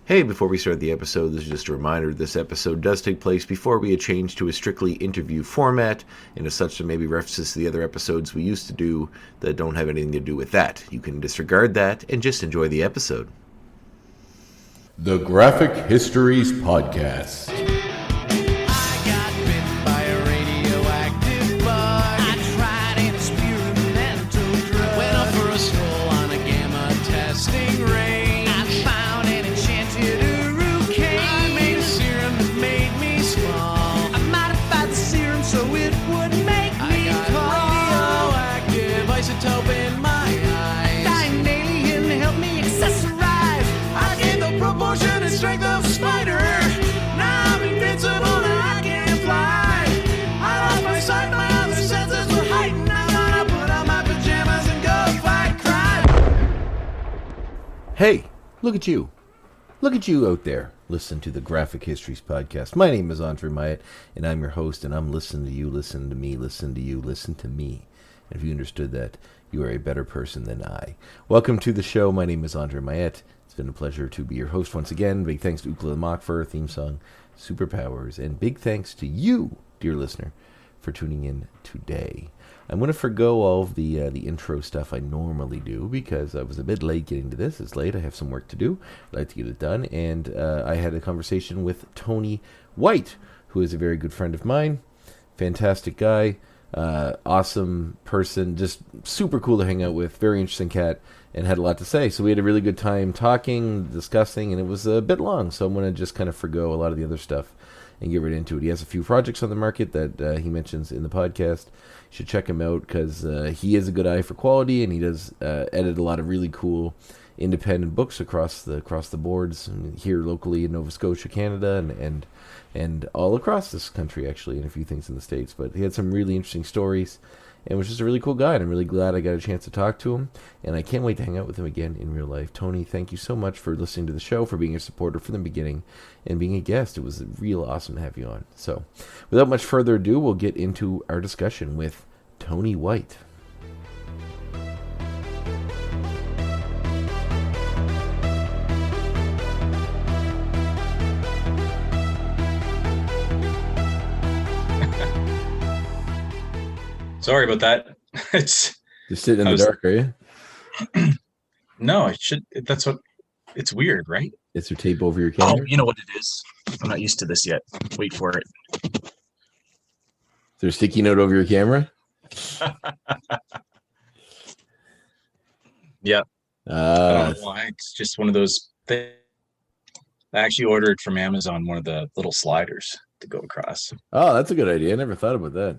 Hey, before we start the episode, this is just a reminder this episode does take place before we had changed to a strictly interview format, and as such, there may be references to the other episodes we used to do that don't have anything to do with that. You can disregard that and just enjoy the episode. The Graphic Histories Podcast. Hey, look at you. Look at you out there. Listen to the Graphic Histories Podcast. My name is Andre Myatt, and I'm your host, and I'm listening to you, listen to me, listen to you, listen to me. And if you understood that, you are a better person than I. Welcome to the show. My name is Andre Myatt. It's been a pleasure to be your host once again. Big thanks to Ookla the Mock for our theme song, Superpowers. And big thanks to you, dear listener, for tuning in today. I'm going to forgo all of the intro stuff I normally do because I was a bit late getting to this. It's late. I have some work to do. I'd like to get it done. And I had a conversation with Tony White, who is a very good friend of mine. Fantastic guy. Awesome person. Just super cool to hang out with. Very interesting cat. And had a lot to say. So we had a really good time talking, discussing, and it was a bit long. So I'm going to just kind of forgo a lot of the other stuff and get right into it. He has a few projects on the market that he mentions in the podcast. You should check him out because he has a good eye for quality, and he does edit a lot of really cool independent books across the boards here locally in Nova Scotia, Canada, and all across this country actually, and a few things in the States. But he had some really interesting stories, and was just a really cool guy, and I'm really glad I got a chance to talk to him, and I can't wait to hang out with him again in real life. Tony, thank you so much for listening to the show, for being a supporter from the beginning, and being a guest. It was real awesome to have you on. So, without much further ado, we'll get into our discussion with Tony White. Sorry about that. It's Just sitting in the dark, are you? No, it should. That's what. It's weird, right? Is there tape over your camera? Oh, you know what it is. I'm not used to this yet. Wait for it. Is there a sticky note over your camera? Yeah. I don't know why. It's just one of those things. I actually ordered from Amazon one of the little sliders to go across. Oh, that's a good idea. I never thought about that.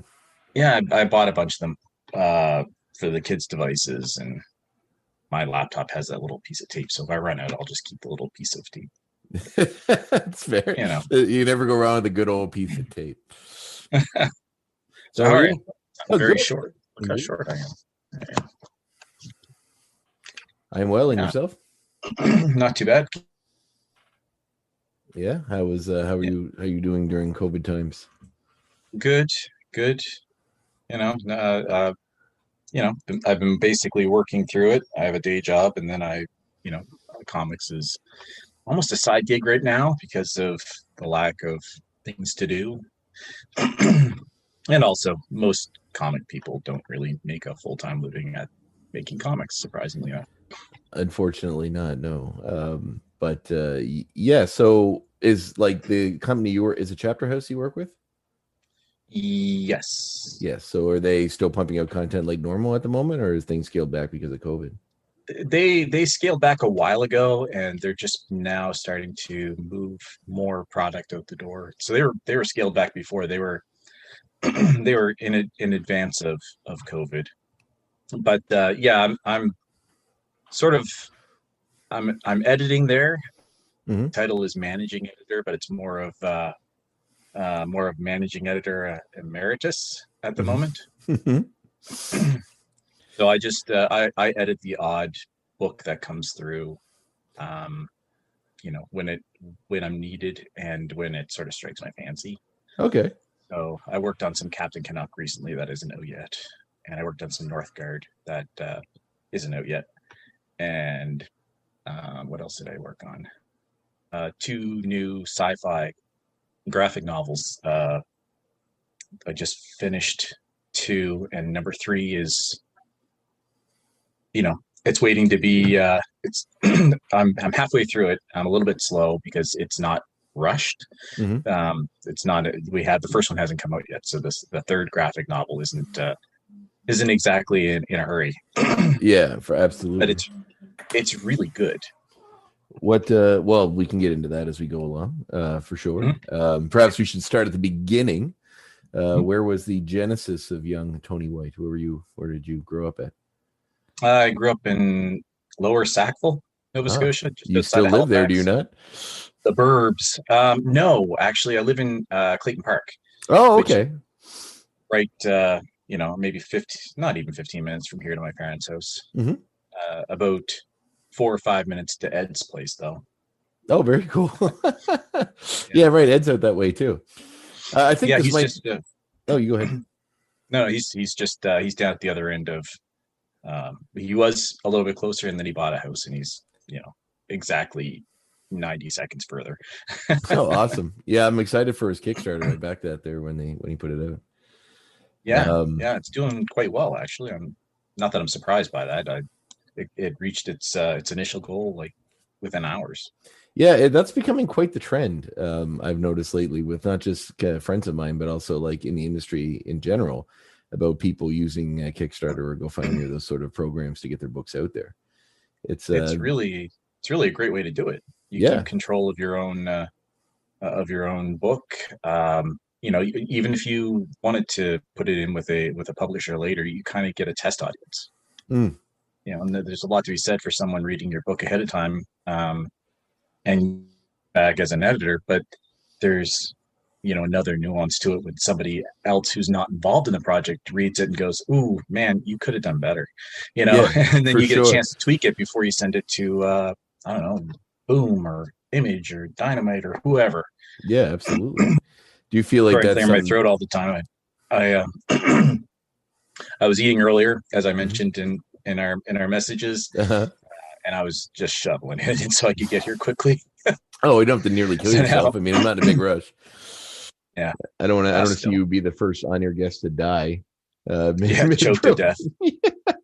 Yeah, I bought a bunch of them for the kids' devices, and my laptop has that little piece of tape. So if I run out, I'll just keep the little piece of tape. That's fair. You know, you never go wrong with a good old piece of tape. So all right. I'm very good. short. Look how short I am. I'm well, and yourself? Not too bad. Yeah. How are you doing during COVID times? Good. I've been basically working through it. I have a day job, and then comics is almost a side gig right now because of the lack of things to do. And also, most comic people don't really make a full-time living at making comics, surprisingly enough. Unfortunately not, no. Yeah, so is like the company is a Chapter House you work with? Yes. So are they still pumping out content like normal at the moment, or is things scaled back because of COVID? They scaled back a while ago, and they're just now starting to move more product out the door. So they were scaled back before. They were they were in advance of COVID. But yeah, I'm editing there. Mm-hmm. The title is managing editor, but it's more of managing editor emeritus at the moment. So I just I edit the odd book that comes through, when I'm needed and when it sort of strikes my fancy. Okay. So I worked on some Captain Canuck recently that isn't out yet, and I worked on some Northguard that isn't out yet. And what else did I work on? 2 new sci-fi graphic novels. I just finished 2, and number 3 is, it's waiting to be. It's I'm halfway through it. I'm a little bit slow because it's not rushed. Mm-hmm. It's not. The first one hasn't come out yet, so the third graphic novel isn't exactly in a hurry. Yeah, for absolutely. But it's really good. Well, we can get into that as we go along, for sure. Mm-hmm. Perhaps we should start at the beginning. Where was the genesis of young Tony White? Where did you grow up at? I grew up in Lower Sackville, Nova Scotia. Just you still live there, do you not? The burbs. No, actually, I live in Clayton Park. Oh, okay. Right, maybe not even 15 minutes from here to my parents' house. Mm-hmm. About 4 or 5 minutes to Ed's place, though. Oh, very cool. Yeah, right. Ed's out that way too. I think he's just. Oh, you go ahead. No, he's just he's down at the other end of. He was a little bit closer, and then he bought a house, and he's exactly 90 seconds further. Oh, awesome! Yeah, I'm excited for his Kickstarter. I backed that there when he put it out. Yeah, it's doing quite well, actually. I'm not that I'm surprised by that. It reached its initial goal like within hours. Yeah, that's becoming quite the trend. I've noticed lately with not just friends of mine, but also like in the industry in general, about people using Kickstarter or GoFundMe or those sort of programs to get their books out there. It's really a great way to do it. You keep control of your own book. Even if you wanted to put it in with a publisher later, you kind of get a test audience. And there's a lot to be said for someone reading your book ahead of time, and back as an editor. But there's another nuance to it when somebody else who's not involved in the project reads it and goes, "Ooh, man, you could have done better," and then you get a chance to tweak it before you send it to I don't know, Boom or Image or Dynamite or whoever. Yeah, absolutely. Do you feel like that's clear my throat all the time? I was eating earlier, as I mentioned in our messages, and I was just shoveling it in so I could get here quickly. Oh, you don't have to nearly kill yourself. I mean, I'm not in a big rush. Yeah, I don't want to see you be the first on your guest to die. Choked to death.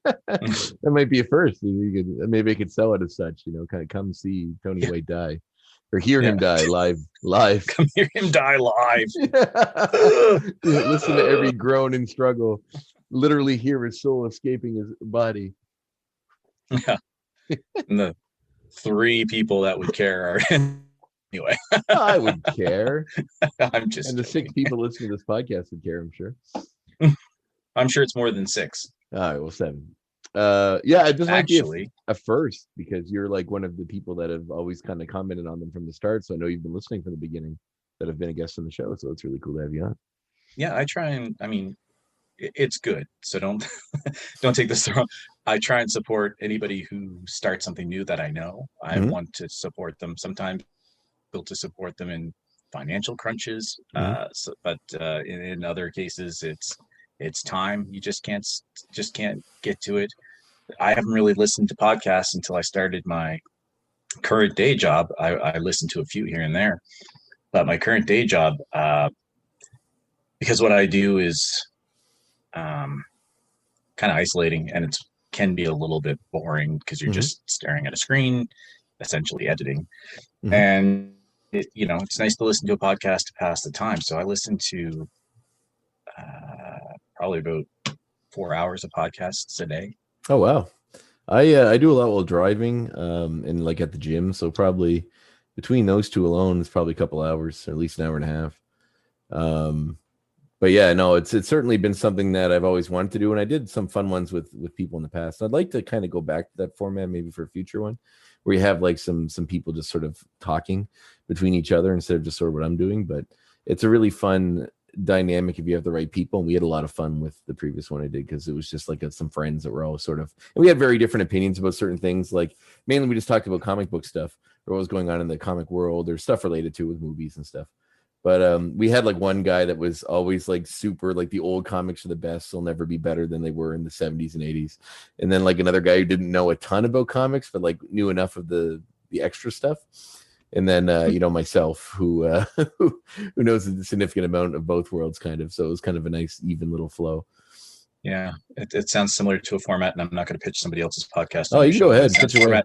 That might be a first. Maybe I could sell it as such. Kind of come see Tony White die, or hear him die live. Come hear him die live. Listen to every groan and struggle. Literally hear his soul escaping his body. Yeah, and the 3 people that would care are. Anyway, I would care. I'm just. And the 6 people listening to this podcast would care, I'm sure. I'm sure it's more than 6. All right, well, 7. Yeah, it just might Actually, be a first because you're like one of the people that have always kind of commented on them from the start. So I know you've been listening from the beginning, that have been a guest on the show. So it's really cool to have you on. Yeah, I try and. I mean, it's good. So don't take this wrong. I try and support anybody who starts something new that I know. I want to support them. Sometimes to support them in financial crunches, but in other cases it's time. You just can't get to it. I haven't really listened to podcasts until I started my current day job. I listened to a few here and there, but my current day job, because what I do is kind of isolating, and it can be a little bit boring because you're just staring at a screen, essentially editing. And it's nice to listen to a podcast to pass the time. So I listen to probably about 4 hours of podcasts a day. Oh, wow. I do a lot while driving and like at the gym. So probably between those 2 alone, it's probably a couple hours, or at least an hour and a half. But yeah, no, it's certainly been something that I've always wanted to do. And I did some fun ones with people in the past. I'd like to kind of go back to that format maybe for a future one where you have like some people just sort of talking between each other instead of just sort of what I'm doing. But it's a really fun dynamic if you have the right people. And we had a lot of fun with the previous one I did because it was just like some friends that were all sort of, and we had very different opinions about certain things. Like mainly we just talked about comic book stuff or what was going on in the comic world or stuff related to with movies and stuff. But we had like one guy that was always like super like the old comics are the best. They'll never be better than they were in the 70s and 80s. And then like another guy who didn't know a ton about comics, but like knew enough of the extra stuff. And then myself, who who knows a significant amount of both worlds, kind of. So it was kind of a nice, even little flow. Yeah, it sounds similar to a format, and I'm not going to pitch somebody else's podcast. Oh, you can go ahead. Pitch away.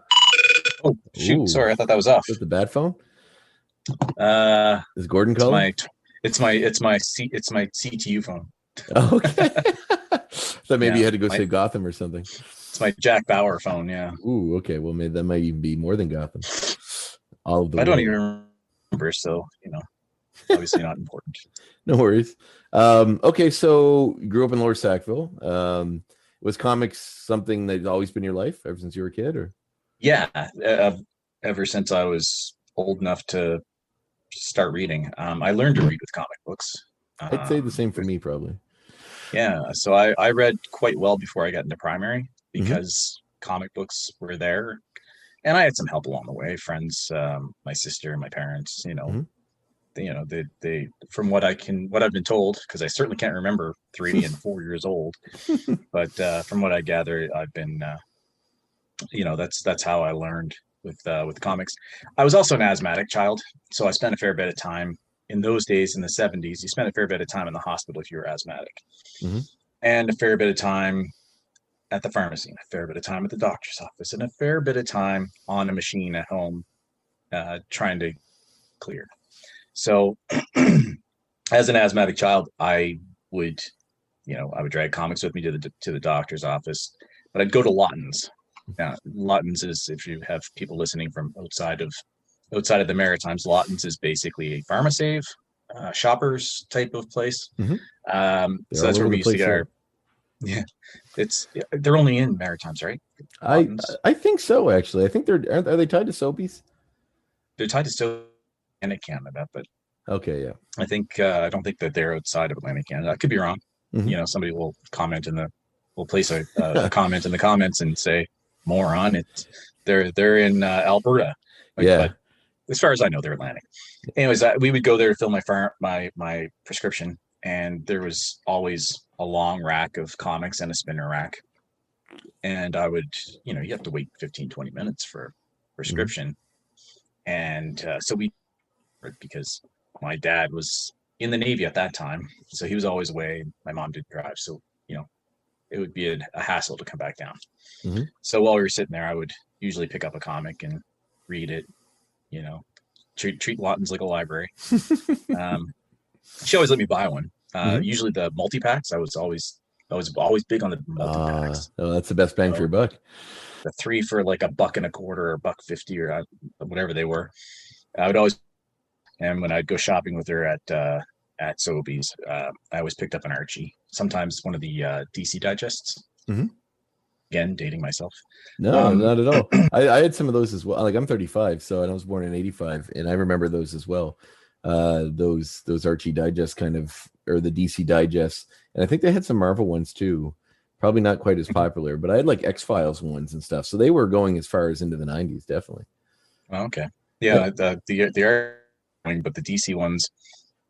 Oh, shoot! Ooh. Sorry, I thought that was off. Is that the bad phone? Is Gordon it's calling? It's my CTU phone. Okay. So maybe you had to go save Gotham or something. It's my Jack Bauer phone. Yeah. Ooh, okay. Well, maybe that might even be more than Gotham. All of the. I don't even remember, so obviously not important. No worries. Okay, so you grew up in Lower Sackville. Was comics something that's always been your life ever since you were a kid, or? Yeah, ever since I was old enough to start reading. I learned to read with comic books. I'd say the same for me, probably. Yeah, so I read quite well before I got into primary because comic books were there, and I had some help along the way. Friends, my sister, and my parents. They from what I've been told, because I certainly can't remember 3 and 4 years old, but from what I gather, I've been, that's how I learned with comics. I was also an asthmatic child, so I spent a fair bit of time in those days in the 70s. You spent a fair bit of time in the hospital if you were asthmatic, and a fair bit of time at the pharmacy, and a fair bit of time at the doctor's office, and a fair bit of time on a machine at home trying to clear. So as an asthmatic child, I would drag comics with me to the doctor's office, but I'd go to Lawton's. Now, Lawton's is, if you have people listening from outside of the Maritimes, Lawton's is basically a pharmacy, shoppers type of place. So that's where we used to get our. Yeah, they're only in Maritimes, right? I think so. Actually, I think are they tied to Sobeys? They're tied to Sobeys in Canada, but okay, yeah. I don't think that they're outside of Atlantic Canada. I could be wrong. Somebody will comment we'll place a comment in the comments and say moron. They're in Alberta. But as far as I know, they're Atlantic. Anyways, we would go there to fill my prescription, and there was always a long rack of comics and a spinner rack. And I would, you have to wait 15, 20 minutes for prescription. And so because my dad was in the Navy at that time, so he was always away. My mom didn't drive, so it would be a hassle to come back down. So while we were sitting there, I would usually pick up a comic and read it. Treat Lawton's like a library. She always let me buy one. Usually the multi-packs. I was always big on the multi-packs. Oh, that's the best bang for your buck. The 3 for like $1.25 or $1.50 or whatever they were. I would always, and when I'd go shopping with her at Sobeys, I always picked up an Archie. Sometimes one of the DC digests. Again, dating myself. No, not at all. I had some of those as well. Like, I'm 35, so I was born in 85, and I remember those as well. Those Archie digests or the DC digests, and I think they had some Marvel ones too. Probably not quite as popular, but I had like X-Files ones and stuff. So they were going as far as into the 90s, definitely. Okay. Yeah, the but the DC ones,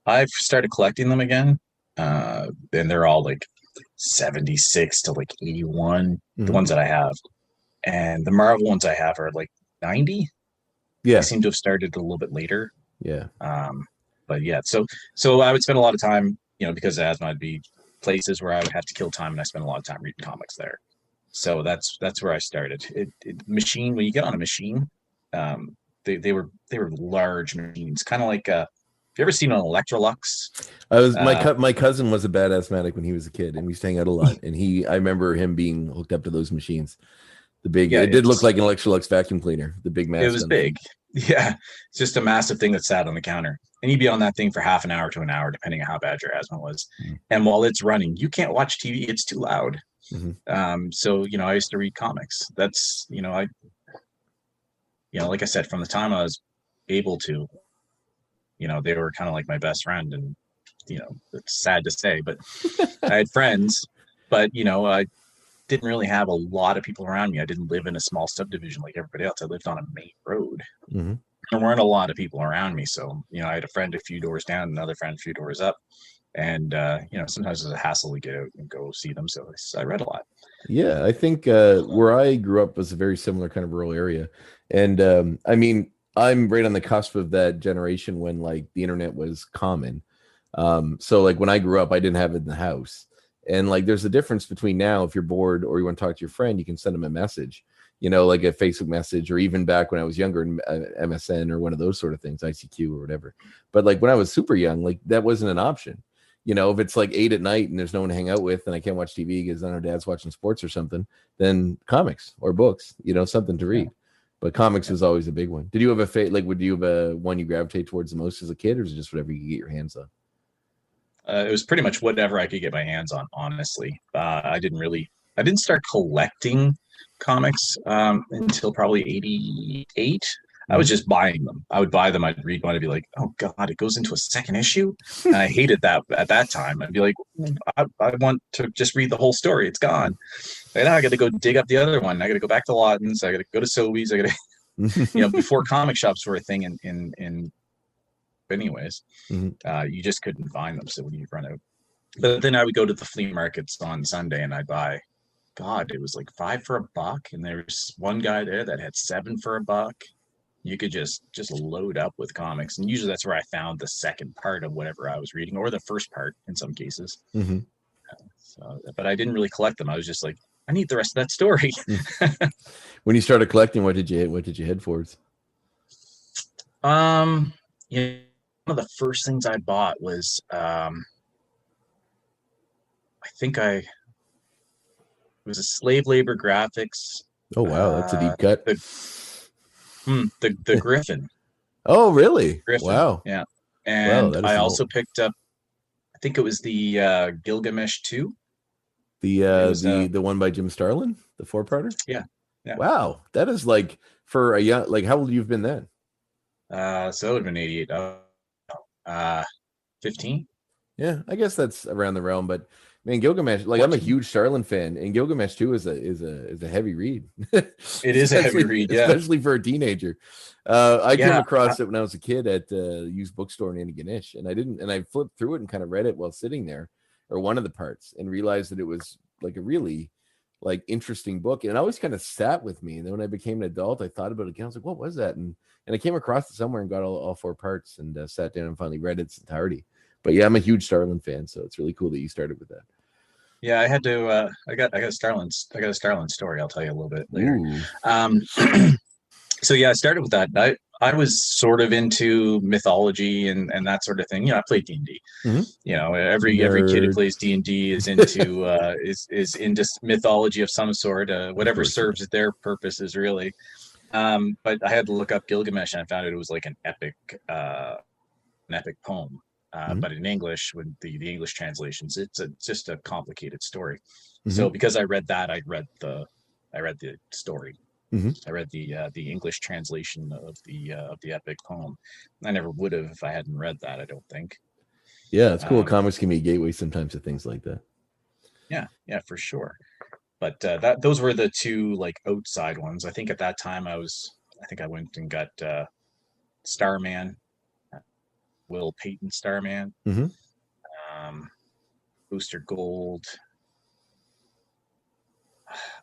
I've started collecting them again. And they're all like 76 to like 81, the ones that I have. And the Marvel ones I have are like 90. Yeah. They seem to have started a little bit later. Yeah. But yeah, so I would spend a lot of time, because of asthma, I'd be places where I would have to kill time, and I spent a lot of time reading comics there. So that's where I started. Machine, when you get on a machine, they were large machines, kind of like have you ever seen an Electrolux? My cousin was a bad asthmatic when he was a kid, and we used to hang out a lot. And I remember him being hooked up to those machines. The big, it did look like an Electrolux vacuum cleaner. The big massive. It was big. Yeah, it's just a massive thing that sat on the counter, and you'd be on that thing for half an hour to an hour, depending on how bad your asthma was. And while it's running, you can't watch TV; it's too loud. So I used to read comics. That's like I said, from the time I was able to, they were kind of like my best friend, and it's sad to say, but I had friends, but I didn't really have a lot of people around me. I didn't live in a small subdivision like everybody else. I lived on a main road. There weren't a lot of people around me. So, I had a friend a few doors down, another friend a few doors up. And, sometimes it's a hassle to get out and go see them. So I read a lot. Yeah, I think where I grew up was a very similar kind of rural area. And I'm right on the cusp of that generation when like the internet was common. So like when I grew up, I didn't have it in the house. And like there's a difference between now, if you're bored or you want to talk to your friend, you can send them a message, like a Facebook message, or even back when I was younger, MSN or one of those sort of things, ICQ or whatever. But like when I was super young, like that wasn't an option. If it's like 8 p.m. and there's no one to hang out with and I can't watch TV because I know dad's watching sports or something, then comics or books, something to read. But comics was always a big one. Did you have would you have a one you gravitate towards the most as a kid, or is it just whatever you could get your hands on? It was pretty much whatever I could get my hands on, honestly. I didn't start collecting comics until probably 88. I was just buying them. I would buy them. I'd read one. I'd be like, oh God, it goes into a second issue. And I hated that at that time. I'd be like, I want to just read the whole story. It's gone. And now I got to go dig up the other one. I got to go back to Lawton's. I got to go to Sobeys. I got to, before comic shops were a thing in anyways, you just couldn't find them. So when you run out, but then I would go to the flea markets on Sunday and I'd buy, God, it was like $5 for $1. And there's one guy there that had $7 for $1. You could just load up with comics, and usually that's where I found the second part of whatever I was reading, or the first part in some cases. But I didn't really collect them. I was just like, I need the rest of that story. When you started collecting, what did you head towards? One of the first things I bought was I think it was a slave labor graphics. Oh wow, that's a deep cut. The Griffin. Oh, really? Griffin. Wow. Yeah. And wow, I also picked up, I think it was the Gilgamesh 2. The one by Jim Starlin, the 4-parter? Yeah. Wow. That is like for a young, like how old you've been then? So it would have been 88. 15. Yeah, I guess that's around the realm, but man, Gilgamesh, like I'm a huge Starlin fan, and Gilgamesh 2 is a heavy read. It is a heavy read, yeah. Especially for a teenager. I came across it when I was a kid at a used bookstore in Indestructible, and I flipped through it and kind of read it while sitting there, or one of the parts, and realized that it was like a really like interesting book. And it always kind of sat with me. And then when I became an adult, I thought about it again. I was like, what was that? And I came across it somewhere and got all 4 parts and sat down and finally read its entirety. But yeah, I'm a huge Starlin fan, so it's really cool that you started with that. Yeah, I had to. I got a Starlin story. I'll tell you a little bit later. So yeah, I started with that. I was sort of into mythology and that sort of thing. I played D&D. Every kid who plays D&D is into is into mythology of some sort. Whatever serves their purposes, really. But I had to look up Gilgamesh, and I found it was like an epic poem. But in English, with the English translations, it's just a complicated story. So because I read that, I read the story. I read the English translation of the epic poem. I never would have if I hadn't read that, I don't think. Yeah, it's cool. Comics can be a gateway sometimes to things like that. Yeah, for sure. But those were the two like outside ones. I think at that time I went and got Starman. Will Payton Starman, Booster Gold.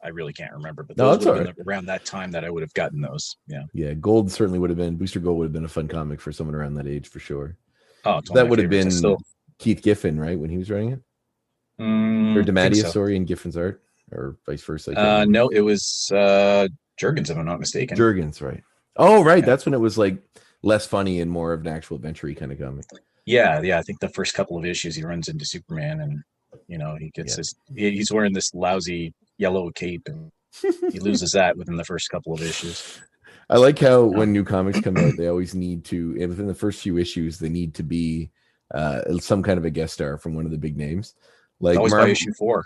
I really can't remember, but those would have been around that time that I would have gotten those. Yeah, Gold certainly would have been. Booster Gold would have been a fun comic for someone around that age for sure. Oh, that would have been Keith Giffen, right, when he was writing it, or DeMatteis, sorry, in Giffen's art, or vice versa. No, it was Jurgens, if I'm not mistaken. Jurgens, right? Oh, right. Yeah. That's when it was like less funny and more of an actual adventure-y kind of comic. Yeah. I think the first couple of issues he runs into Superman, and he gets he's wearing this lousy yellow cape, and he loses that within the first couple of issues. I like how when new comics come out, they always need to, and within the first few issues, they need to be some kind of a guest star from one of the big names. Like always by issue 4.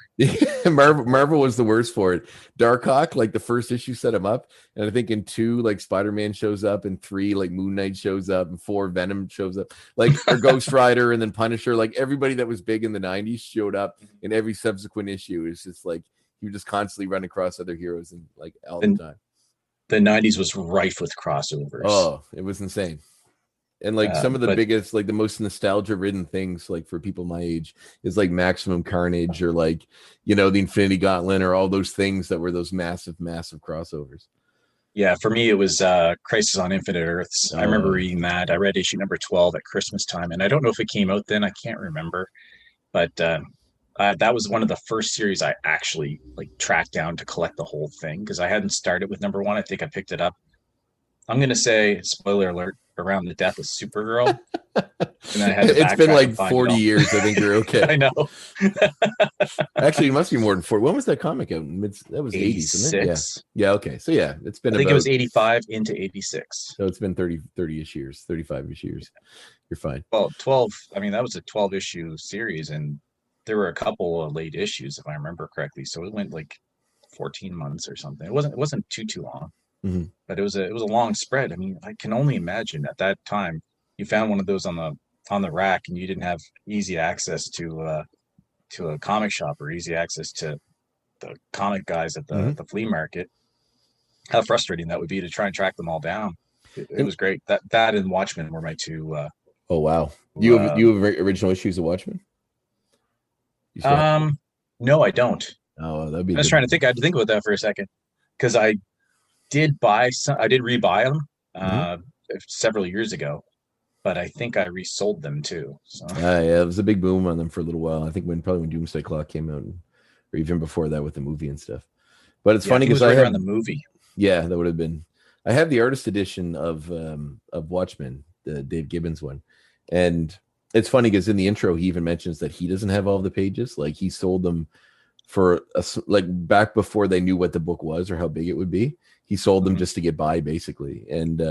Marvel was the worst for it. Darkhawk, like the first issue set him up, and I think in 2, like Spider-Man shows up, and 3, like Moon Knight shows up, and 4, Venom shows up, like or Ghost Rider, and then Punisher. Like everybody that was big in the 90s showed up in every subsequent issue. It's just like he would just constantly run across other heroes and like all the time. The 90s was rife with crossovers. Oh, it was insane. And like some of the biggest, like the most nostalgia ridden things, like for people my age, is like Maximum Carnage, or like, the Infinity Gauntlet, or all those things that were those massive, massive crossovers. Yeah, for me it was Crisis on Infinite Earths. I remember reading that. I read issue number 12 at Christmas time, and I don't know if it came out then. I can't remember, but that was one of the first series I actually like tracked down to collect the whole thing because I hadn't started with number one. I think I picked it up. I'm gonna say, spoiler alert, around the death of Supergirl, and then I had to It's been backtrack like and find 40 it all. years. I think you're okay. I know. Actually, it must be more than 40. When was that comic out? That was 80s, isn't it? Yeah. 86. Yeah. Okay. So yeah, it's been I think about, it was 85 into 86. so it's been 30-ish years, 35-ish years. You're fine. Well, 12. I mean, that was a 12 issue series, and there were a couple of late issues, if I remember correctly. So it went like 14 months or something. It wasn't too long, but it was a long spread. I mean, I can only imagine at that time you found one of those on the rack, and you didn't have easy access to a comic shop or easy access to the comic guys at the flea market. How frustrating that would be to try and track them all down. It was great. That and Watchmen were my two. Oh wow! You have original issues of Watchmen? No, I don't. Oh, that'd be. I was trying to think. I had to think about that for a second because I did buy some. I did rebuy them several years ago, but I think I resold them too. So yeah, it was a big boom on them for a little while. I think probably when Doomsday Clock came out, or even before that with the movie and stuff. But it's funny because I had on the movie. Yeah, that would have been. I have the artist edition of Watchmen, the Dave Gibbons one, and it's funny because in the intro he even mentions that he doesn't have all of the pages. Like he sold them for like back before they knew what the book was or how big it would be. He sold them just to get by, basically, and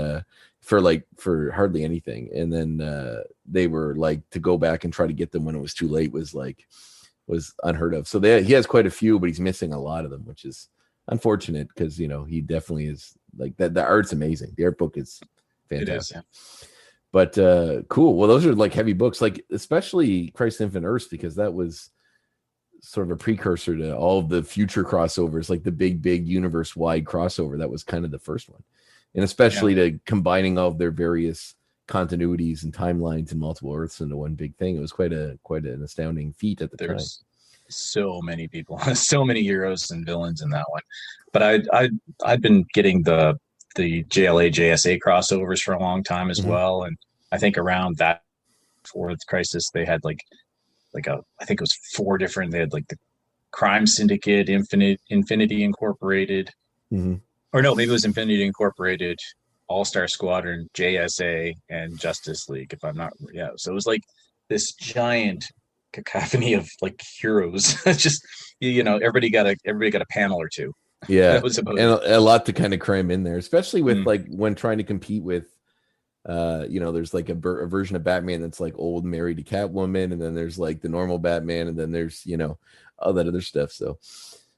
for hardly anything. And then they were like to go back and try to get them when it was too late was unheard of. So he has quite a few, but he's missing a lot of them, which is unfortunate because he definitely is like that. The art's amazing. The art book is fantastic. It is, yeah. But cool. Well, those are like heavy books, like especially Christ Infinite Earths, because that was sort of a precursor to all of the future crossovers, like the big universe-wide crossover. That was kind of the first one, and especially to combining all of their various continuities and timelines and multiple Earths into one big thing. It was quite an astounding feat at the time. So many people, so many heroes and villains in that one. But I'd been getting the JLA JSA crossovers for a long time as well, and I think around that fourth crisis they had like I think it was 4 different. They had like the Crime Syndicate, Infinity Incorporated, or no, maybe it was Infinity Incorporated, All-Star Squadron, JSA, and Justice League. If I'm not, yeah. So it was like this giant cacophony of like heroes. Just everybody got a panel or two. Yeah, that was about and a lot to kind of cram in there, especially with like when trying to compete with there's like a version of Batman that's like old married to Catwoman, and then there's like the normal Batman, and then there's all that other stuff. So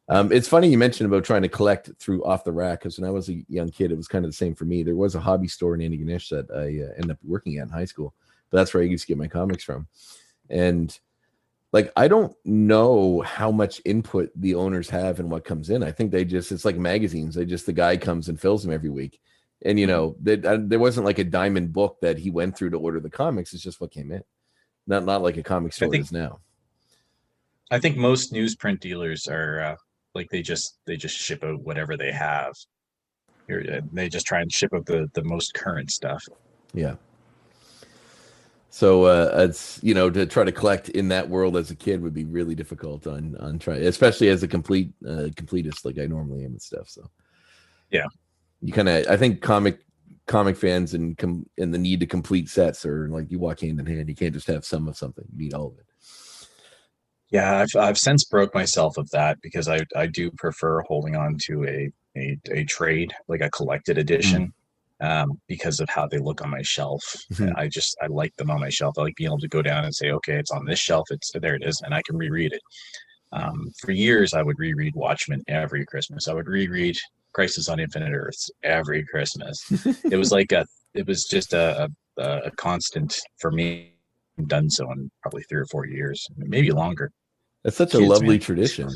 it's funny you mentioned about trying to collect through off the rack, because when I was a young kid it was kind of the same for me. There was a hobby store in Antigonish that I ended up working at in high school, but that's where I used to get my comics from. And like, I don't know how much input the owners have and what comes in. I think it's like magazines. The guy comes and fills them every week. And, there wasn't like a diamond book that he went through to order the comics. It's just what came in. Not like a comic store is now. I think most newsprint dealers are like, they just ship out whatever they have. They just try and ship out the most current stuff. Yeah. So it's to try to collect in that world as a kid would be really difficult on trying, especially as a completist like I normally am and stuff. So yeah, you kind of, I think comic fans and the need to complete sets are like, you walk hand in hand. You can't just have some of something. You need all of it. Yeah, I've since broke myself of that because I do prefer holding on to a trade, like a collected edition. Because of how they look on my shelf. I like them on my shelf. I like being able to go down and say, okay, it's on this shelf. There it is. And I can reread it. For years, I would reread Watchmen every Christmas. I would reread Crisis on Infinite Earths every Christmas. It was just a constant for me. I've done so in probably 3 or 4 years, maybe longer. That's such a lovely tradition,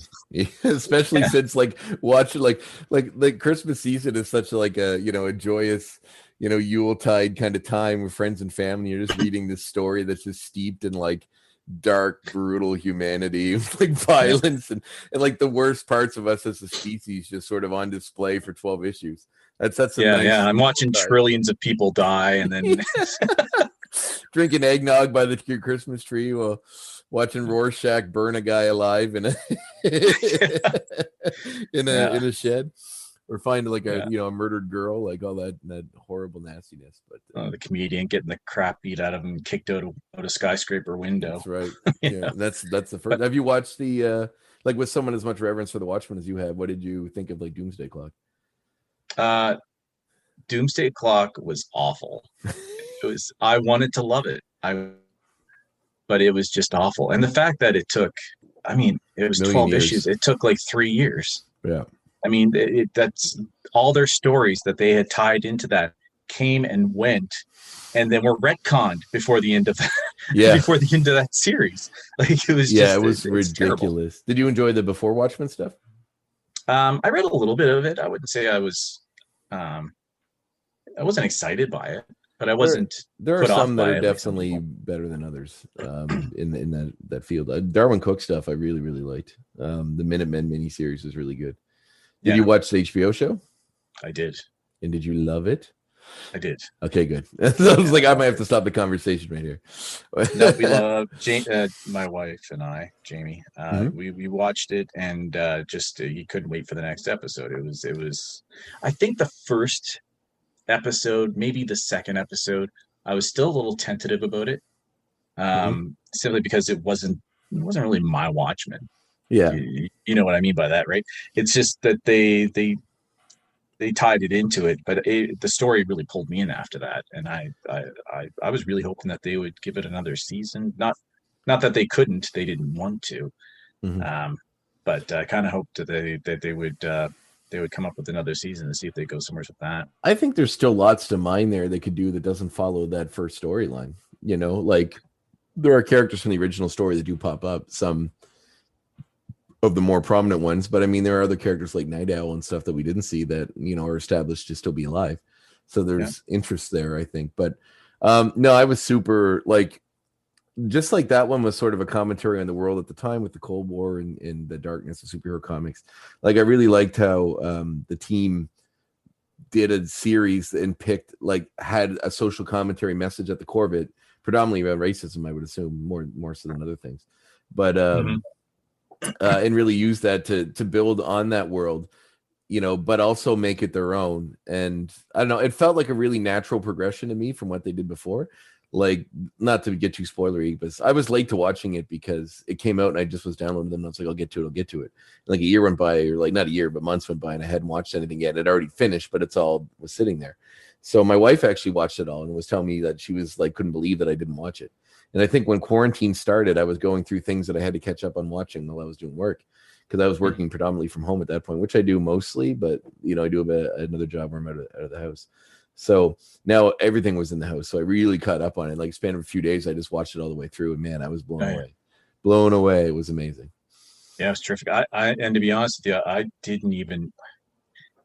especially since like watching like Christmas season is such like a a joyous Yuletide kind of time with friends and family. You're just reading this story that's just steeped in like dark, brutal humanity, like violence and like the worst parts of us as a species just sort of on display for 12 issues. That's a Yeah, nice. yeah. I'm watching trillions of people die, and then Drinking eggnog by your Christmas tree while watching Rorschach burn a guy alive in a in a shed, or find like a a murdered girl, like all that horrible nastiness. But the comedian getting the crap beat out of him, kicked out a skyscraper window. That's right. Yeah, that's the first. Have you watched the like with someone as much reverence for the Watchmen as you have? What did you think of like Doomsday Clock? Doomsday Clock was awful. I wanted to love it. But it was just awful. And the fact that it took, it was 12 issues. It took like 3 years. Yeah. I mean, that's all their stories that they had tied into that came and went, and then were retconned before the end of before the end of that series. Like it was it was ridiculous. Did you enjoy the before Watchmen stuff? I read a little bit of it. I wouldn't say I was I wasn't excited by it, but I wasn't. There are some that are definitely better than others in that field. Darwin Cook stuff I really liked. The Minutemen miniseries was really good. Did you watch the HBO show? I did. And did you love it? I did. Okay, good. I was like, I might have to stop the conversation right here. No, we love my wife and I, Jamie. We watched it, and just you couldn't wait for the next episode. It was. I think the first episode, maybe the second episode, I was still a little tentative about it, simply because it wasn't really my Watchmen. Yeah, you know what I mean by that, right? It's just that they tied it into it, but the story really pulled me in after that, and I was really hoping that they would give it another season. Not that they couldn't, they didn't want to, but I kind of hoped that they would come up with another season and see if they go somewhere with that. I think there's still lots to mine there they could do that doesn't follow that first storyline. You know, like there are characters from the original story that do pop up. Some of the more prominent ones, but I mean there are other characters like Night Owl and stuff that we didn't see that are established to still be alive, so there's interest there, I think. But no, I was super like, just like that one was sort of a commentary on the world at the time with the Cold War and the darkness of superhero comics. Like I really liked how the team did a series and had a social commentary message at the core of it, predominantly about racism, I would assume, more so than other things, but and really use that to build on that world, but also make it their own. And I don't know, it felt like a really natural progression to me from what they did before. Like, not to get too spoilery, but I was late to watching it because it came out and I just was downloading them. And I was like, I'll get to it. Like a year went by, or like not a year, but months went by, and I hadn't watched anything yet. It already finished, but it's all was sitting there. So my wife actually watched it all and was telling me that she was like, couldn't believe that I didn't watch it. And I think when quarantine started, I was going through things that I had to catch up on watching while I was doing work, because I was working predominantly from home at that point, which I do mostly, but I do another job where I'm out of the house. So now everything was in the house. So I really caught up on it. Like, span of a few days, I just watched it all the way through, and man, I was blown away. It was amazing. Yeah, it was terrific. And to be honest with you, I didn't even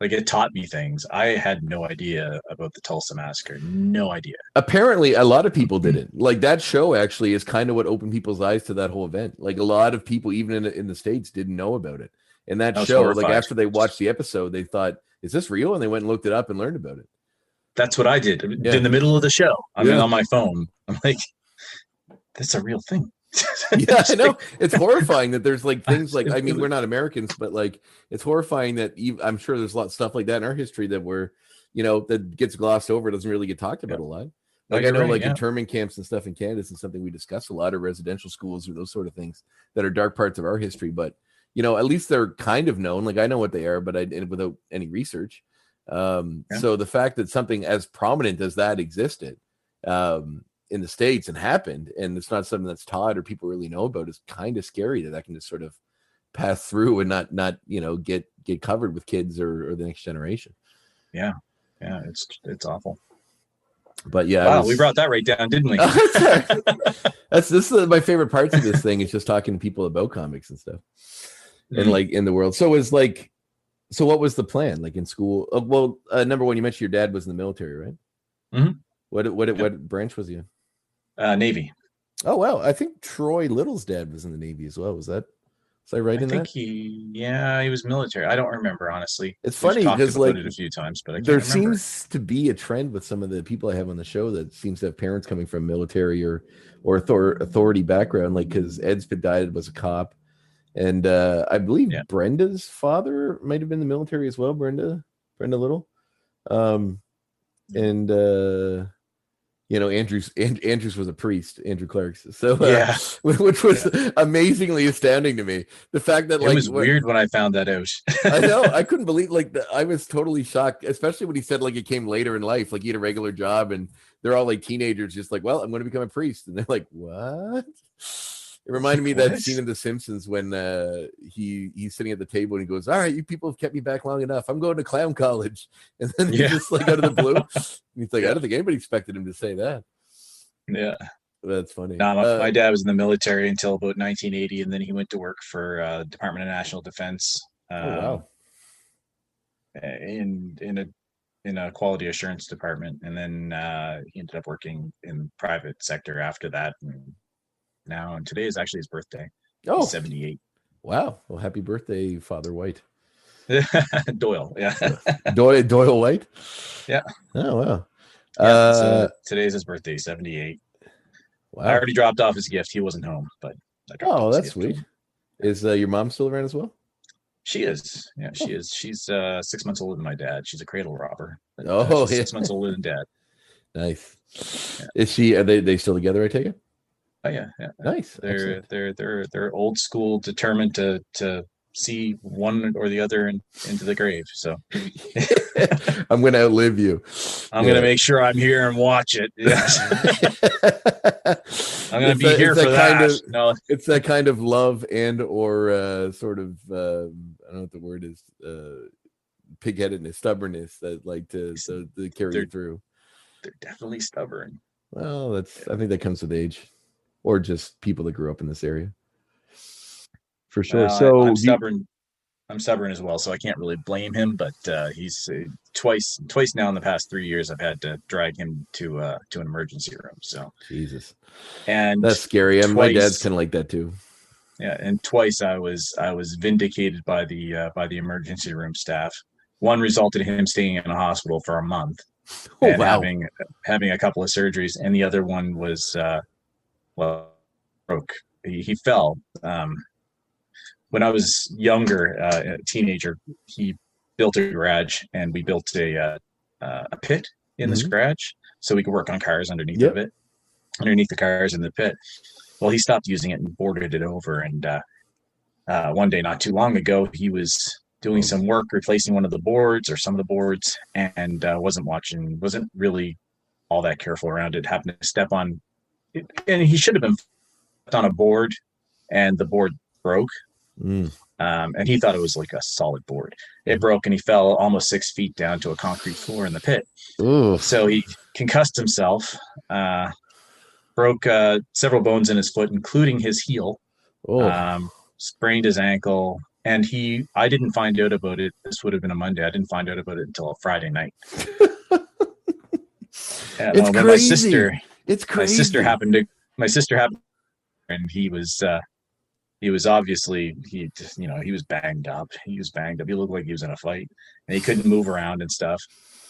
it taught me things. I had no idea about the Tulsa Massacre. No idea. Apparently, a lot of people didn't. Like, that show actually is kind of what opened people's eyes to that whole event. Like, a lot of people, even in the States, didn't know about it. And that show, horrified. Like, after they watched the episode, they thought, is this real? And they went and looked it up and learned about it. That's what I did. In the middle of the show. I'm on my phone. I'm like, that's a real thing. Yeah, I know. It's horrifying that there's like things like, I mean, we're not Americans, but like, it's horrifying that I'm sure there's a lot of stuff like that in our history that that gets glossed over, doesn't really get talked about a lot. Like, I know, internment camps and stuff in Canada is something we discuss a lot, of residential schools or those sort of things that are dark parts of our history. But at least they're kind of known. Like, I know what they are, but without any research. So the fact that something as prominent as that existed in the States and happened, and it's not something that's taught or people really know about, is kind of scary that can just sort of pass through and not get covered with kids or the next generation. Yeah, it's awful. But yeah, wow, we brought that right down, didn't we? This is my favorite parts of this thing, is just talking to people about comics and stuff, and like in the world. So what was the plan, like in school? Number one, you mentioned your dad was in the military, right? Mm-hmm. What branch was he in? Navy. Oh, wow. I think Troy Little's dad was in the Navy as well. Was that Is I right I in think that? he was military. I don't remember, honestly. It's We've funny talked because about like it a few times, but I there can't remember. seems to be a trend with some of the people I have on the show that seems to have parents coming from military or authority background. Like because Ed's dad was a cop, and I believe Yeah. Brenda's father might have been in the military as well. Brenda Little, and Andrews was a priest, Andrew Clark's. So Yeah. which was Yeah. amazingly astounding to me. The fact that It like was weird when I found that out. I know. I couldn't believe I was totally shocked, especially when he said like it came later in life, like he had a regular job and they're all like teenagers, just like, well, I'm going to become a priest, and they're like, what? It reminded me of that What? scene in The Simpsons when he's sitting at the table and he goes, "All right, you people have kept me back long enough. I'm going to clown college," and then he's just like out of the blue, and he's like, "I don't think anybody expected him to say that." Yeah. That's funny. No, my dad was in the military until about 1980, and then he went to work for Department of National Defense. Oh wow. In a quality assurance department, and then he ended up working in private sector after that. And today is actually his birthday. Oh, he's 78. Wow. Well, happy birthday, Father White. Doyle, yeah. Doyle White. Yeah. Oh wow. Yeah. So today's his birthday, 78. Wow. I already dropped off his gift. He wasn't home, but I dropped off that's sweet. Is your mom still around as well? She is. Yeah, she is. She's 6 months older than my dad. She's a cradle robber. She's 6 months older than dad. Nice. Yeah. Is she? Are they still together? I take it. Oh yeah. Nice. They're old school, determined to see one or the other into the grave. So I'm going to outlive you. I'm going to make sure I'm here and watch it. Yes. I'm going to be here for that. No, it's that kind of love and or sort of I don't know what the word is. Pigheadedness, stubbornness that like to carry you through. They're definitely stubborn. Well, I think that comes with age, or just people that grew up in this area. For sure. So I'm stubborn. I'm stubborn as well, so I can't really blame him. But he's twice now in the past 3 years I've had to drag him to an emergency room. So Jesus, and that's scary. My dad's kind of like that too. Yeah, and twice I was vindicated by the emergency room staff. One resulted in him staying in a hospital for a month and having a couple of surgeries, and the other one was broke. He fell. When I was younger, a teenager, he built a garage, and we built a pit in this garage so we could work on cars underneath the cars in the pit. Well, he stopped using it and boarded it over. And one day, not too long ago, he was doing some work replacing one of the boards or some of the boards, and wasn't really all that careful around it. Happened to step on it, and he should have been on a board, and the board broke. And he thought it was like a solid board. It broke, and he fell almost 6 feet down to a concrete floor in the pit. Ooh. So he concussed himself, broke several bones in his foot, including his heel, sprained his ankle. And I didn't find out about it. This would have been a Monday. I didn't find out about it until a Friday night. It's crazy. It's crazy. My sister happened, and he was obviously, he was banged up. He looked like he was in a fight, and he couldn't move around and stuff.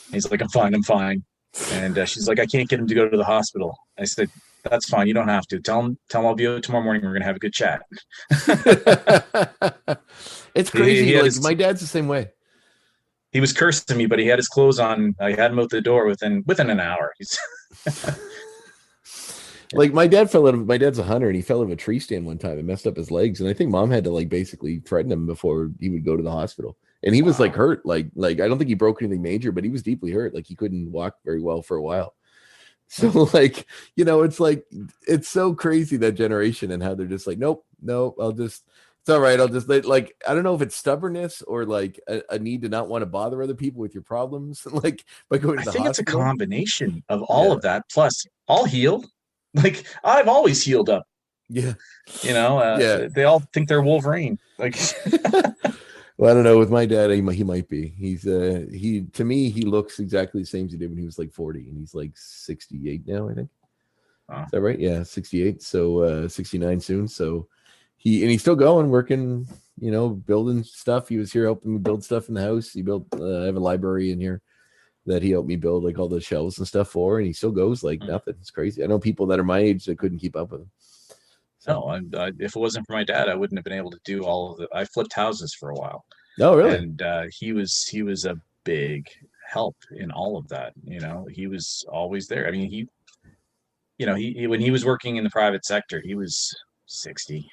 And he's like, I'm fine. And she's like, I can't get him to go to the hospital. I said, that's fine. You don't have to. Tell him I'll be out tomorrow morning. We're going to have a good chat. It's crazy. My dad's the same way. He was cursing me, but he had his clothes on. I had him out the door within an hour. Like my dad's a hunter, and he fell out of a tree stand one time and messed up his legs. And I think mom had to basically threaten him before he would go to the hospital. And he was hurt. Like I don't think he broke anything major, but he was deeply hurt. Like he couldn't walk very well for a while. So it's so crazy, that generation, and how they're just like, nope, it's all right. I'll just I don't know if it's stubbornness or a need to not want to bother other people with your problems. By going to the hospital. I think it's a combination of all of that. Plus, I'll heal. I've always healed up. Yeah. They all think they're Wolverine. Well, I don't know. With my dad, he might be. To me, he looks exactly the same as he did when he was 40, and he's 68 now, I think. Is that right? Yeah, 68. So 69 soon. So he's still going, working, building stuff. He was here helping me build stuff in the house. He built, I have a library in here that he helped me build, like all the shelves and stuff for, and he still goes like nothing. It's crazy. I know people that are my age that couldn't keep up with him. So. No, if it wasn't for my dad, I wouldn't have been able to do all of the. I flipped houses for a while. Oh, really? And he was a big help in all of that. He was always there. I mean, he when he was working in the private sector, he was 60.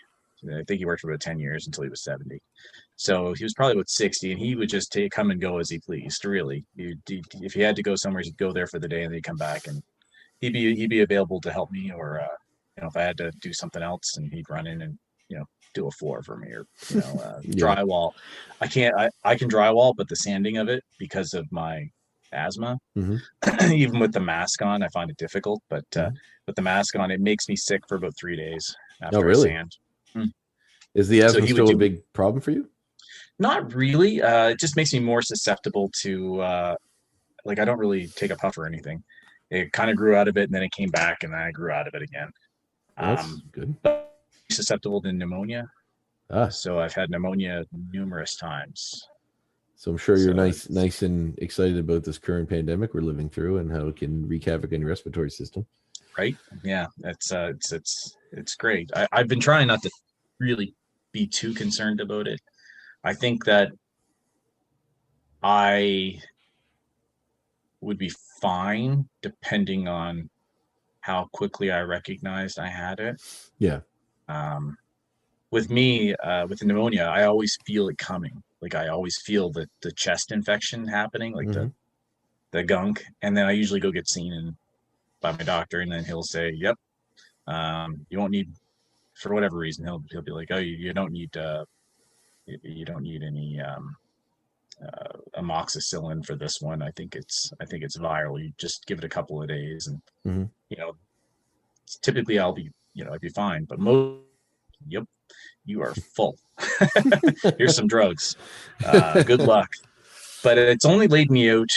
I think he worked for about 10 years until he was 70. So he was probably about 60, and he would just come and go as he pleased. Really, if he had to go somewhere, he'd go there for the day, and then he'd come back, and he'd be available to help me, or if I had to do something else, and he'd run in and do a floor for me, or drywall. I can drywall, but the sanding of it, because of my asthma, even with the mask on, I find it difficult. But with the mask on, it makes me sick for about 3 days after I sand. Is the asthma still a big problem for you? Not really. It just makes me more susceptible to I don't really take a puff or anything. It kind of grew out of it, and then it came back, and then I grew out of it again. That's good. But susceptible to pneumonia. So I've had pneumonia numerous times. So I'm sure you're nice and excited about this current pandemic we're living through and how it can wreak havoc on your respiratory system. Right? Yeah, it's great. I've been trying not to really be too concerned about it. I think that I would be fine depending on how quickly I recognized I had it. Yeah. With me, with the pneumonia, I always feel it coming. Like I always feel the chest infection happening, like the gunk, and then I usually go get seen by my doctor, and then he'll say, "Yep, you won't need," for whatever reason, he'll be like, "Oh, you don't need any amoxicillin for this one. I think it's viral. You just give it a couple of days, and typically I'd be fine. But yep, you are full. Here's some drugs. Good luck." But it's only laid me out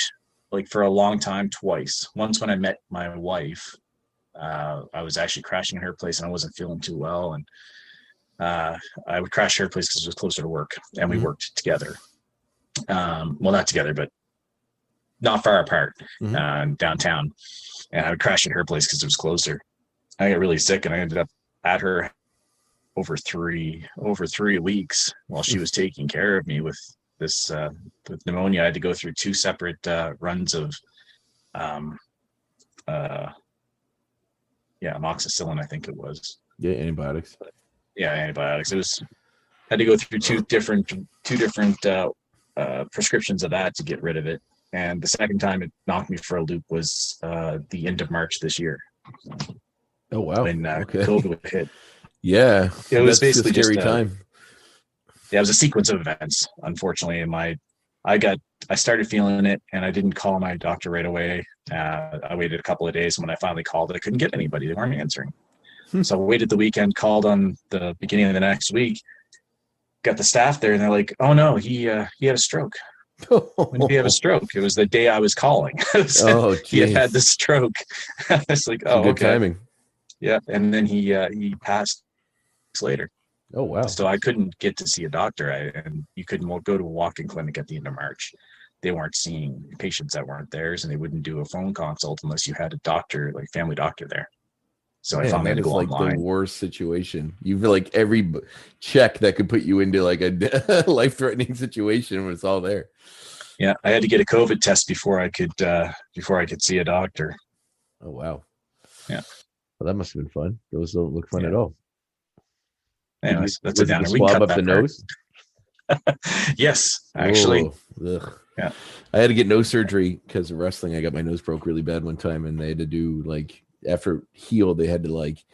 like for a long time twice. Once when I met my wife, I was actually crashing at her place, and I wasn't feeling too well, and I would crash her place because it was closer to work, and we worked together. Well, not together, but not far apart, downtown. And I would crash at her place because it was closer. I got really sick, and I ended up at her over three weeks while she was taking care of me with this with pneumonia. I had to go through 2 separate runs of amoxicillin, I think it was. Yeah, antibiotics. Yeah, antibiotics. It was had to go through two different prescriptions of that to get rid of it. And the second time it knocked me for a loop was the end of March this year. Oh wow! When COVID hit. Yeah, it was basically a scary just time. Yeah, it was a sequence of events, unfortunately. And I started feeling it, and I didn't call my doctor right away. I waited a couple of days, and when I finally called, I couldn't get anybody. They weren't answering. So I waited the weekend, called on the beginning of the next week, got the staff there, and they're like, "Oh no, he had a stroke." When did he have a stroke? It was the day I was calling. He had the stroke. It's like, oh, good timing. Yeah, and then he passed later. Oh wow! So I couldn't get to see a doctor, and you couldn't go to a walk-in clinic at the end of March. They weren't seeing patients that weren't theirs, and they wouldn't do a phone consult unless you had a doctor, like family doctor, there. So I finally had to go online. The worst situation. You've like every check that could put you into like a life-threatening situation when it's all there. Yeah, I had to get a COVID test before I could see a doctor. Oh wow! Yeah, well, that must have been fun. Those don't look fun at all. Yeah, that's a downer. We swab cut up that the part. Nose. Yes, actually. Ugh. Yeah, I had to get nose surgery because of wrestling. I got my nose broke really bad one time, and they had to do like after it healed, they had to like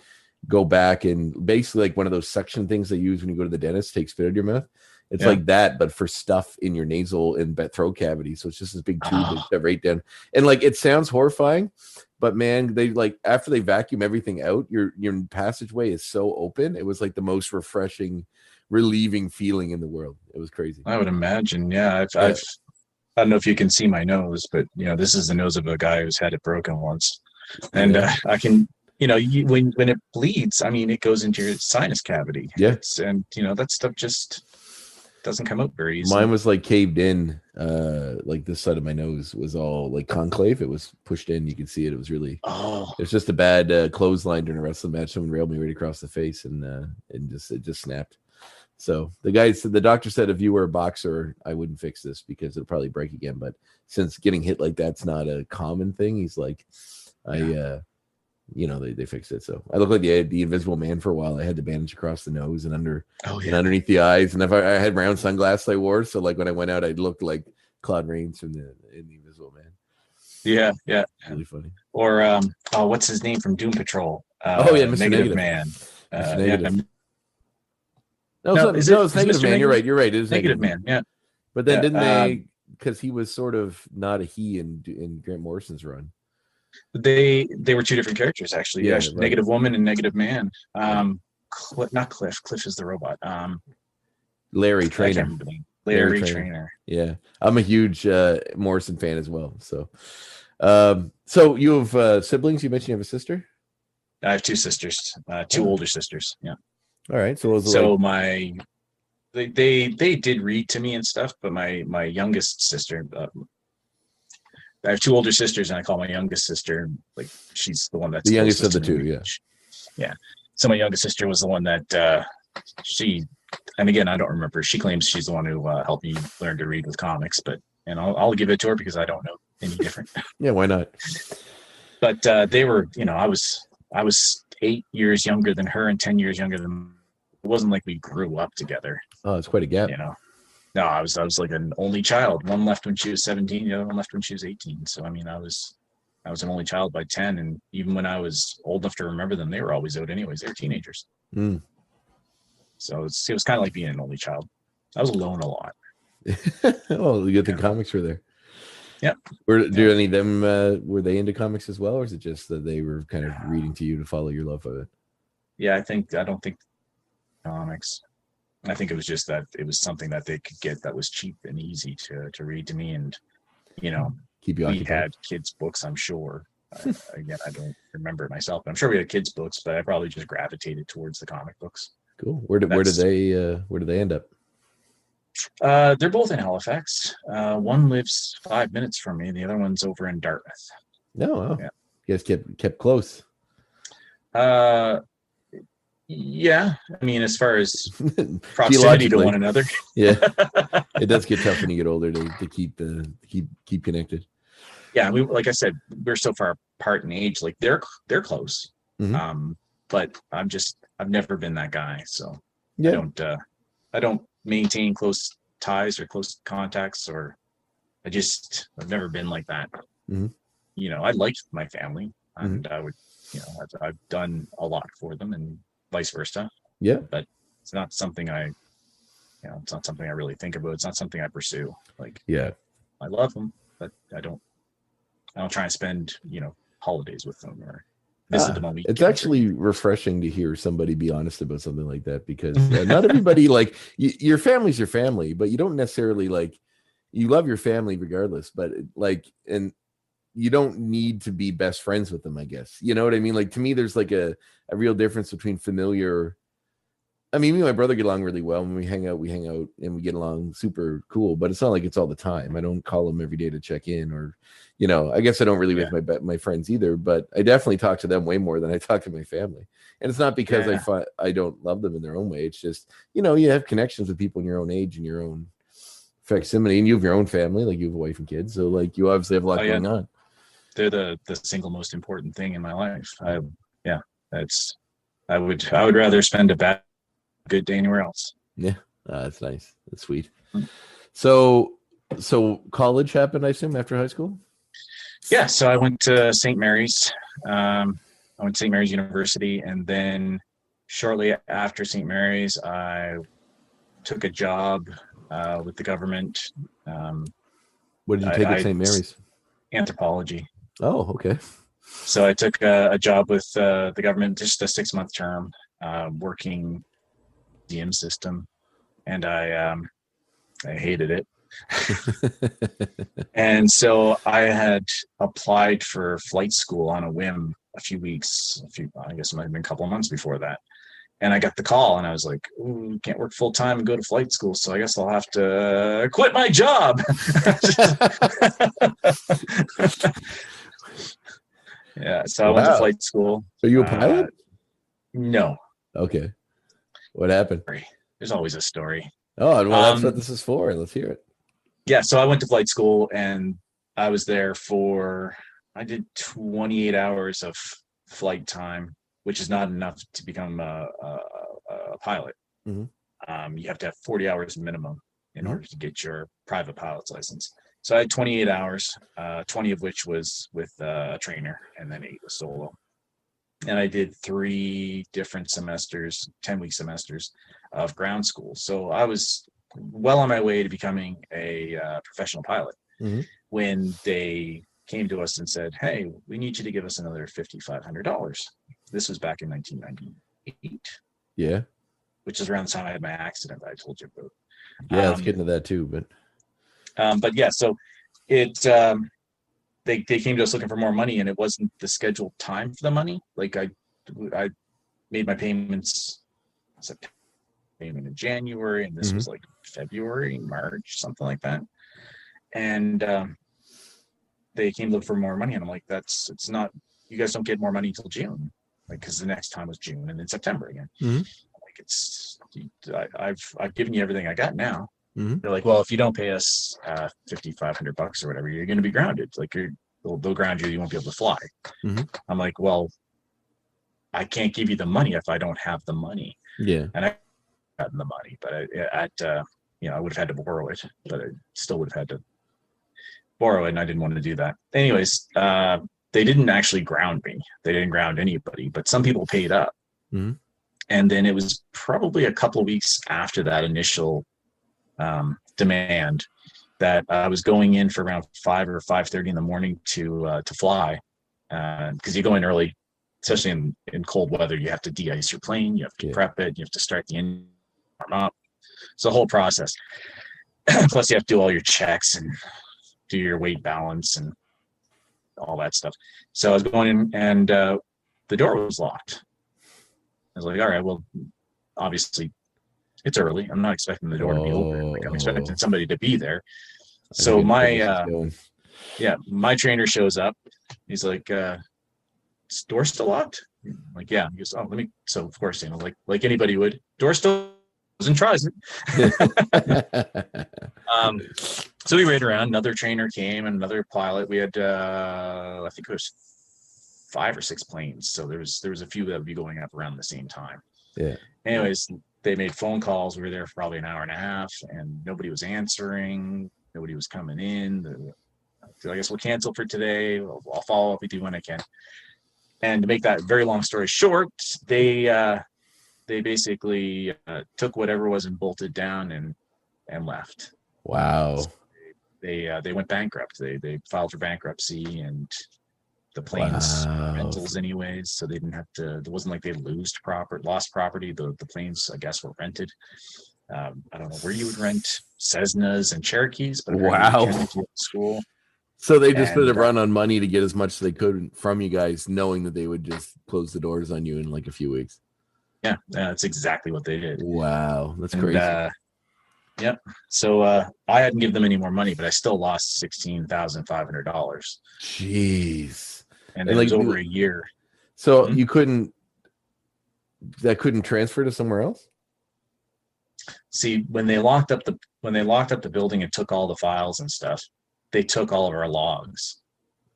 go back and basically like one of those suction things they use when you go to the dentist, take spit out of your mouth. It's like that, but for stuff in your nasal and throat cavity. So it's just this big tube they shove right down. And like it sounds horrifying, but man, they like after they vacuum everything out, your passageway is so open. It was like the most refreshing, relieving feeling in the world. It was crazy. I would imagine. Yeah, I don't know if you can see my nose, but this is the nose of a guy who's had it broken once, and I can when it bleeds, I mean, it goes into your sinus cavity. Yeah. And that stuff just doesn't come out very easily. Mine was like caved in, like this side of my nose was all like concave. It was pushed in. You could see it. It was really, it was just a bad clothesline during a wrestling match. Someone railed me right across the face, and it just snapped. So the doctor said, if you were a boxer, I wouldn't fix this because it'll probably break again. But since getting hit like that's not a common thing, he's like, they fixed it. So I looked like the Invisible Man for a while. I had the bandage across the nose and and underneath the eyes. And if I had round sunglasses I wore, so like when I went out, I looked like Claude Rains in the Invisible Man. Yeah, really funny. Or what's his name from Doom Patrol? Mr. Negative Man. Mr. Negative. No, it's Negative Man. You're right. It is Negative Man. Yeah. But then didn't they? Because he was sort of not a he in Grant Morrison's run. They were two different characters, actually. Yeah, right. Negative Woman and Negative Man. Not Cliff. Cliff is the robot. Larry Trainer. Larry Trainer. Yeah, I'm a huge Morrison fan as well. So, so you have siblings? You mentioned you have a sister. I have two sisters, two older sisters. Yeah. All right. So they did read to me and stuff, but my youngest sister. I have two older sisters, and I call my youngest sister, like, she's the one that's the youngest of the two. Yeah. So my youngest sister was the one that and again, I don't remember. She claims she's the one who helped me learn to read with comics, and I'll give it to her because I don't know any different. Yeah, why not? But they were, I was 8 years younger than her and 10 years younger than. It wasn't like we grew up together. Oh, it's quite a gap. No, I was like an only child. One left when she was 17, the other one left when she was 18. So I mean, I was an only child by 10, and even when I was old enough to remember them, they were always out anyways. They were teenagers. So it was kind of like being an only child. I was alone a lot. Oh, the good thing comics were there. Yeah. Do any of them were they into comics as well, or is it just that they were kind of reading to you to follow your love of it? Yeah, I don't think comics. I think it was just that it was something that they could get that was cheap and easy to read to me, and keep you occupied. We had kids' books, I'm sure. Again, I don't remember it myself, but I'm sure we had kids' books, but I probably just gravitated towards the comic books. Cool. Where did they end up? They're both in Halifax. One lives 5 minutes from me, and the other one's over in Dartmouth. No, yeah. You guys kept close. Yeah, I mean, as far as proximity to one another. Yeah, it does get tough when you get older to keep connected. Yeah, like I said, we're so far apart in age. Like they're close, but I've never been that guy. So yeah. I don't maintain close ties or close contacts, or I've never been like that. I liked my family, and I would, I've done a lot for them, and vice versa. Yeah. But it's not something it's not something I really think about. It's not something I pursue. Like, yeah, I love them, but I don't try and spend, holidays with them or visit them on weekends. It's actually refreshing to hear somebody be honest about something like that, because not everybody, like, your family's your family, but you don't necessarily, like, you love your family regardless, but and you don't need to be best friends with them, I guess. You know what I mean? Like, to me, there's like a real difference between familiar. I mean, me and my brother get along really well. When we hang out and we get along super cool, but it's not like it's all the time. I don't call them every day to check in, or, I guess I don't really with my friends either, but I definitely talk to them way more than I talk to my family. And it's not because I don't love them in their own way. It's just, you have connections with people in your own age and your own facsimile, and you have your own family, like you have a wife and kids. So, like, you obviously have a lot going on. They're the single most important thing in my life. I would rather spend a good day anywhere else. Yeah, that's nice. That's sweet. So college happened, I assume, after high school? Yeah, so I went to St. Mary's. I went to St. Mary's University, and then shortly after St. Mary's, I took a job with the government. What did you take at St. Mary's? Anthropology. Oh, okay. So I took a job with the government, just a 6-month term, working museum system, and I hated it. And so I had applied for flight school on a whim I guess it might have been a couple of months before that. And I got the call and I was like, ooh, can't work full time and go to flight school. So I guess I'll have to quit my job. Yeah. So I went to flight school. Are you a pilot? No. Okay. What happened? There's always a story. Oh, well, that's what this is for. Let's hear it. Yeah. So I went to flight school and I was there I did 28 hours of flight time, which is not enough to become a pilot. Mm-hmm. You have to have 40 hours minimum in order to get your private pilot's license. So I had 28 hours, 20 of which was with a trainer, and then 8 was solo. And I did 3 different semesters, 10-week semesters of ground school. So I was well on my way to becoming a professional pilot when they came to us and said, hey, we need you to give us another $5,500. This was back in 1998. Yeah. Which is around the time I had my accident that I told you about. Yeah, let's get into that too. But yeah, so they came to us looking for more money, and it wasn't the scheduled time for the money. Like I made my payments, payment in January, and this was like February, March, something like that. And they came to look for more money, and I'm like, it's not. You guys don't get more money until June, like because the next time was June and then September again. Like I've given you everything I got now. They're like, well, if you don't pay us $5,500 or whatever, you're going to be grounded. Like they'll ground you. You won't be able to fly. I'm like, well, I can't give you the money if I don't have the money. Yeah. And I gotten the money, but I would have had to borrow it, but I still would have had to borrow it, and I didn't want to do that. Anyways, they didn't actually ground me. They didn't ground anybody, but some people paid up. And then it was probably a couple of weeks after that initial demand that I was going in for around 5 or 5:30 in the morning to fly, because you go in early, especially in cold weather. You have to de-ice your plane, you have to prep it, you have to start the engine, warm up. It's a whole process. Plus, you have to do all your checks and do your weight balance and all that stuff. So I was going in, and the door was locked. I was like, all right, well, obviously it's early. I'm not expecting the door to be open. Like I'm expecting somebody to be there. So my trainer shows up. He's like, is door still locked? I'm like, yeah. He goes, oh, let me. So of course, like anybody would, door still and tries it. So we rode around. Another trainer came, and another pilot. We had, I think it was 5 or 6 planes. So there was a few that would be going up around the same time. Yeah. Anyways, they made phone calls. We were there for probably an hour and a half, and nobody was answering. Nobody was coming in. So I guess we'll cancel for today. I'll follow up with you when I can. And to make that very long story short, they basically took whatever was and bolted down and left. Wow. So they went bankrupt. They filed for bankruptcy, and the planes rentals anyways, so they didn't have to. It wasn't like they lost property. The planes, I guess, were rented. I don't know where you would rent Cessnas and Cherokees, but school. So they just put a run on money to get as much as they could from you guys, knowing that they would just close the doors on you in like a few weeks. Yeah, that's exactly what they did. Wow, that's crazy. Yep. So I hadn't given them any more money, but I still lost $16,500. Jeez. And it was over a year. So you couldn't transfer to somewhere else? See, when they locked up the building and took all the files and stuff, they took all of our logs.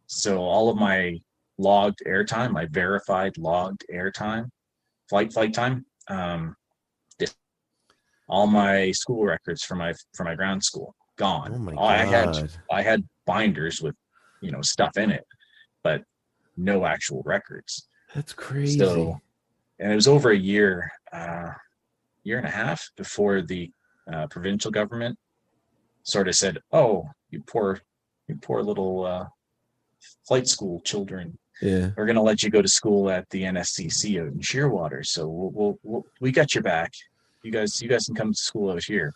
So all of my logged airtime, my verified logged airtime, flight time, all my school records for my ground school gone. Oh my God. I had binders with stuff in it, but no actual records. That's crazy. So, and it was over a year and a half before the provincial government sort of said, "Oh, you poor little flight school children. Yeah, we're going to let you go to school at the NSCC out in Shearwater. So we got your back. You guys can come to school out here."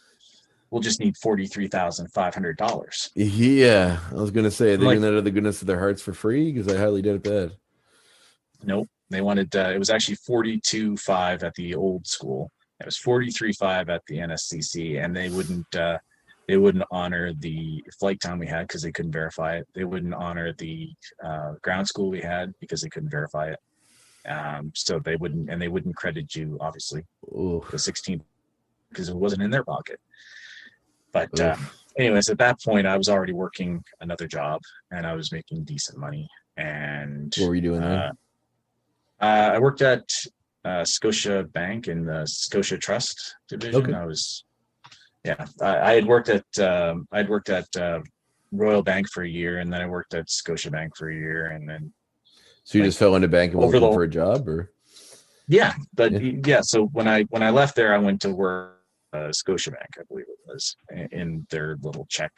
we'll just need $43,500. Yeah, I was gonna say, are they Like, doing that out of the goodness of their hearts for free? Because I highly doubt that. nope. They wanted, it was actually 42.5 at the old school. It was 43.5 at the NSCC, and they wouldn't honor the flight time we had because they couldn't verify it. They wouldn't honor the ground school we had because they couldn't verify it. So they wouldn't credit you, obviously, Oof. the 16 because it wasn't in their pocket. But Oof. anyways, at that point, I was already working another job and I was making decent money. And What were you doing then? I worked at Scotia Bank in the Scotia Trust division. Okay. I had worked at Royal Bank for a year, and then I worked at Scotia Bank for a year, and then. So you just fell into bank and over looking the- for a job, or? Yeah, but yeah. So when I left there, I went to work Scotiabank, I believe it was, in their little check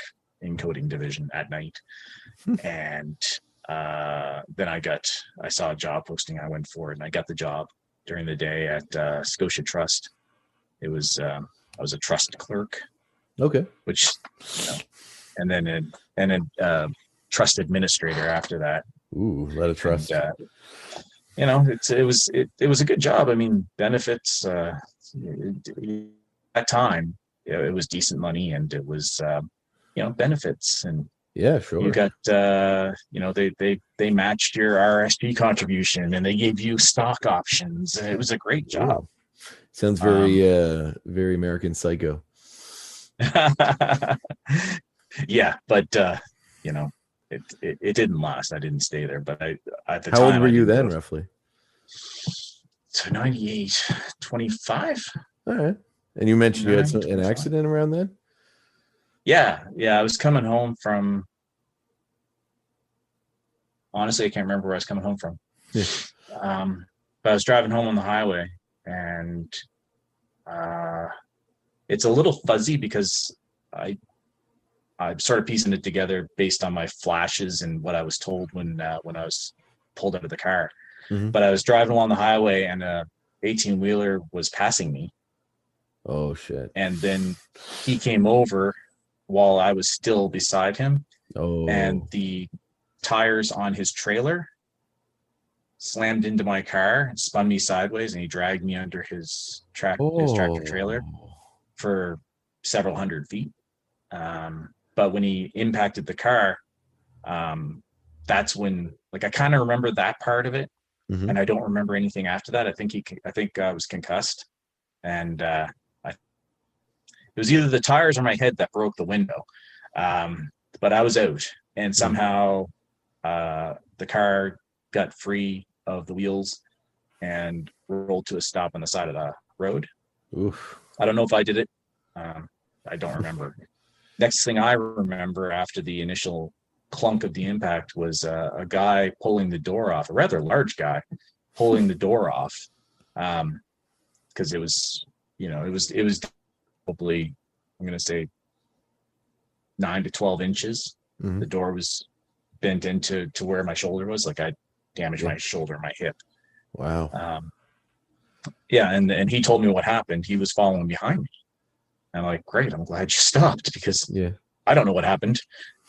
encoding division at night. And then I saw a job posting. I went for it, and I got the job during the day at Scotia Trust. It was I was a trust clerk. Okay. Which, and then trust administrator after that. Ooh, a lot of trust. And, it was a good job. I mean, benefits at that time, it was decent money, and it was benefits, and yeah, sure. you got they matched your RSP contribution, and they gave you stock options, and it was a great job. Ooh. Sounds very very American Psycho. Yeah, but it didn't last. I didn't stay there, but at the time. How old were you then, roughly? So 98, 25. All right. And you mentioned you had an accident around then? Yeah. I was coming home from. Honestly, I can't remember where I was coming home from. Yeah. But I was driving home on the highway, and it's a little fuzzy because I started piecing it together based on my flashes and what I was told when I was pulled out of the car. Mm-hmm. But I was driving along the highway, and a 18-wheeler was passing me. Oh shit! And then he came over while I was still beside him. Oh. And the tires on his trailer slammed into my car and spun me sideways, and he dragged me under his tractor trailer for several hundred feet. But when he impacted the car, that's when, I kind of remember that part of it, mm-hmm. and I don't remember anything after that. I think I was concussed, and it was either the tires or my head that broke the window. But I was out, and somehow the car got free of the wheels and rolled to a stop on the side of the road. Oof. I don't know if I did it. I don't remember. Next thing I remember after the initial clunk of the impact was a guy pulling the door off, a rather large guy pulling the door off, because it was probably, I'm going to say 9 to 12 inches. Mm-hmm. The door was bent into where my shoulder was. I damaged my shoulder, my hip. Wow. Yeah, and he told me what happened. He was following behind me. I'm like, great, I'm glad you stopped, because I don't know what happened.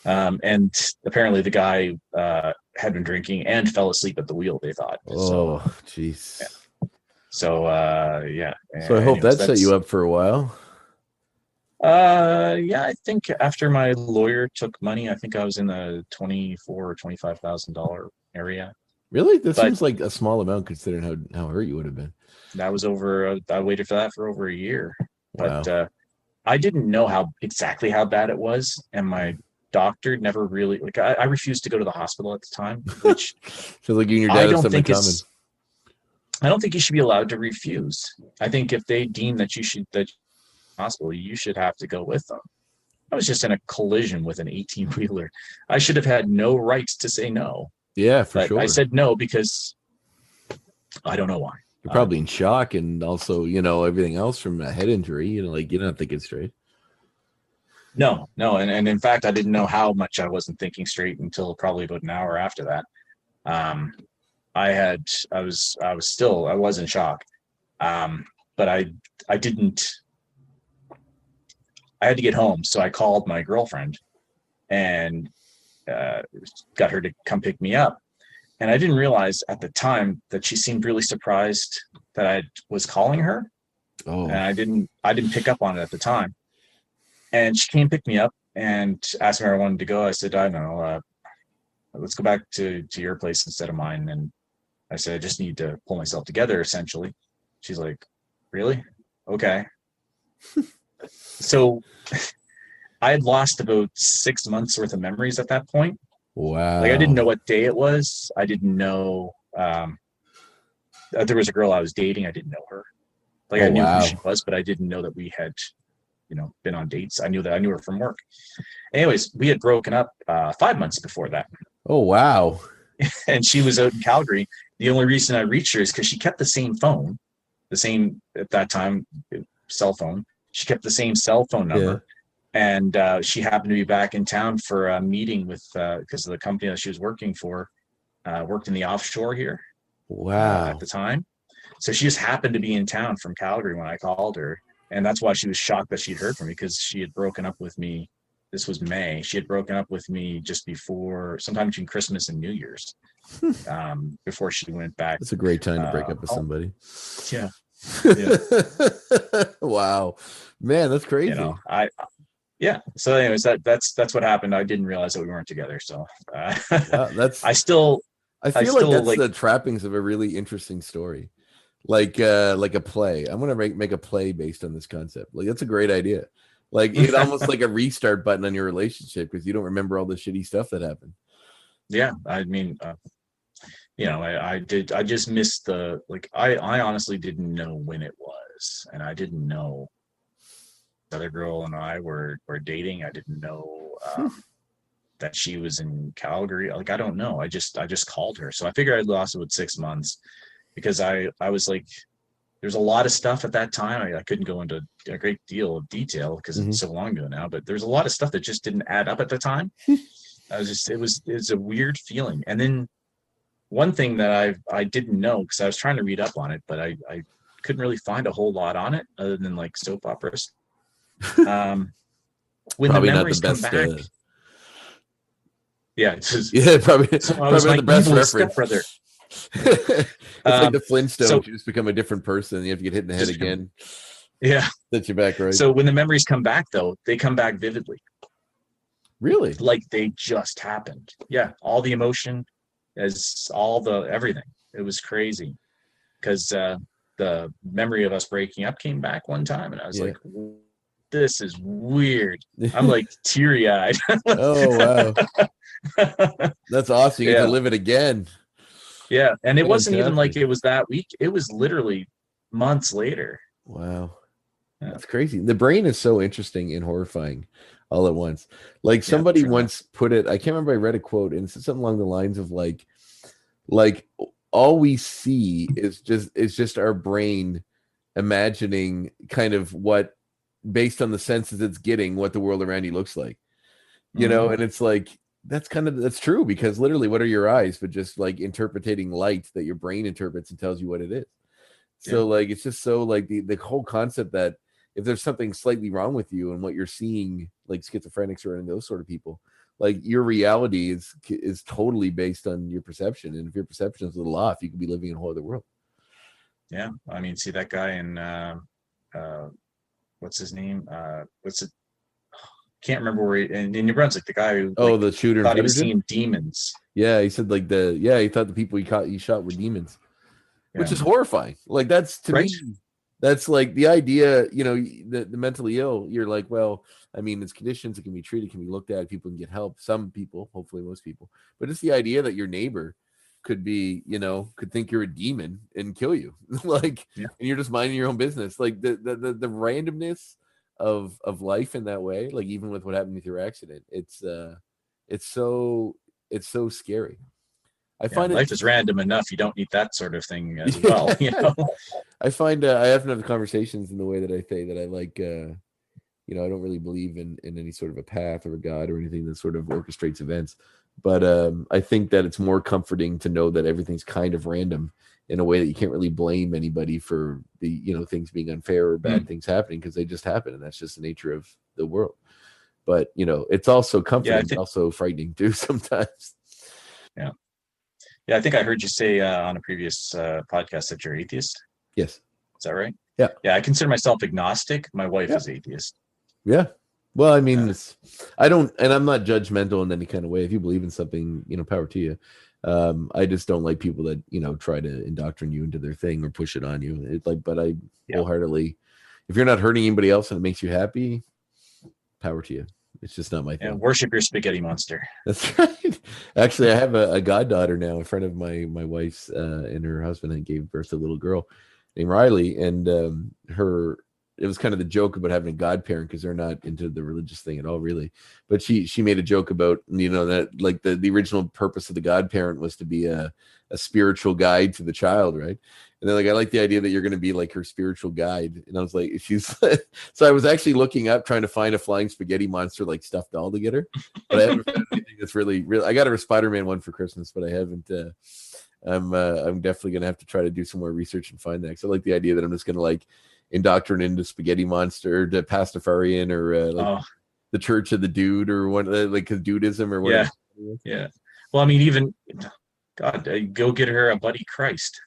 And apparently the guy had been drinking and fell asleep at the wheel, they thought. Oh, jeez. Yeah. So, yeah. So I hope that set you up for a while. Yeah, I think after my lawyer took money, I think I was in the $24,000 or $25,000 area. Really? That seems like a small amount considering how hurt you would have been. That was over. I waited for that for over a year. Wow. But I didn't know exactly how bad it was, and my doctor never really I refused to go to the hospital at the time, which so you and your dad have something common. I don't think you should be allowed to refuse. I think if they deem that hospital, you should have to go with them. I was just in a collision with an 18-wheeler. I should have had no rights to say no. Yeah, for sure. I said no because I don't know why. You're probably in shock, and also, everything else from a head injury. You're not thinking straight. No, and in fact, I didn't know how much I wasn't thinking straight until probably about an hour after that. I was in shock, but I didn't. I had to get home. So I called my girlfriend and got her to come pick me up. And I didn't realize at the time that she seemed really surprised that I was calling her. Oh. And I didn't pick up on it at the time. And she came pick me up and asked me where I wanted to go. I said, I don't know, let's go back to your place instead of mine. And I said, I just need to pull myself together, essentially. She's like, really? Okay. So I had lost about 6 months worth of memories at that point. Wow. Like, I didn't know what day it was. I didn't know there was a girl I was dating. I didn't know her. Like, I knew who she was, but I didn't know that we had, been on dates. I knew her from work. Anyways, we had broken up 5 months before that. Oh, wow. And she was out in Calgary. The only reason I reached her is because she kept the same phone, at that time, cell phone. She kept the same cell phone number. Yeah. And she happened to be back in town for a meeting with, because of the company that she was working for, worked in the offshore here. Wow. At the time. So she just happened to be in town from Calgary when I called her. And that's why she was shocked that she'd heard from me, because she had broken up with me. This was May. She had broken up with me just before, sometime between Christmas and New Year's, before she went back. It's a great time to break up with somebody. Yeah. Wow, man, that's crazy. So anyways, that's what happened. I didn't realize that we weren't together. So I feel feel like that's the trappings of a really interesting story. Like a play. I'm gonna make a play based on this concept. Like, that's a great idea. Like, it's almost like a restart button on your relationship because you don't remember all the shitty stuff that happened. Yeah, I mean, I just missed the, like, I honestly didn't know when it was, and I didn't know the other girl and I were dating. I didn't know that she was in Calgary. Like, I don't know. I just called her. So I figured I'd lost about 6 months because I was like, there's a lot of stuff at that time. I couldn't go into a great deal of detail because it's so long ago now, but there's a lot of stuff that just didn't add up at the time. It was a weird feeling. And then one thing that I didn't know, because I was trying to read up on it, but I couldn't really find a whole lot on it other than like soap operas. When probably the memories not the best, come back, probably not the best reference. Stepbrother. It's like the Flintstones. You just become a different person. You have to get hit in the head again. Yeah, set you back right. So when the memories come back, though, they come back vividly. Really? Like they just happened. Yeah, all the emotion, everything. It was crazy because the memory of us breaking up came back one time, and I was like, this is weird. I'm like teary-eyed. Oh, wow. That's awesome. You get to live it again. Yeah, and it wasn't even like it was that week. It was literally months later. Wow. Yeah. That's crazy. The brain is so interesting and horrifying all at once. Like somebody once put it, I can't remember, I read a quote and it said something along the lines of like all we see is just our brain imagining kind of what, based on the senses it's getting, what the world around you looks like. You know, and it's like, that's true, because literally what are your eyes but just like interpreting light that your brain interprets and tells you what it is. So like, it's just so like the whole concept that if there's something slightly wrong with you and what you're seeing, like schizophrenics or those sort of people, like your reality is totally based on your perception. And if your perception is a little off, you could be living in a whole other world. Yeah. I mean, see that guy in, what's his name? Can't remember where in New Brunswick, the guy who the shooter thought he was seeing demons. Yeah, he said he thought the people he shot were demons, which is horrifying. Like that's to me, that's like the idea. You know, the mentally ill. You're like, well, I mean, it's conditions. It can be treated, can be looked at. People can get help. Some people, hopefully most people, but it's the idea that your neighbor could be, could think you're a demon and kill you, and you're just minding your own business. Like the randomness of life in that way, like even with what happened with your accident, it's so scary. I find life is random enough. You don't need that sort of thing as well. I find I often have conversations in the way that I say that I like, I don't really believe in any sort of a path or a God or anything that sort of orchestrates events. But I think that it's more comforting to know that everything's kind of random in a way that you can't really blame anybody for the, things being unfair or bad things happening, because they just happen. And that's just the nature of the world. But it's also comforting, but also frightening too sometimes. Yeah. I think I heard you say on a previous podcast that you're atheist. Yes. Is that right? Yeah. I consider myself agnostic. My wife is atheist. Yeah. Well, I mean, I don't, and I'm not judgmental in any kind of way. If you believe in something, power to you. I just don't like people that, try to indoctrinate you into their thing or push it on you. But I wholeheartedly, if you're not hurting anybody else and it makes you happy, power to you. It's just not my thing. And worship your spaghetti monster. That's right. Actually, I have a goddaughter now, a friend of my wife's, and her husband had gave birth to a little girl named Riley, and it was kind of the joke about having a godparent because they're not into the religious thing at all, really. But she made a joke about, that like the original purpose of the godparent was to be a spiritual guide to the child, right? And then like, I like the idea that you're going to be like her spiritual guide. And I was like, so I was actually looking up, trying to find a flying spaghetti monster, like stuffed doll to get her. But I haven't found anything that's really, I got her a Spider-Man one for Christmas, but I haven't, I'm definitely going to have to try to do some more research and find that. Cause I like the idea that I'm just going to like indoctrinate into spaghetti monster, to Pastafarian, or the Church of the Dude, or what, like Dudism or whatever. Yeah. Well, I mean, even God, go get her a Buddy Christ.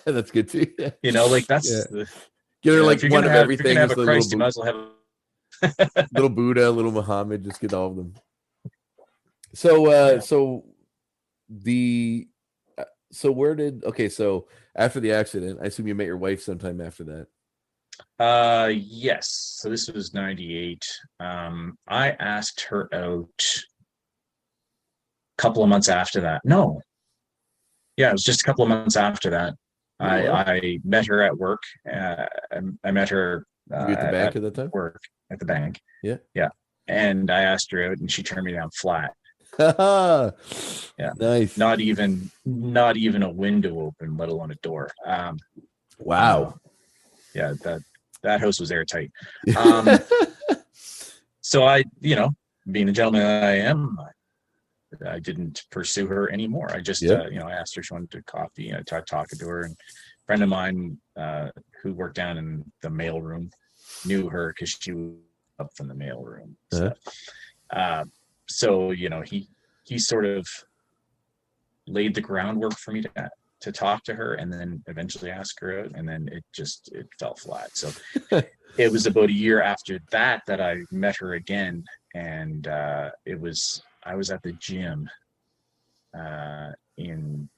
That's good too. Like that's get her like one of everything. If you're gonna have a Christ, you might as well have little Buddha, little Muhammad. Just get all of them. So, so after the accident, I assume you met your wife sometime after that. Yes. So this was 98. I asked her out a couple of months after that. No. Yeah, it was just a couple of months after that. I met her at work. I met her at the bank at the time? Work at the bank. Yeah. Yeah. And I asked her out and she turned me down flat. Yeah. Nice. Not even a window open, let alone a door. Wow. Yeah, that house was airtight. So I, being the gentleman that I am, I didn't pursue her anymore. I just, I asked her if she wanted to coffee. I tried talking to her, and a friend of mine who worked down in the mail room knew her because she was up from the mail room. So, he sort of laid the groundwork for me to talk to her, and then eventually ask her out, and then it fell flat. So it was about a year after that I met her again, and I was at the gym in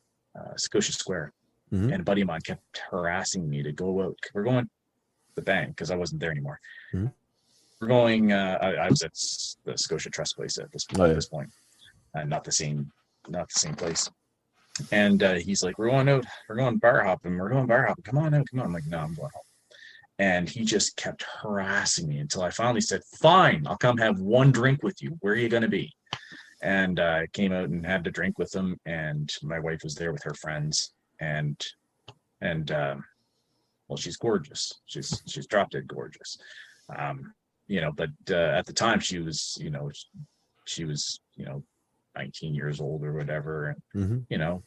Scotia Square, and a buddy of mine kept harassing me to go out. We're going to the bank because I wasn't there anymore. Mm-hmm. We're going. I was at the Scotia Trust place at this point, not the same place. And he's like, "We're going out. We're going bar hopping. Come on out. I'm like, "No, I'm going home." And he just kept harassing me until I finally said, "Fine, I'll come have one drink with you. Where are you going to be?" And I came out and had a drink with them, and my wife was there with her friends, and well, she's gorgeous. She's drop dead gorgeous. But at the time she was 19 years old or whatever. And, I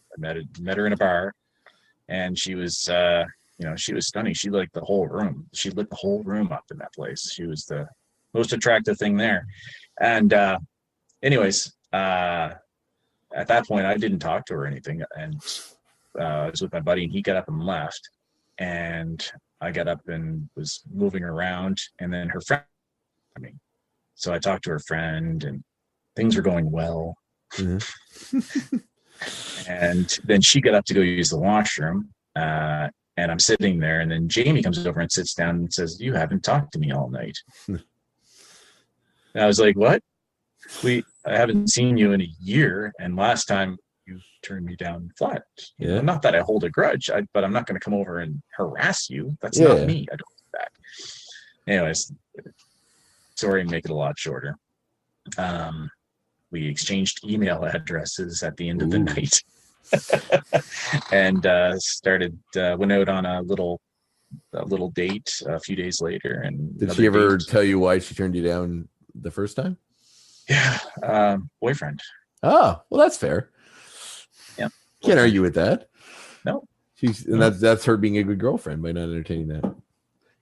met her in a bar, and she was, she was stunning. She liked the whole room. She lit the whole room up in that place. She was the most attractive thing there. And, anyways, at that point I didn't talk to her or anything. And, I was with my buddy, and he got up and left, and I got up and was moving around, and then her friend, so I talked to her friend, and things were going well. Mm-hmm. And then she got up to go use the washroom, and I'm sitting there, and then Jamie comes over and sits down and says, "You haven't talked to me all night." And I was like, "What? I haven't seen you in a year, and last time you turned me down flat. Not that I hold a grudge, but I'm not going to come over and harass you. That's not me. I don't do that." Anyways, sorry, make it a lot shorter. We exchanged email addresses at the end of the night, and went out on a little date a few days later. And did she ever tell you why she turned you down the first time? Yeah, boyfriend. Oh, well, that's fair. Yeah, can't argue with that. No, that's her being a good girlfriend by not entertaining that.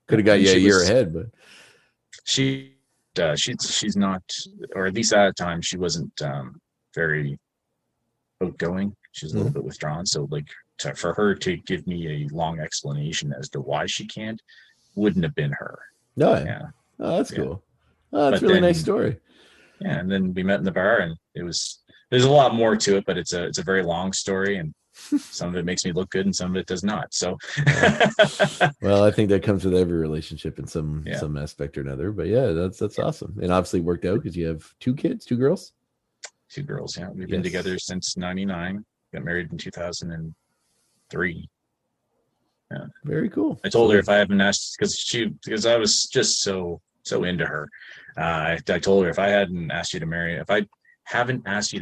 Could have got you a year ahead, but she she's not, or at least at the time she wasn't very outgoing. She's a little bit withdrawn. So like for her to give me a long explanation as to why she can't wouldn't have been her. No, yeah. Yeah. Oh, that's Yeah. cool. Oh, that's But a really then- nice story. Yeah, and then we met in the bar, and there's a lot more to it, but it's a very long story, and some of it makes me look good and some of it does not. So Well, I think that comes with every relationship in some Yeah. aspect or another. But yeah, that's awesome. And obviously it worked out because you have 2 kids, 2 girls. 2 girls. Yeah, we've been Yes. together since '99. Got married in 2003. Very cool. I told her if I haven't asked, because I was just so into her. I told her if I haven't asked you to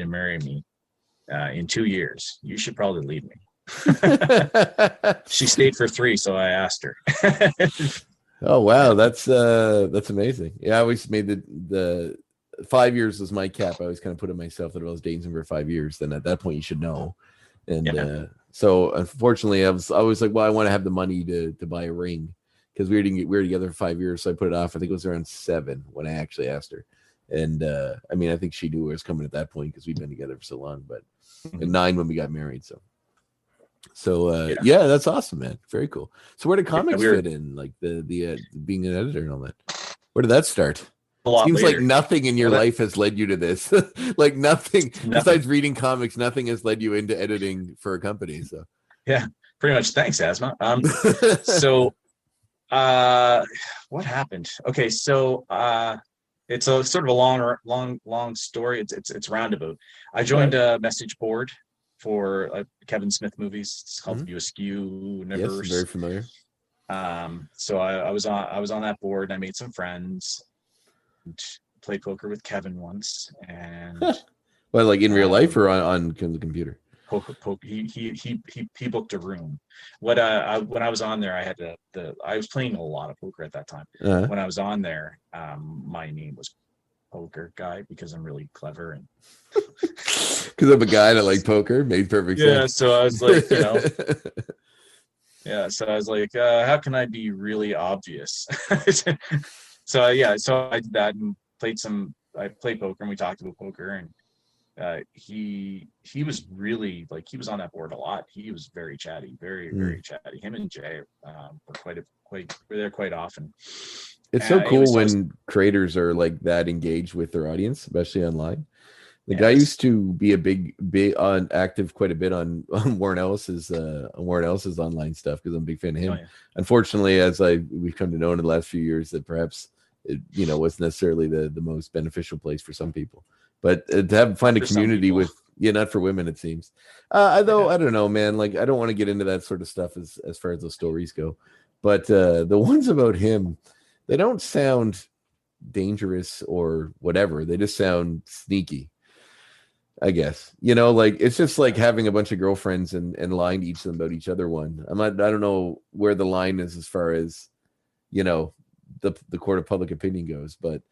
marry me in 2 years, you should probably leave me. She stayed for 3, so I asked her. Oh wow, that's amazing. Yeah, I always made the 5 years was my cap. I always kind of put it myself that if I was dating for 5 years, then at that point you should know. And so unfortunately, I was like, well, I want to have the money to buy a ring because we were together for 5 years. So I put it off. I think it was around 7 when I actually asked her. And I mean, I think she knew I was coming at that point because we'd been together for so long. But and 9 when we got married. So yeah, that's awesome, man. Very cool. So where did comics fit in, like the being an editor and all that? Where did that start? Seems later. like nothing in your life has led you to this. Like nothing besides reading comics, nothing has led you into editing for a company. So yeah, pretty much. Thanks, Asma. So what happened? Okay, so it's a sort of a long story. It's roundabout. I joined a message board for Kevin Smith movies. It's called View Askew Universe. Yes, very familiar. So I was on that board and I made some friends. And played poker with Kevin once, and well, like in real life or on the computer. Poker. He booked a room. When I was on there, I had I was playing a lot of poker at that time. When I was on there, my name was Poker Guy because I'm really clever and because I'm a guy that like poker. Made perfect sense. Yeah, so I was like, how can I be really obvious? So I did that and I played poker and we talked about poker, and he was really he was on that board a lot. He was very chatty, very chatty. Him and Jay were there quite often. It's so cool when creators are like that engaged with their audience, especially online. The guy used to be a big active quite a bit on Warren Ellis's online stuff because I'm a big fan of him. Oh, yeah. Unfortunately, as we've come to know in the last few years, that perhaps it wasn't necessarily the most beneficial place for some people. But to find a community with not for women, it seems. I don't know, man. Like I don't want to get into that sort of stuff as far as those stories go. But the ones about him, they don't sound dangerous or whatever. They just sound sneaky, I guess. It's just like having a bunch of girlfriends and lying to each of them about each other one. I don't know where the line is as far as, the court of public opinion goes, but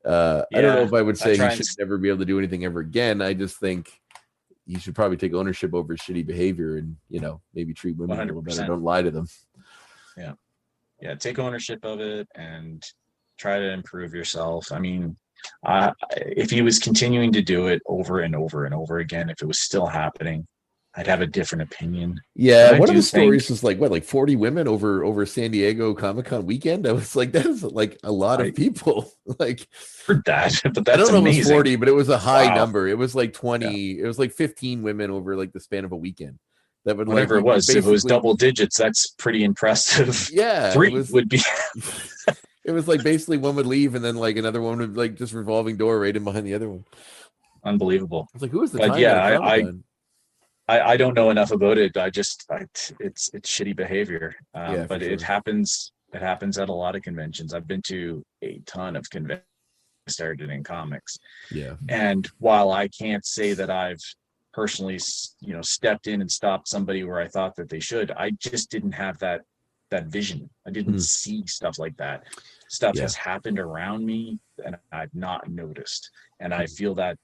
I don't know if I would say he should never be able to do anything ever again. I just think he should probably take ownership over his shitty behavior and, maybe treat women 100%. A little better. Don't lie to them. Yeah. Take ownership of it and try to improve yourself. I mean, if he was continuing to do it over and over and over again, if it was still happening, I'd have a different opinion. Yeah, one of the stories was like 40 women over San Diego Comic-Con weekend. I was like, that is like a lot of people. Like for that, but that's I don't know amazing. If it was 40, but it was a high number. It was like 20. Yeah. It was like 15 women over like the span of a weekend. That would whatever it was. If it was double digits, that's pretty impressive. Yeah, 3 would be. It was like basically one would leave and then like another one would like just revolving door right in behind the other one. Unbelievable. I was like, who was the? But I don't know enough about it. It's shitty behavior. But sure. It happens at a lot of conventions. I've been to a ton of conventions. Started in comics. Yeah. And while I can't say that I've personally, stepped in and stopped somebody where I thought that they should, I just didn't have that vision. I didn't see stuff like that. Stuff has happened around me and I've not noticed. And I feel that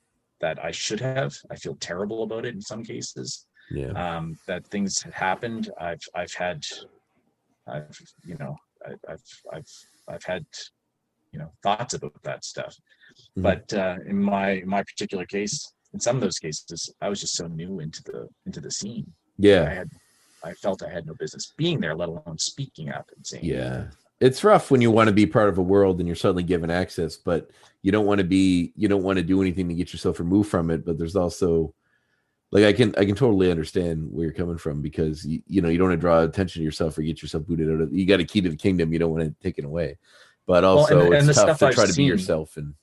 I should have. I feel terrible about it in some cases. Yeah. That things had happened. I've had thoughts about that stuff. Mhm. But in my particular case, in some of those cases, I was just so new into the scene. Yeah. I felt I had no business being there, let alone speaking up and saying. Yeah. It's rough when you want to be part of a world and you're suddenly given access, but you don't want to do anything to get yourself removed from it. But there's also, like, I can totally understand where you're coming from, because you don't want to draw attention to yourself or get yourself booted out of. You got a key to the kingdom. You don't want it taken away, but also and the it's tough stuff to I've try to be seen, yourself. And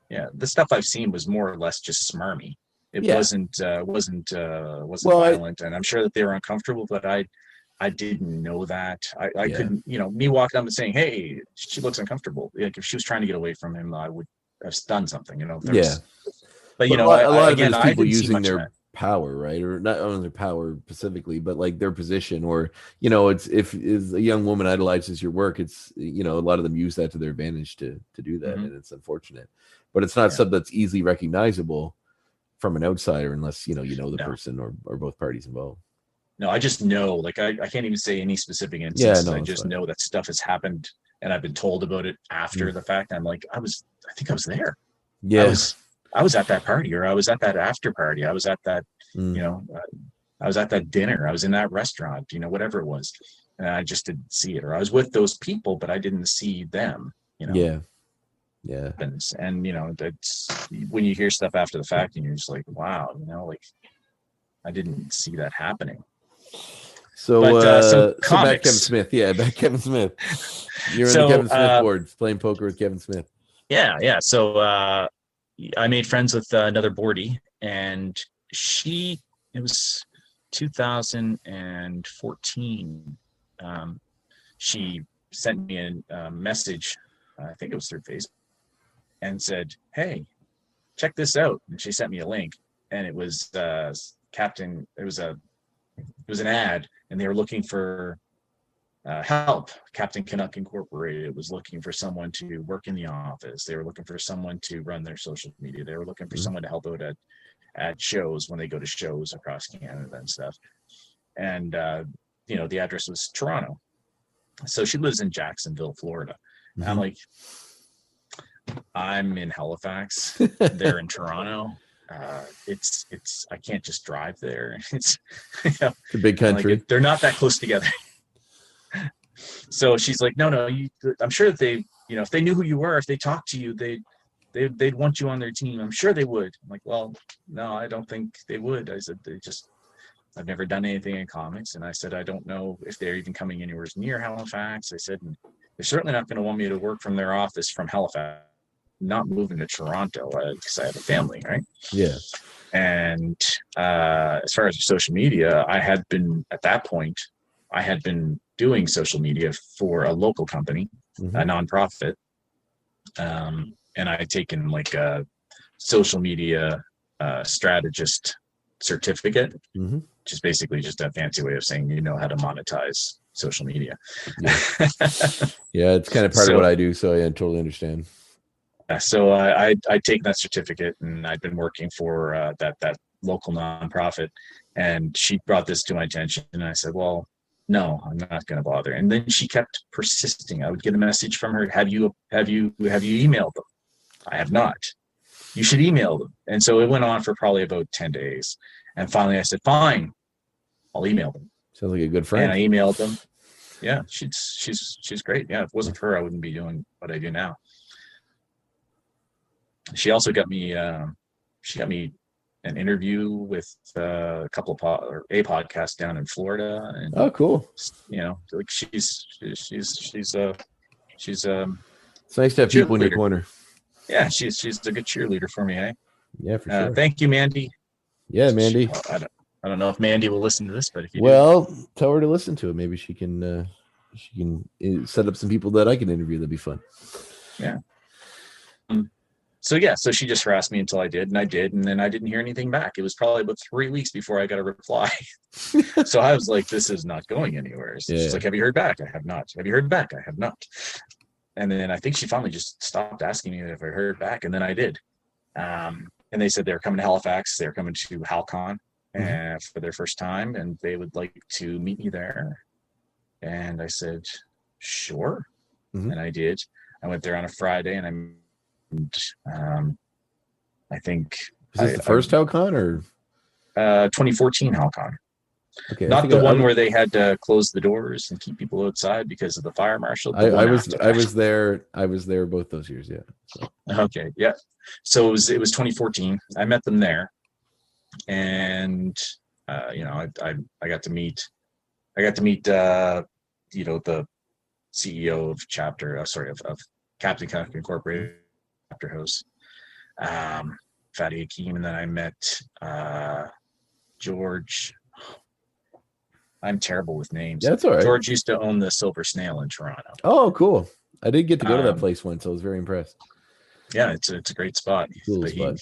yeah, the stuff I've seen was more or less just smarmy. It Yeah. wasn't Well, violent, and I'm sure that they were uncomfortable, but I didn't know that. I Yeah. couldn't, me walking up and saying, "Hey, she looks uncomfortable." Like, if she was trying to get away from him, I would have done something. Yeah. But a lot of it again, is I people didn't see using much of their that. power, right? Or not only their power specifically, but like their position, or it's if a young woman idolizes your work, it's a lot of them use that to their advantage to do that, Mhm. and it's unfortunate. But it's not Yeah. something that's easily recognizable from an outsider, unless the No. person or both parties involved. No, I just know, like, I can't even say any specific Yeah, instances. no, I it's just fine. know that stuff has happened, and I've been told about it after the fact. I'm like, I think I was there. Yeah. I was at that party, or I was at that after party. I was at that, Mm. I was at that dinner. I was in that restaurant, whatever it was. And I just didn't see it. Or I was with those people, but I didn't see them, Yeah. Yeah. And, that's when you hear stuff after the fact and you're just like, wow, like, I didn't see that happening. So, But some so back comics. Kevin Smith. Yeah, back Kevin Smith. You're in the Kevin Smith boards, playing poker with Kevin Smith. Yeah. So I made friends with another boardie, and it was 2014. She sent me a message, I think it was through Facebook, and said, "Hey, check this out." And she sent me a link, and it was Captain. It was an ad, and they were looking for help. Captain Canuck Incorporated was looking for someone to work in the office. They were looking for someone to run their social media. They were looking for someone to help out at shows when they go to shows across Canada and stuff. And the address was Toronto. So she lives in Jacksonville, Florida. And I'm like, I'm in Halifax. They're in Toronto. It's I can't just drive there. It's It's a big country. they're not that close together. So she's like, no, I'm sure that they, if they knew who you were, if they talked to you, they'd want you on their team. I'm sure they would. I'm like, well, no, I don't think they would. I said, I've never done anything in comics. And I said, I don't know if they're even coming anywhere near Halifax. I said, they're certainly not going to want me to work from their office from Halifax, not moving to Toronto, because I have a family, right? Yeah. And as far as social media, I had been doing social media for a local company, a nonprofit. And I had taken like a social media strategist certificate, which is basically just a fancy way of saying how to monetize social media. Yeah, it's kind of part of what I do, so I totally understand. So I'd taken that certificate, and I'd been working for that local nonprofit, and she brought this to my attention, and I said, well, no, I'm not going to bother. And then she kept persisting. I would get a message from her. Have you emailed them? I have not. You should email them. And so it went on for probably about 10 days. And finally I said, fine, I'll email them. Sounds like a good friend. And I emailed them. Yeah, she's great. Yeah, if it wasn't for her, I wouldn't be doing what I do now. She also got me an interview with a couple of a podcast down in Florida. And, oh, cool. Like she's it's nice to have people in your corner. Yeah, she's a good cheerleader for me, eh? Yeah, for sure. Thank you, Mandy. Yeah, Mandy. I don't know if Mandy will listen to this, but if you do. Tell her to listen to it. Maybe she can set up some people that I can interview. That'd be fun. Yeah. So she just harassed me until I did, and then I didn't hear anything back. It was probably about 3 weeks before I got a reply. So I was like, this is not going anywhere. So she's like, have you heard back? I have not. Have you heard back? I have not. And then I think she finally just stopped asking me if I heard back, and then I did. And they said they're coming to Halifax. They're coming to HalCon for their first time, and they would like to meet me there. And I said, sure. And I did. I went there on a Friday, and I think Is this the first HalCon or 2014 HalCon? okay? Not the one where they had to close the doors and keep people outside because of the fire marshal. I was there. I was there both those years. Yeah. So. Okay. Yeah. So it was 2014. I met them there, and I got to meet the CEO of of Captain Canuck Incorporated chapter host, Fatty Hakeem, and then I met George. I'm terrible with names. That's all right. George used to own the Silver Snail in Toronto. Oh, cool! I did get to go to that place once. I was very impressed. Yeah, it's a great spot. Cool but spot.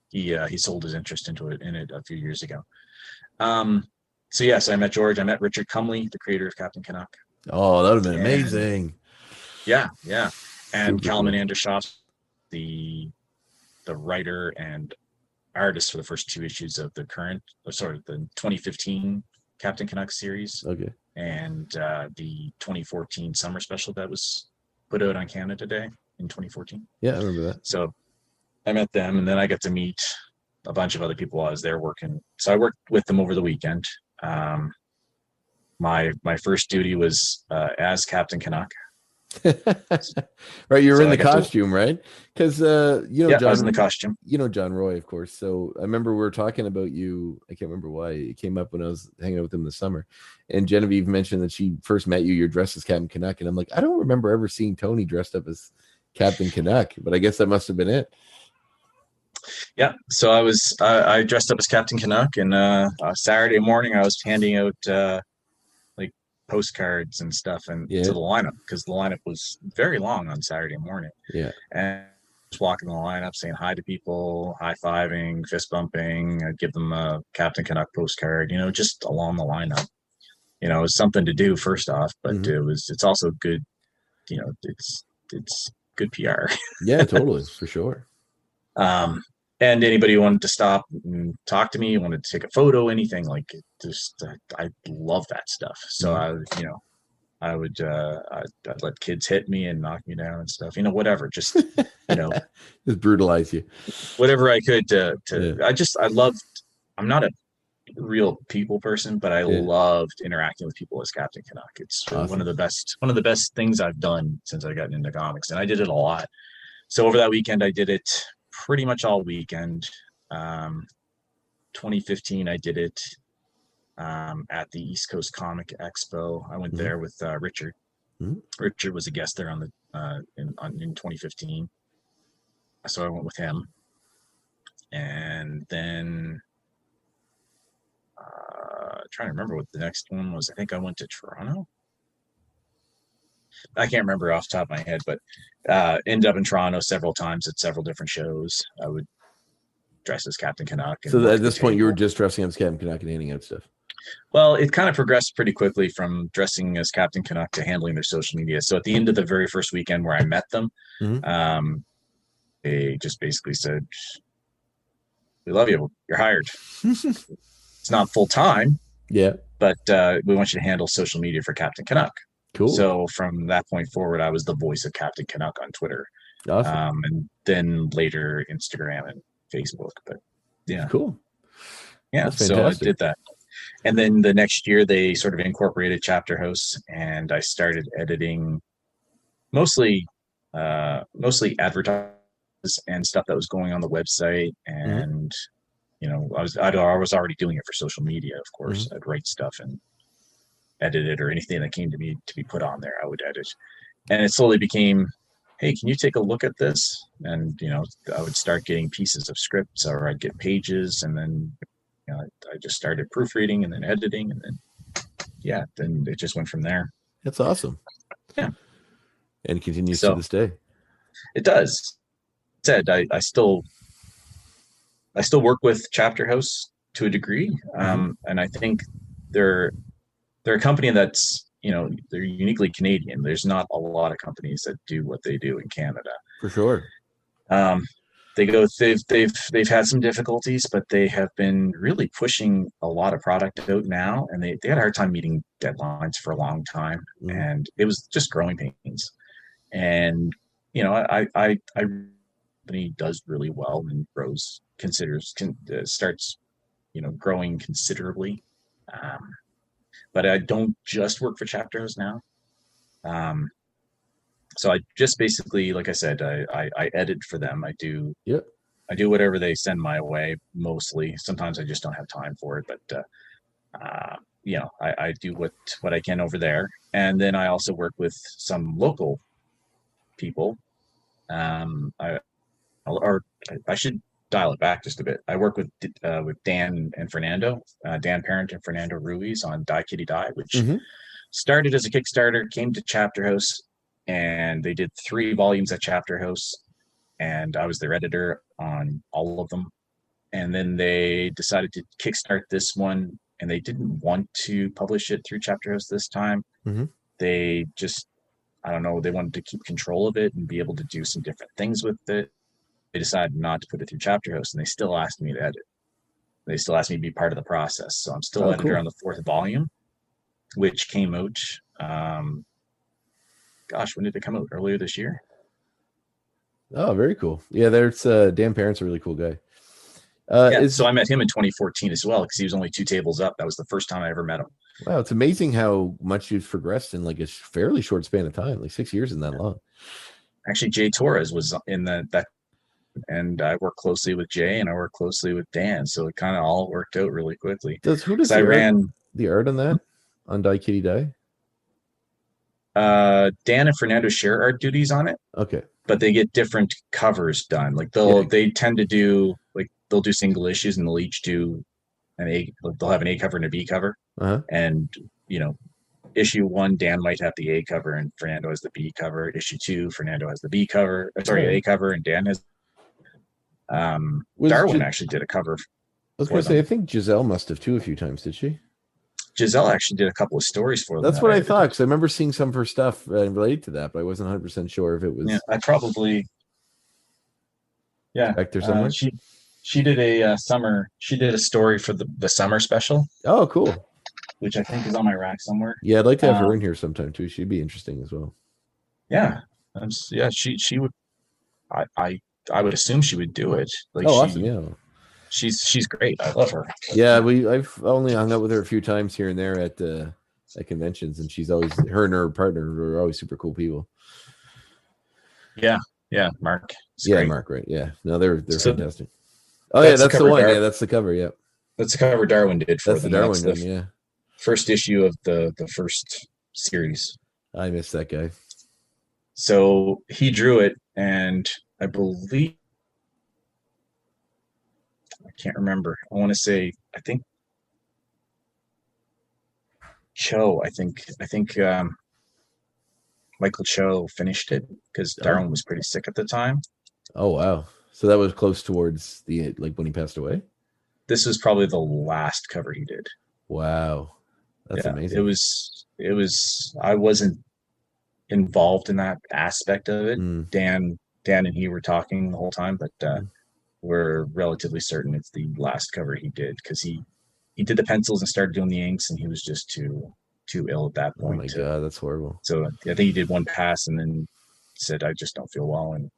He sold his interest in it a few years ago. So yes, I met George. I met Richard Cumley, the creator of Captain Canuck. Oh, that would have been amazing. Yeah, and Callum cool. Andershoff, the writer and artist for the first two issues of the 2015 Captain Canuck series. Okay. And the 2014 summer special that was put out on Canada Day in 2014. Yeah, I remember that. So I met them, and then I got to meet a bunch of other people while I was there working. So I worked with them over the weekend. My first duty was as Captain Canuck. Right, you were in the costume, right? Because John, I was in the costume. You know John Roy, of course. So I remember we were talking about you. I can't remember why it came up when I was hanging out with him this summer. And Genevieve mentioned that she first met you. You're dressed as Captain Canuck, and I'm like, I don't remember ever seeing Tony dressed up as Captain Canuck, but I guess that must have been it. Yeah, so I dressed up as Captain Canuck, and Saturday morning I was handing out postcards and stuff to the lineup, because the lineup was very long on Saturday morning. Yeah. And just walking the lineup, saying hi to people, high-fiving, fist bumping. I'd give them a Captain Canuck postcard, just along the lineup. It was something to do first off, but it's also good, it's good PR. Yeah, totally, for sure. And anybody who wanted to stop and talk to me, wanted to take a photo, anything like it, I love that stuff. So I'd let kids hit me and knock me down and stuff, whatever, just, just brutalize you, whatever I could I loved, I'm not a real people person, but I loved interacting with people as Captain Canuck. It's awesome. one of the best things I've done since I got into comics, and I did it a lot. So over that weekend, I did it pretty much all weekend. 2015, I did it at the East Coast Comic Expo. I went there with Richard. Richard was a guest there in 2015, so I went with him. And then trying to remember what the next one was. I think I went to Toronto. I can't remember off the top of my head, but ended up in Toronto several times at several different shows. I would dress as Captain Canuck. So at this point, you were just dressing up as Captain Canuck and handing out stuff. Well, it kind of progressed pretty quickly from dressing as Captain Canuck to handling their social media. So at the end of the very first weekend where I met them, they just basically said, "We love you. You're hired." It's not full time. Yeah. But we want you to handle social media for Captain Canuck. Cool. So from that point forward, I was the voice of Captain Canuck on Twitter. Awesome. And then later Instagram and Facebook. But yeah. Cool. Yeah. So I did that. And then the next year they sort of incorporated Chapter House, and I started editing mostly advertisements and stuff that was going on the website. And I was already doing it for social media, of course. I'd write stuff and edit it, or anything that came to me to be put on there, I would edit. And it slowly became, hey, can you take a look at this? And I would start getting pieces of scripts, or I'd get pages, and then I just started proofreading and then editing, and then then it just went from there. That's awesome. Yeah. And continues to this day. It does. I still work with Chapter House to a degree, and I think they're a company that's they're uniquely Canadian. There's not a lot of companies that do what they do in Canada. For sure. They've had some difficulties, but they have been really pushing a lot of product out now, and they had a hard time meeting deadlines for a long time, and it was just growing pains. And company does really well and grows, starts growing considerably. But I don't just work for Chapter House now. So I just basically, like I said, I edit for them. Yep. I do whatever they send my way mostly. Sometimes I just don't have time for it, but I do what I can over there. And then I also work with some local people. I should dial it back just a bit. I work with Dan and Fernando, Dan Parent and Fernando Ruiz on Die Kitty Die, which started as a Kickstarter, came to Chapter House, and they did 3 volumes at Chapter House, and I was their editor on all of them. And then they decided to kickstart this one, and they didn't want to publish it through Chapter House this time. They just, I don't know, they wanted to keep control of it and be able to do some different things with it. They decided not to put it through Chapter House, and they still asked me to edit. They still asked me to be part of the process. So I'm still editor on the 4th volume, which came out, when did it come out? Earlier this year? Oh, very cool. Yeah, there's Dan Parent's a really cool guy. So I met him in 2014 as well, because he was only 2 tables up. That was the first time I ever met him. Wow, it's amazing how much you've progressed in like a fairly short span of time. Like 6 years isn't that long. Actually, Jay Torres was in that, and I worked closely with Jay and I worked closely with Dan, so it kind of all worked out really quickly. Who does the art on that on Die Kitty Die? Dan and Fernando share art duties on it. Okay, but they get different covers done. Like they tend to do, like, they'll do single issues, and they'll each do they'll have an A cover and a B cover. And issue 1, Dan might have the A cover and Fernando has the B cover. Issue 2, Fernando has the B cover. A cover, and Dan has. Darwin actually did a cover. I was going to say, I think Giselle must have too a few times, did she? Giselle actually did a couple of stories for them. That's what I thought, because I remember seeing some of her stuff related to that, but I wasn't 100% sure if it was. Yeah, I probably. Yeah, back there somewhere. She did a summer. She did a story for the summer special. Oh, cool. Which I think is on my rack somewhere. Yeah, I'd like to have her in here sometime too. She'd be interesting as well. Yeah, she would. I would assume she would do it. Like, awesome! Yeah, she's great. I love her. Yeah, I've only hung out with her a few times here and there at conventions, and she's always, her and her partner are always super cool people. Yeah, Mark. Great. Mark, right? Yeah, no, they're fantastic. Oh yeah, that's the one. Yeah, that's the cover. Yeah, that's the cover Darwin did for them. That's the Darwin one. Yeah, first issue of the first series. I miss that guy. So he drew it, and I believe, I can't remember. I want to say, I think Cho. I think Michael Cho finished it, because Darwin was pretty sick at the time. Oh wow! So that was close towards the, like, when he passed away. This was probably the last cover he did. Wow, that's amazing. It was. I wasn't involved in that aspect of it. Dan and he were talking the whole time, but we're relatively certain it's the last cover he did, because he did the pencils and started doing the inks, and he was just too ill at that point. Oh my god, that's horrible. So I think he did one pass and then said, I just don't feel well. And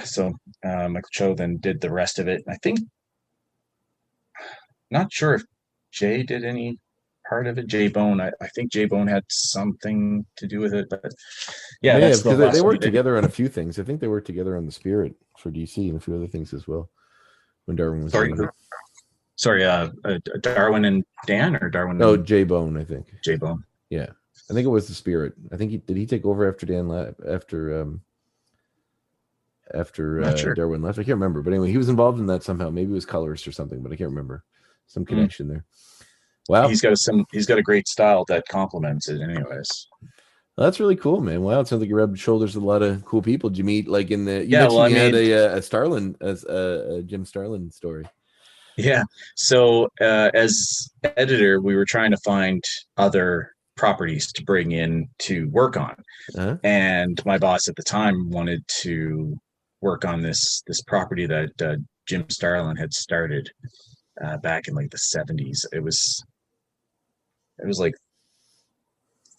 so Michael Cho then did the rest of it. I think, not sure if Jay did any part of it. Jay Bone, I think Jay Bone had something to do with it, but that's because they worked together on a few things. I think they worked together on the Spirit for DC and a few other things as well when Darwin was Darwin and Dan, or Darwin? No, Jay Bone, I think. Jay Bone. Yeah, I think it was the Spirit. I think he take over after Dan after Darwin left. I can't remember, but anyway, he was involved in that somehow. Maybe it was colorist or something, but I can't remember. Some connection there. Wow, he's got a great style that complements it, anyways. Well, that's really cool, man. Wow, it sounds like you rubbed shoulders with a lot of cool people. Did you meet, like, in the? You had a Starlin, as a Jim Starlin story. Yeah. So as editor, we were trying to find other properties to bring in to work on, and my boss at the time wanted to work on this property that Jim Starlin had started back in, like, the 70s. It was like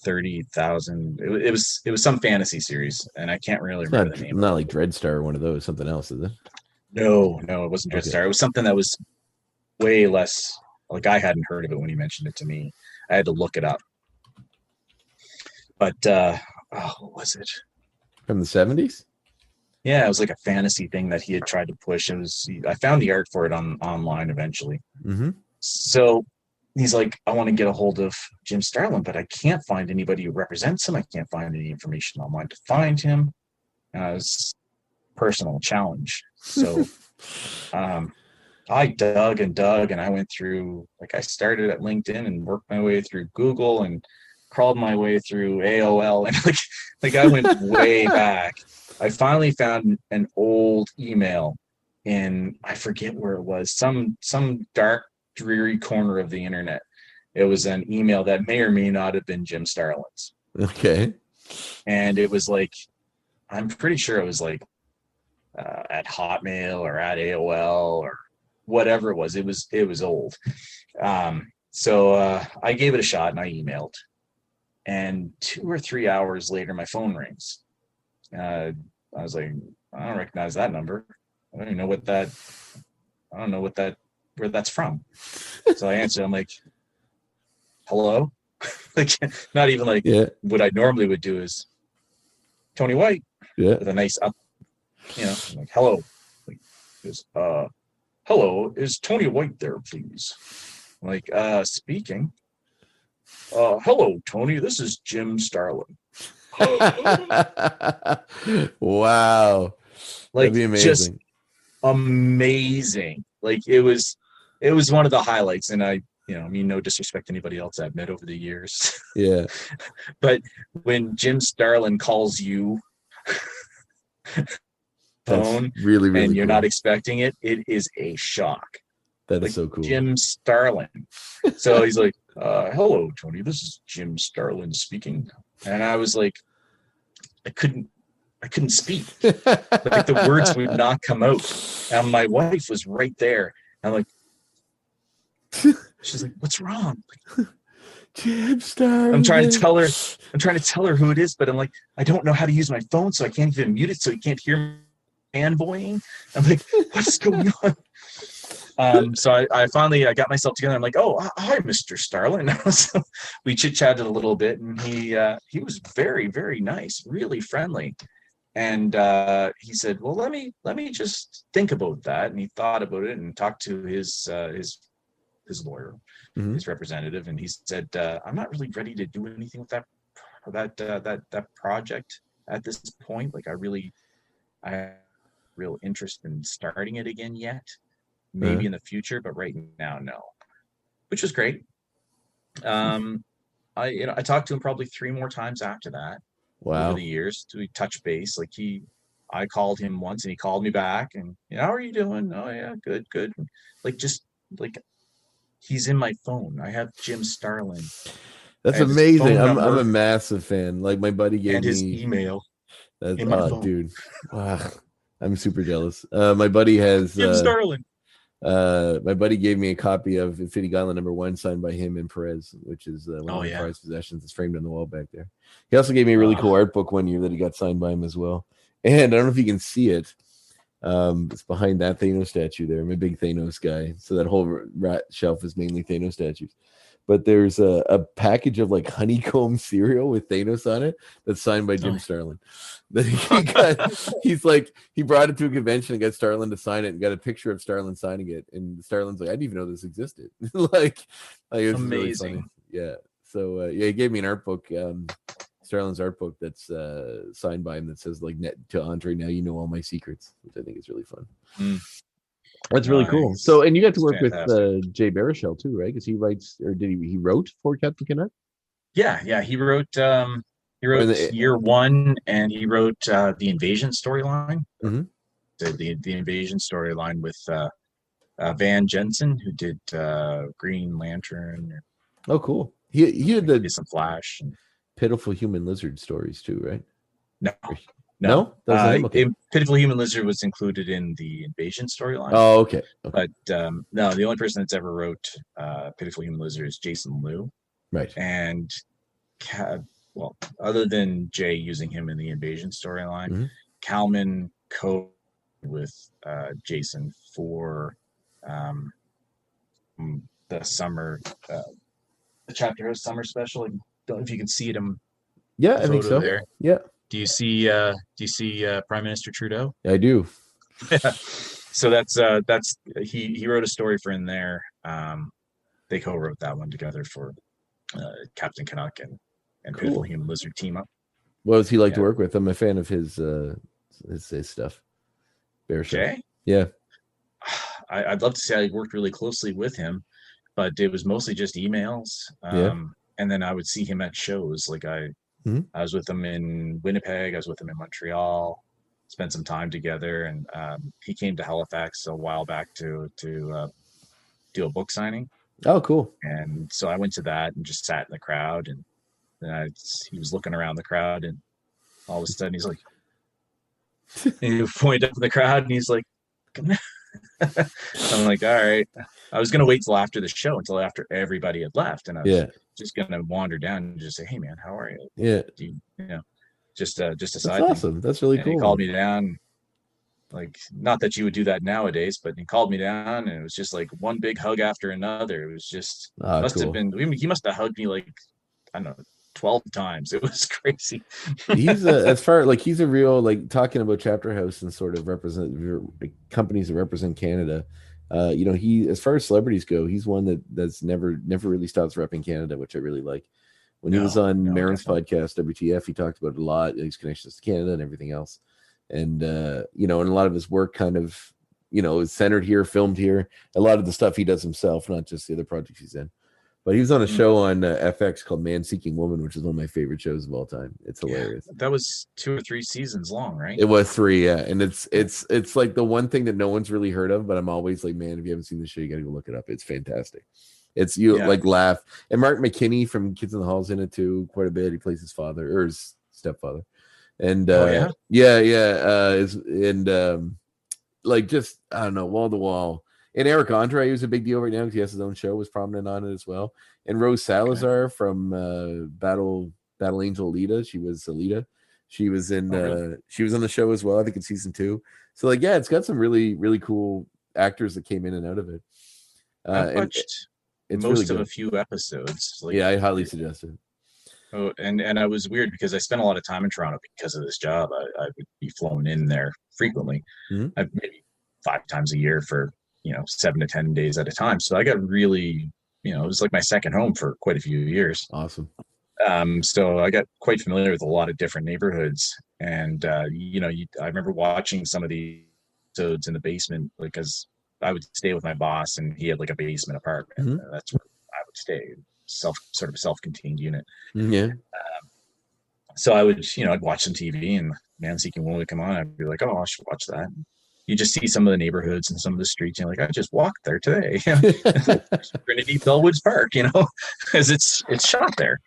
30,000. It was some fantasy series, and I can't really remember the name. Not like Dreadstar or one of those. Something else, is it? No, it wasn't Dreadstar. Okay. It was something that was way less. Like, I hadn't heard of it when he mentioned it to me. I had to look it up. But what was it? From the 70s? Yeah, it was like a fantasy thing that he had tried to push. I found the art for it online eventually. Mm-hmm. So he's like, I want to get a hold of Jim Starlin, but I can't find anybody who represents him. I can't find any information online to find him. And it was a personal challenge. So I dug and I went through, like, I started at LinkedIn and worked my way through Google and crawled my way through AOL, and like I went way back. I finally found an old email in, I forget where it was, some dark, dreary corner of the internet. It was an email that may or may not have been Jim Starlin's. Okay. And it was like, I'm pretty sure it was like at Hotmail or at AOL or whatever it was. It was old. So I gave it a shot and I emailed. And 2 or 3 hours later, my phone rings. I was like, I don't recognize that number. I don't even know where that's from. So I answered. I'm like, hello? Like, not even like what I normally would do is Tony White with a nice up, like, hello. Like, goes, hello, is Tony White there, please? I'm like, speaking. Hello, Tony. This is Jim Starlin. Wow. Like, that'd be amazing. Just amazing. Like, it was one of the highlights. And I mean, no disrespect to anybody else I've met over the years. Yeah. But when Jim Starlin calls you phone, really, really and you're cool. not expecting it, it is a shock. That is so cool. Jim Starlin. So he's like, hello, Tony, this is Jim Starlin speaking. And I was like, I couldn't speak. Like, the words would not come out. And my wife was right there. I'm like, she's like, what's wrong? Like, Jim Starlin. I'm trying to tell her who it is, but I'm like, I don't know how to use my phone, so I can't even mute it so he can't hear me fanboying. I'm like, what is going on? So I finally got myself together. I'm like, oh, hi, Mr. Starlin. So we chit-chatted a little bit, and he was very, very nice, really friendly. And he said, well, let me just think about that. And he thought about it and talked to his lawyer, mm-hmm. his representative, and he said, I'm not really ready to do anything with that project at this point. Like, I have real interest in starting it again yet. Maybe in the future, but right now, no. Which was great. I talked to him probably 3 more times after that. Wow. Over the years to touch base. Like, I called him once and he called me back, and how are you doing? Oh yeah, good. Like, just like, he's in my phone. I have Jim Starlin. That's amazing. I'm a massive fan. Like, my buddy gave me his email. That's dude. Wow. I'm super jealous. My buddy has Jim Starlin. My buddy gave me a copy of Infinity Gauntlet #1 signed by him and Perez, which is one of my prized possessions. It's framed on the wall back there. He also gave me a really cool art book one year that he got signed by him as well. And I don't know if you can see it. It's behind that Thanos statue there. I'm a big Thanos guy, so that whole rat shelf is mainly Thanos statues. But there's a package of like honeycomb cereal with Thanos on it that's signed by Jim Starlin. That he brought it to a convention and got Starlin to sign it and got a picture of Starlin signing it. And Starlin's like, I didn't even know this existed. like it was amazing. Really funny. Yeah. So he gave me an art book, Starlin's art book that's signed by him that says like to Andre, now you know all my secrets, which I think is really fun. That's really cool. So, and you got to work with Jay Baruchel too, right? Because he writes, or he wrote for Captain Canuck? Yeah. He wrote year 1, and he wrote the Invasion storyline. Mm-hmm. The Invasion storyline with Van Jensen, who did Green Lantern. Oh, cool. He did some Flash. Pitiful Human Lizard stories too, right? No. Okay. Pitiful Human Lizard was included in the Invasion storyline. Oh, okay. But no, the only person that's ever wrote Pitiful Human Lizard is Jason Liu. Right. And well, other than Jay using him in the invasion storyline, Mm-hmm. Kalman co with Jason for the summer, the Chapter House summer special. I don't know if you can see it in Yeah, the I think photo so. there. Yeah, Do you see Prime Minister Trudeau? I do. So that's he wrote a story for in there. They co-wrote that one together for Captain Canuck and Cool. Pitiful Human Lizard team up. What does he like to Yeah. work with? I'm a fan of his stuff. Bear Show. Jay? Yeah. I'd love to say I worked really closely with him, but it was mostly just emails. Yeah. And then I would see him at shows. Like I was with him in Winnipeg. I was with him in Montreal. Spent some time together, and he came to Halifax a while back to do a book signing. Oh, cool. And so I went to that and just sat in the crowd, and then he was looking around the crowd, and all of a sudden he's like, and he pointed up in the crowd, and he's like, I'm like, all right. I was gonna wait till after the show, until after everybody had left, and I was just gonna wander down and just say, hey man, how are you? Yeah. Do you just a That's side awesome. thing. That's really And cool. he called me down. Like, not that you would do that nowadays, but he called me down, and it was just like one big hug after another. It was just have been. He must have hugged me like, I don't know, 12 times. It was crazy. He's he's a real, like, talking about Chapter House and sort of represent companies that represent Canada. He, as far as celebrities go, he's one that's never really stops repping Canada, which I really like. When he was on Maron's podcast, WTF, he talked about it a lot, his connections to Canada and everything else. And, and a lot of his work kind of, is centered here, filmed here. A lot of the stuff he does himself, not just the other projects he's in. But he was on a show on FX called Man Seeking Woman, which is one of my favorite shows of all time. It's hilarious. That was 2 or 3 seasons long, right? It was 3, yeah. And it's like the one thing that no one's really heard of, but I'm always like, man, if you haven't seen this show, you got to go look it up. It's fantastic. It's like laugh. And Mark McKinney from Kids in the Hall's in it too, quite a bit. He plays his father or his stepfather. And like, just, I don't know, wall to wall. And Eric Andre, who's a big deal right now because he has his own show, was prominent on it as well. And Rose Salazar from Battle Angel Alita, she was Alita. She was in she was on the show as well, I think in season 2. So like, yeah, it's got some really, really cool actors that came in and out of it. I've watched it's most really of a few episodes. Like, I highly suggest it. Oh, and I was weird because I spent a lot of time in Toronto because of this job. I would be flown in there frequently, maybe 5 times a year for 7 to 10 days at a time. So I got really, it was like my second home for quite a few years. Awesome. So I got quite familiar with a lot of different neighborhoods, and I remember watching some of the episodes in the basement, because I would stay with my boss, and he had like a basement apartment. That's where I would stay. Sort of a self-contained unit. Yeah. So I would, I'd watch some TV, and Man Seeking Woman would come on. I'd be like, oh, I should watch that. You just see some of the neighborhoods and some of the streets. You're like, I just walked there today. Trinity Bellwoods Park, because it's shot there.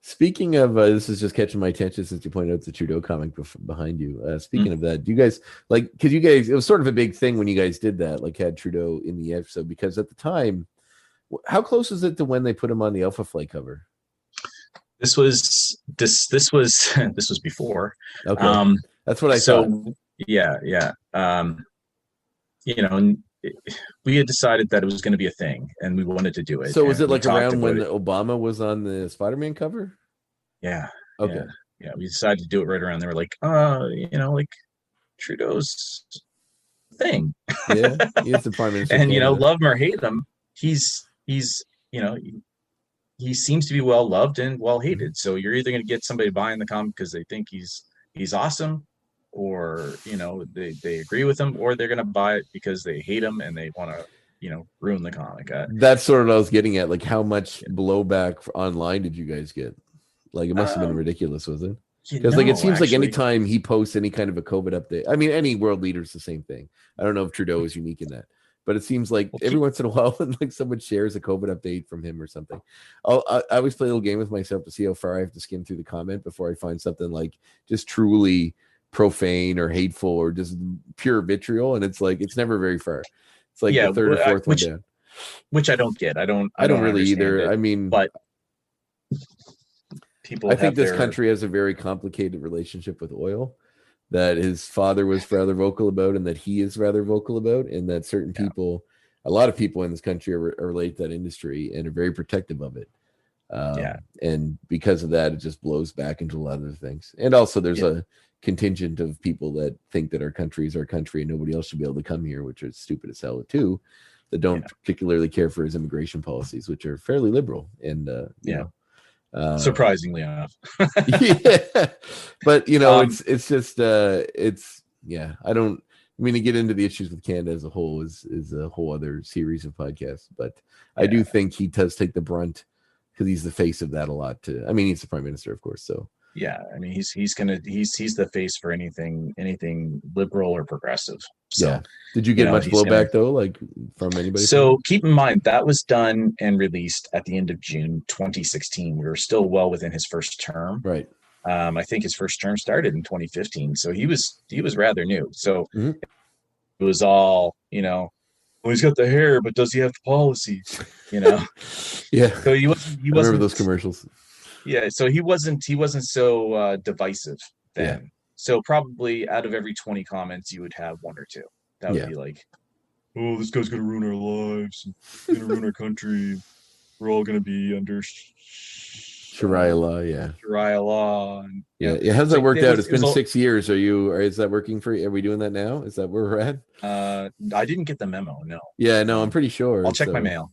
Speaking of, this is just catching my attention since you pointed out the Trudeau comic behind you. Speaking of that, do you guys because you guys, it was sort of a big thing when you guys did that, like had Trudeau in the episode, because at the time, how close is it to when they put him on the Alpha Flight cover? This was before. Okay. That's what I thought. Yeah. We had decided that it was going to be a thing, and we wanted to do it. So was it like around when Obama was on the Spider-Man cover? Yeah. Okay. Yeah. We decided to do it right around there. Like, like Trudeau's thing. Yeah. He's the Prime Minister. And, love him or hate him, he's he seems to be well loved and well hated. So you're either going to get somebody buying the comic because they think he's awesome, or they agree with him, or they're going to buy it because they hate him and they want to ruin the comic. That's sort of what I was getting at. Like, how much blowback online did you guys get? Like, it must have been ridiculous, was it? Because it seems like anytime he posts any kind of a COVID update, I mean, any world leader is the same thing. I don't know if Trudeau is unique in that, but it seems like every once in a while, when like someone shares a COVID update from him or something, I always play a little game with myself to see how far I have to skim through the comment before I find something like just truly profane or hateful or just pure vitriol, and it's like it's never very far. It's like the third or fourth one down. Which I don't get. I don't really either. It, I mean, but people I think have this their country has a very complicated relationship with oil that his father was rather vocal about and that he is rather vocal about, and that certain people, a lot of people in this country are related to that industry and are very protective of it. And because of that, it just blows back into a lot of other things. And also there's a contingent of people that think that our country is our country and nobody else should be able to come here, which is stupid as hell too, that don't particularly care for his immigration policies, which are fairly liberal. And, you know, surprisingly enough. But you know, it's just, I mean, to get into the issues with Canada as a whole is a whole other series of podcasts, but I do think he does take the brunt because he's the face of that a lot too. I mean, he's the prime minister, of course. So I mean, he's the face for anything liberal or progressive. So, did you get much blowback though, like from anybody? So keep in mind that was done and released at the end of June 2016. We were still well within his first term, right? I think his first term started in 2015, so he was rather new. So it was all, you know, well, he's got the hair, but does he have the policies? You know, So he wasn't. I remember those commercials. Yeah, so he wasn't so divisive then. So probably out of every 20 comments, you would have one or two that would be like, "Oh, this guy's gonna ruin our lives. He's gonna ruin our country. We're all gonna be under Sharia law." Sharia law. And, how's that worked out? It's been 6 years. Is that working for you? Are we doing that now? Is that where we're at? I didn't get the memo. No. Yeah, no, I'm pretty sure. I'll check my mail.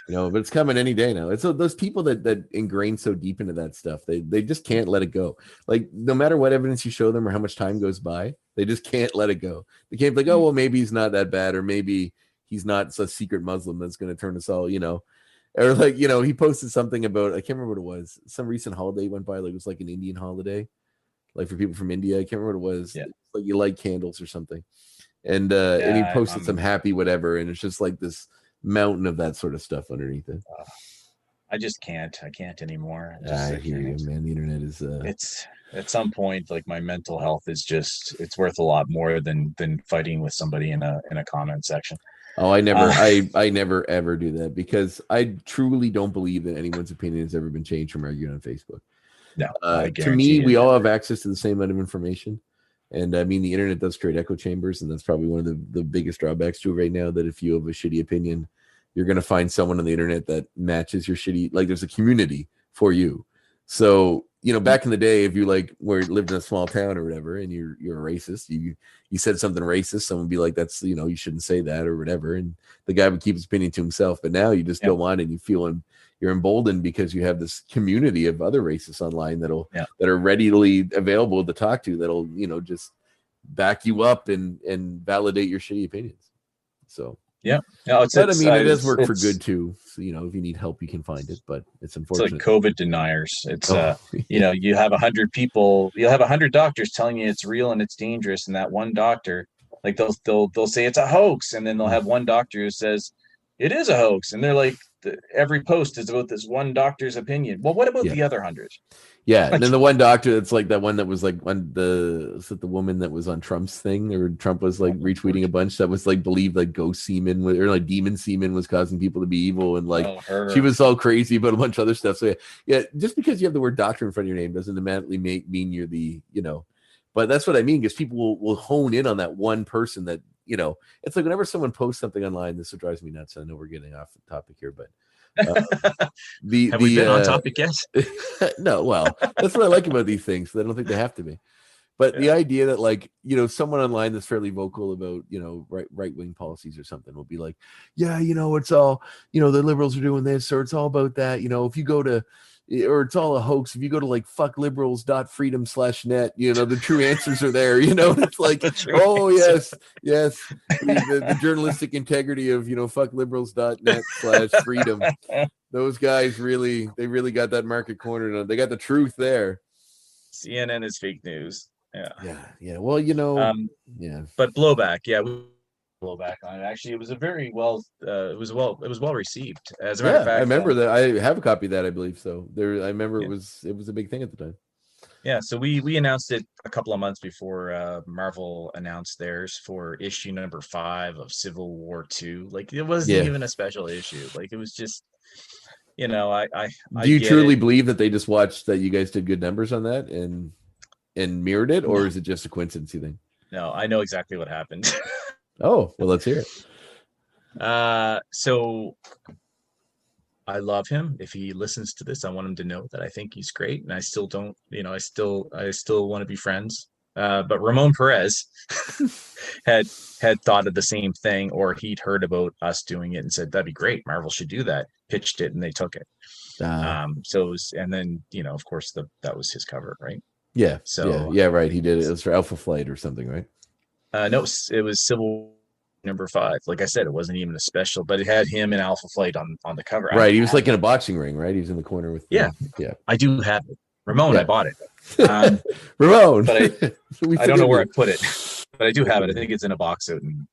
You know, but it's coming any day now. It's those people that ingrain so deep into that stuff. They just can't let it go. Like no matter what evidence you show them or how much time goes by, they just can't let it go. They can't be like, oh well, maybe he's not that bad, or maybe he's not a secret Muslim that's going to turn us all, you know, or like, you know, he posted something about, I can't remember what it was. Some recent holiday went by, like it was like an Indian holiday, like for people from India. I can't remember what it was. Like you light candles or something, and he posted some happy whatever, and it's just like this mountain of that sort of stuff underneath it. I just can't. I can't anymore. I hear you, man. The internet is. It's at some point, like my mental health is just. It's worth a lot more than fighting with somebody in a comment section. Oh, I never, I never ever do that because I truly don't believe that anyone's opinion has ever been changed from arguing on Facebook. No, to me, we all have access to the same amount of information. And I mean, the internet does create echo chambers, and that's probably one of the biggest drawbacks to it right now, that if you have a shitty opinion, you're going to find someone on the internet that matches your shitty, like there's a community for you. So, you know, back in the day, if you lived in a small town or whatever, and you're a racist, you said something racist, someone would be like, that's, you know, you shouldn't say that or whatever. And the guy would keep his opinion to himself. But now you just don't want it, and you feel you're emboldened because you have this community of other racists online that are readily available to talk to, that'll, you know, just back you up and validate your shitty opinions. So it does work for good too. So, you know, if you need help, you can find it, but it's unfortunate. It's like COVID deniers. It's you know, you have 100 people, you'll have 100 doctors telling you it's real and it's dangerous, and that one doctor, like they'll say it's a hoax, and then they'll have one doctor who says it is a hoax, and they're like, every post is about this one doctor's opinion. Well, what about the other 100? Yeah, and then the one doctor that's like that one that was like the woman that was on Trump's thing, or Trump was like retweeting a bunch that was like believed like ghost semen or like demon semen was causing people to be evil, and like she was all crazy about a bunch of other stuff. So yeah, just because you have the word doctor in front of your name doesn't automatically mean you're the, you know. But that's what I mean, because people will hone in on that one person that, you know, it's like whenever someone posts something online, this drives me nuts. I know we're getting off the topic here, but have we been on topic yet? No, well, that's what I like about these things. I don't think they have to be. But the idea that, like, you know, someone online that's fairly vocal about, you know, right-wing policies or something will be like, yeah, you know, it's all, you know, the liberals are doing this, or it's all about that. You know, if you go to, or it's all a hoax. If you go to like fuckliberals.freedom/net, you know, the true answers are there, you know, it's like, oh yes. The journalistic integrity of, you know, fuckliberals.net/freedom. Those guys really got that market cornered. They got the truth there. CNN is fake news. Yeah. Well, you know, but blowback. Yeah. Blowback on it. Actually, it was it was well received. As a matter of fact, I remember that. I have a copy of that, I believe. So I remember it was a big thing at the time. Yeah, so we announced it a couple of months before Marvel announced theirs for issue number 5 of Civil War II. Like, it wasn't even a special issue. Like, it was just, you know, I Do you get truly it. believe that they just watched that you guys did good numbers on that and mirrored it, No, or is it just a coincidence, you think? no, I know exactly what happened. Oh, well, let's hear it. So I love him. If he listens to this, I want him to know that I think he's great, and I still don't, you know, I still want to be friends. But Ramon Perez had thought of the same thing, or he'd heard about us doing it and said that'd be great. Marvel should do that. Pitched it, and they took it. So it was, and then you know, of course, that was his cover, right? Yeah, So yeah, right. He did it. It was for Alpha Flight or something, right? no, it was Civil #5. Like I said, it wasn't even a special, but it had him and Alpha Flight on the cover. Right. He was like in a boxing ring, right? He was in the corner with. Yeah, yeah. I do have it. Ramon, Yeah. I bought it. Ramon, but I don't know where I put it, but I do have it. I think it's in a box out in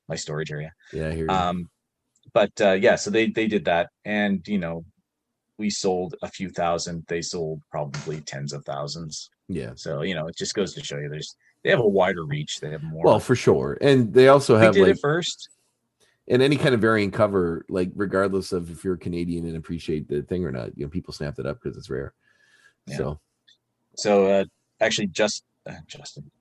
my storage area. Yeah, I hear you. But yeah, so they did that, and you know, we sold a few thousand. They sold probably tens of thousands. Yeah. So you know, it just goes to show you they have a wider reach. They have more. Well, for sure, and they also have did like it first. And any kind of variant cover, like regardless of if you're Canadian and appreciate the thing or not, you know, people snapped it up because it's rare. Yeah. So actually,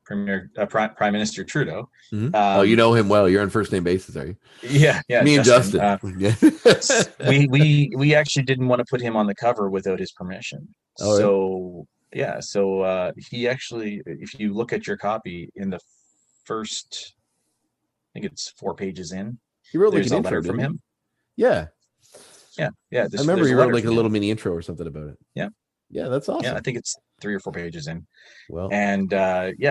Prime Minister Trudeau. Mm-hmm. Oh, you know him well. You're on first name basis, are you? Yeah. Me Justin, and Justin. We actually didn't want to put him on the cover without his permission. Oh, so right. Yeah, so he actually, if you look at your copy in the first, I think it's 4 pages in. He wrote like an intro from him. Yeah. Yeah. I remember he wrote like a little mini intro or something about it. Yeah. Yeah, that's awesome. Yeah, I think it's 3 or 4 pages in. Well, and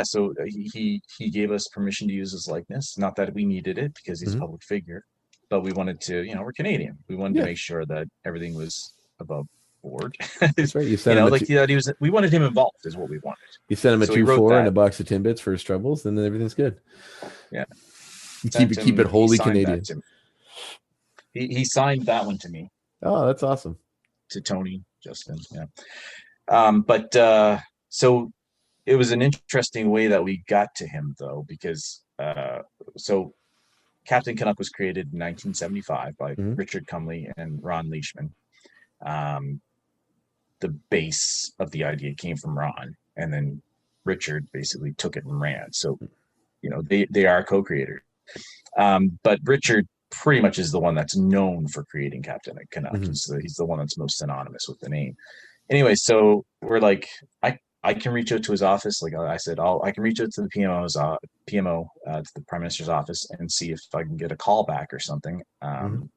so he gave us permission to use his likeness. Not that we needed it because he's a public figure, but we wanted to, you know, we're Canadian. We wanted to make sure that everything was above board. That's right. You sent him we wanted him involved is what we wanted. You sent him a 2-4 and a box of Timbits for his troubles, and then everything's good. Yeah. Keep it wholly Canadian. He signed that one to me. Oh, that's awesome. To Tony, Justin. Yeah. So it was an interesting way that we got to him, though, because so Captain Canuck was created in 1975 by Richard Cumley and Ron Leishman. The base of the idea came from Ron, and then Richard basically took it and ran. So, you know, they are co-creators. But Richard pretty much is the one that's known for creating Captain Canuck. He's the one that's most synonymous with the name. Anyway, so we're like, I can reach out to his office. Like I said, I can reach out to the PMO to the Prime Minister's office and see if I can get a call back or something.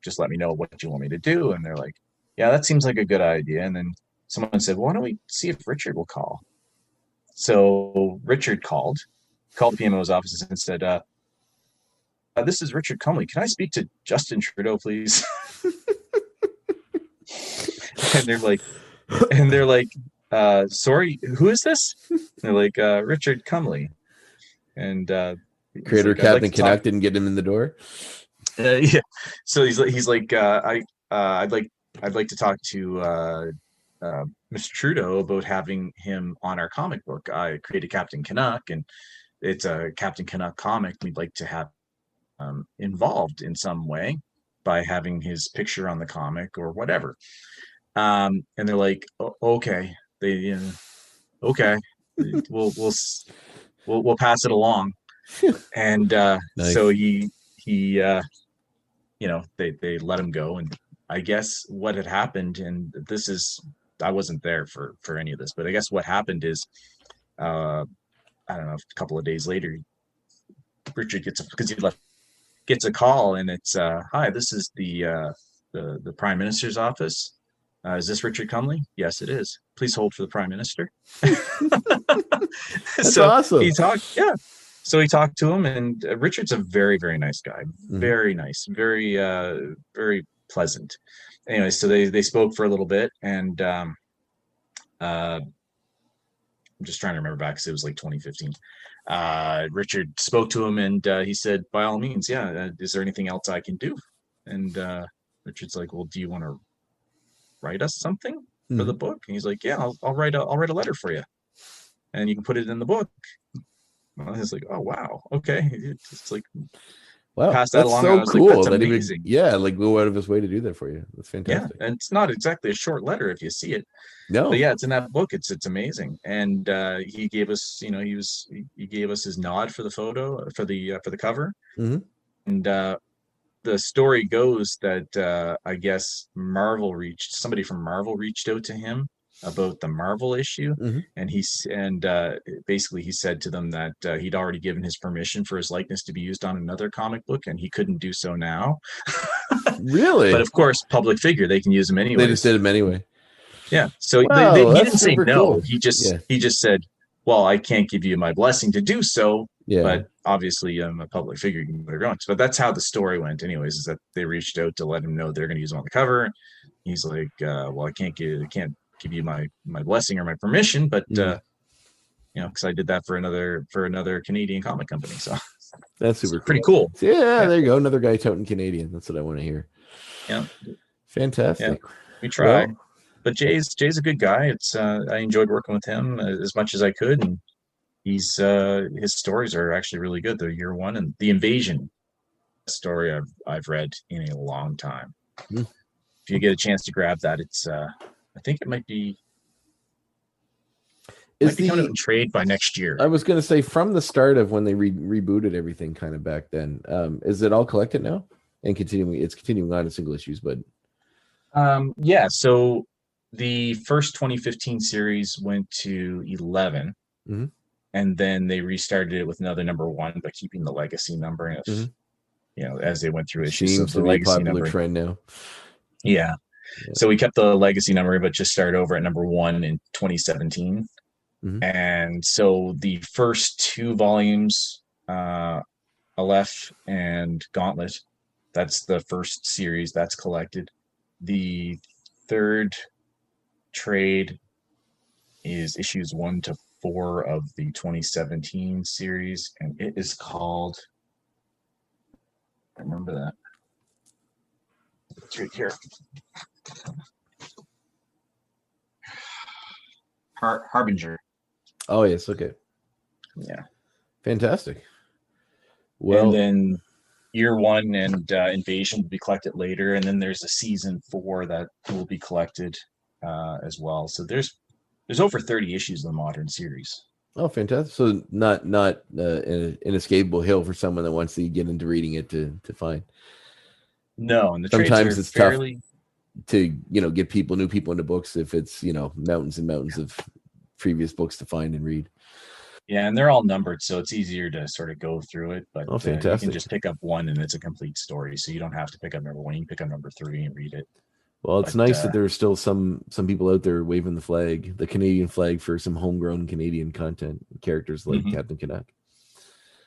Just let me know what you want me to do. And they're like, yeah, that seems like a good idea. And then someone said, well, why don't we see if Richard will call? So Richard called the PMO's office and said, this is Richard Cumley. Can I speak to Justin Trudeau, please? and they're like, sorry, who is this? And they're like, Richard Cumley. And creator like, Captain Canuck didn't get him in the door. Yeah. So he's like, I'd like to talk to Mr. Trudeau about having him on our comic book. I created Captain Canuck, and it's a Captain Canuck comic. We'd like to have involved in some way by having his picture on the comic or whatever. And they're like, okay, okay, we'll pass it along. And nice. So he you know, they let him go. And I guess what had happened, and this is, I wasn't there for any of this, but I guess what happened is, I don't know, a couple of days later, Richard gets a call, and it's, hi, this is the Prime Minister's office. Is this Richard Cumley? Yes, it is. Please hold for the Prime Minister. That's awesome. So he talked to him, and Richard's a very, very nice guy. Very nice. Very, very pleasant. Anyway, so they spoke for a little bit, and I'm just trying to remember back because it was like 2015. Richard spoke to him, and he said, by all means, yeah, is there anything else I can do? And Richard's like, well, do you want to write us something for the book? And he's like, yeah, I'll write a letter for you, and you can put it in the book. I was like, oh wow, okay. It's like, Wow, passed that that's along. so I was cool. like, that's That amazing. like go out of his way to do that for you. That's Yeah, fantastic. and it's not exactly a short letter if you see it. No, But yeah, it's in that book. It's amazing. And he gave us, he gave us his nod for the photo for the cover. hmm And the story goes that I guess somebody from Marvel reached out to him about the Marvel issue, hmm and basically he said to them that he'd already given his permission for his likeness to be used on another comic book, and he couldn't do so now. But really, of course, public figure, they can use them they just anyways. did him anyway. Yeah. So Wow, he that's didn't say super no. cool. Yeah, He just said, "Well, I can't give you my blessing to do so, yeah. but obviously I'm a public figure. You can do whatever you want." But that's how the story went, anyways. Is that they reached out to let him know they're going to use him on the cover. He's like, "Well, I can't give you my blessing or my permission, but Mhm. because I did that for another Canadian comic company, so That's it's super pretty cool. cool." So, yeah, Yeah. there you go. Another guy touting Canadian. That's what I want to hear. Yeah. Fantastic. We try. Well, But Jay's a good guy. It's I enjoyed working with him as much as I could, and he's his stories are actually really good. The year one and the invasion story I've read in a long time. Hmm. If you get a chance to grab that, it's I think it might be coming out in trade by next year. I was going to say from the start of when they rebooted everything kind of back then, is it all collected now and continuing? It's continuing on in single issues, but Yeah, so the first 2015 series went to 11, Mhm. and then they restarted it with another number 1, but keeping the legacy number. And if as they went through issues, so seems the to be a legacy popular number. trend now. Yeah. Yeah. So we kept the legacy number, but just started over at number 1 in 2017. Mhm. And so the first 2 volumes, Aleph and Gauntlet, that's the first series that's collected. The third trade is issues 1 to 4 of the 2017 series, and it is called, I remember that. It's right here. Harbinger. Oh yes, okay, Yeah. fantastic. Well, And then year 1 and Invasion will be collected later, and then there's a season 4 that will be collected as well. So there's over 30 issues of the modern series. oh, fantastic! So not an inescapable hill for someone that wants to get into reading it to find. No, and the Sometimes trades are it's fairly tough to get new people into books if it's mountains and mountains of previous books to find and read. Yeah, and they're all numbered, so it's easier to sort of go through it. But Oh, you fantastic! can just pick up 1 and it's a complete story. So you don't have to pick up number 1. You can pick up number 3 and read it. Well, it's nice that there's still some people out there waving the Canadian flag for some homegrown Canadian content characters like Captain Canuck.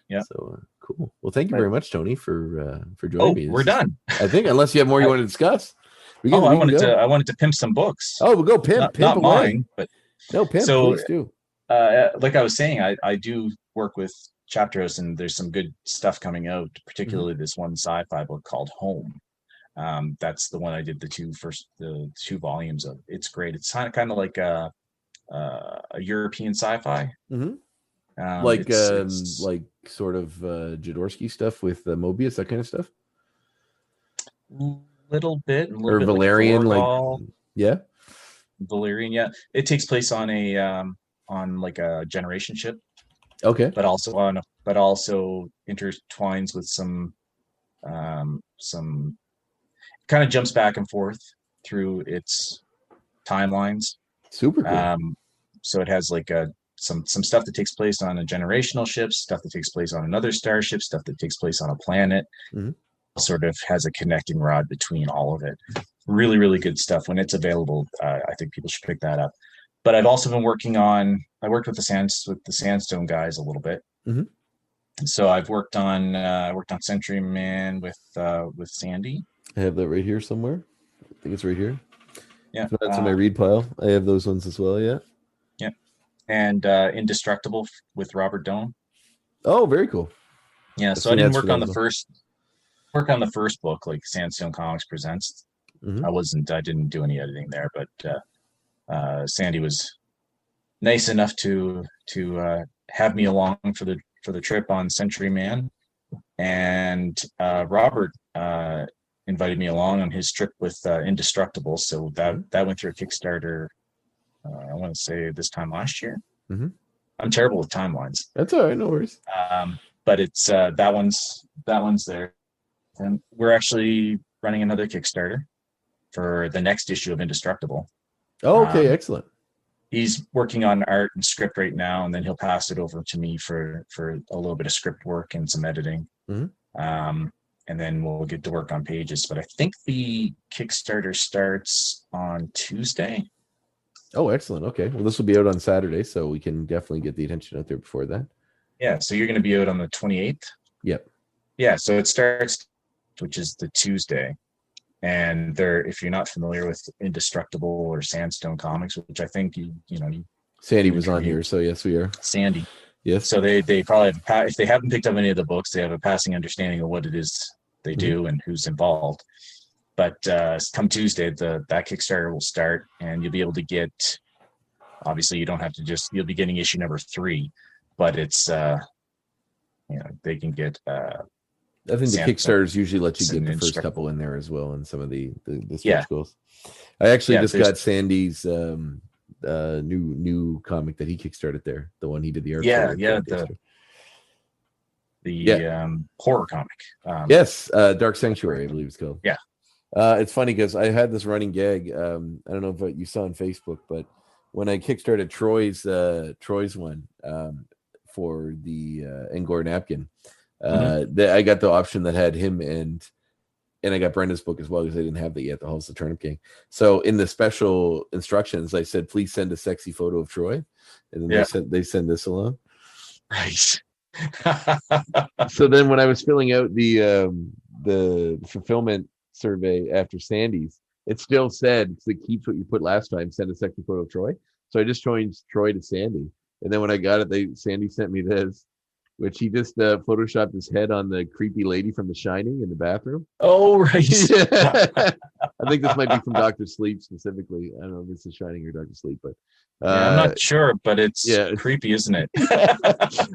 Yeah. So cool. Well, thank you very much, Tony, for joining me. We're done. I think, unless you have more you want to discuss. I wanted to pimp some books. Oh, we'll go pimp not away. Mine, but no pimp. So, please do. Like I was saying, I do work with Chapter House, and there's some good stuff coming out, particularly this one sci-fi book called Home. That's the one I did the 2 volumes of. It's great. It's kind of like a European sci-fi. Like sort of Jodorowsky stuff with Mobius, that kind of stuff. Little bit or Valerian, Valerian, yeah. It takes place on a like a generation ship. Okay. But also intertwines with some kind of jumps back and forth through its timelines. Super cool. So it has like some stuff that takes place on a generational ship, stuff that takes place on another starship, stuff that takes place on a planet. Sort of has a connecting rod between all of it. Really, really good stuff. When it's available, I think people should pick that up. But I've also been I worked with the Sandstone guys a little bit. So I've worked on Century Man with Sandy. I have that right here somewhere. I think it's right here. Yeah, that's in my read pile. I have those ones as well. Yeah. Yeah, and Indestructible with Robert Doan. Oh, very cool. Yeah, so I didn't work on the first book, like Sandstone Comics Presents. I didn't do any editing there, but Sandy was nice enough to have me along for the trip on Century Man, and Robert invited me along on his trip with Indestructible. So that went through a Kickstarter. I want to say this time last year. Mm-hmm. I'm terrible with timelines. That's all right, no worries. But it's that one's there, and we're actually running another Kickstarter for the next issue of Indestructible. Oh, okay, excellent. He's working on art and script right now, and then he'll pass it over to me for a little bit of script work and some editing. Mm-hmm. And then we'll get to work on pages. But I think the Kickstarter starts on Tuesday. Oh, excellent. Okay. Well, this will be out on Saturday, so we can definitely get the attention out there before that. Yeah. So you're going to be out on the 28th? Yep. Yeah. So it starts, which is the Tuesday. And if you're not familiar with Indestructible or Sandstone Comics, which I think you Sandy was on here, so yes, we are. Sandy. Yes. So they probably have, if they haven't picked up any of the books, they have a passing understanding of what it is they do and who's involved. But come Tuesday, that Kickstarter will start, and you'll be able to get. Obviously, you don't have to you'll be getting issue number 3, but it's they can get. I think the Kickstarters usually let you get the first couple in there as well, and some of the stretch goals. I actually just got Sandy's new comic that he kickstarted there, the one he did the art. The horror comic. Yes, Dark Sanctuary, I believe it's called. Yeah. It's funny because I had this running gag. I don't know if you saw on Facebook, but when I kickstarted Troy's one for the Angor napkin, I got the option that had him and I got Brenda's book as well because I didn't have that yet, the Halls of the Turnip King. So in the special instructions, I said, please send a sexy photo of Troy, and then they send this along. Right. So then when I was filling out the fulfillment survey after Sandy's, it still said it keeps what you put last time, send a sexy photo of Troy. So I just changed Troy to Sandy, and then when I got it, Sandy sent me this, which he just photoshopped his head on the creepy lady from The Shining in the bathroom. Oh, right. I think this might be from Dr. Sleep specifically. I don't know if it's The Shining or Dr. Sleep, but I'm not sure, but it's creepy, isn't it?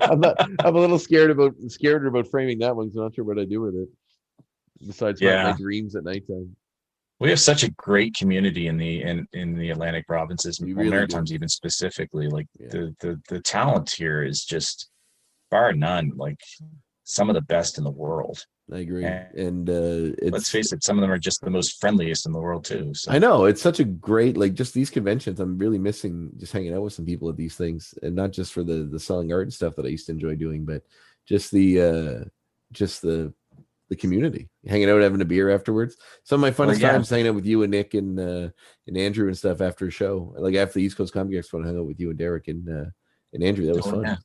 I'm a little scared about framing that one, because I'm not sure what I do with it. Besides my dreams at nighttime. We have such a great community in the Atlantic provinces, really Maritimes even specifically. Like the talent here is just bar none, like some of the best in the world. I agree. And let's face it, some of them are just the most friendliest in the world too. So. I know, it's such a great, like, just these conventions. I'm really missing just hanging out with some people at these things, and not just for the selling art and stuff that I used to enjoy doing, but just the community, hanging out, having a beer afterwards. Some of my funnest times hanging out with you and Nick and Andrew and stuff after a show, like after the East Coast Comic Expo, I hung out with you and Derek and Andrew. That was fun.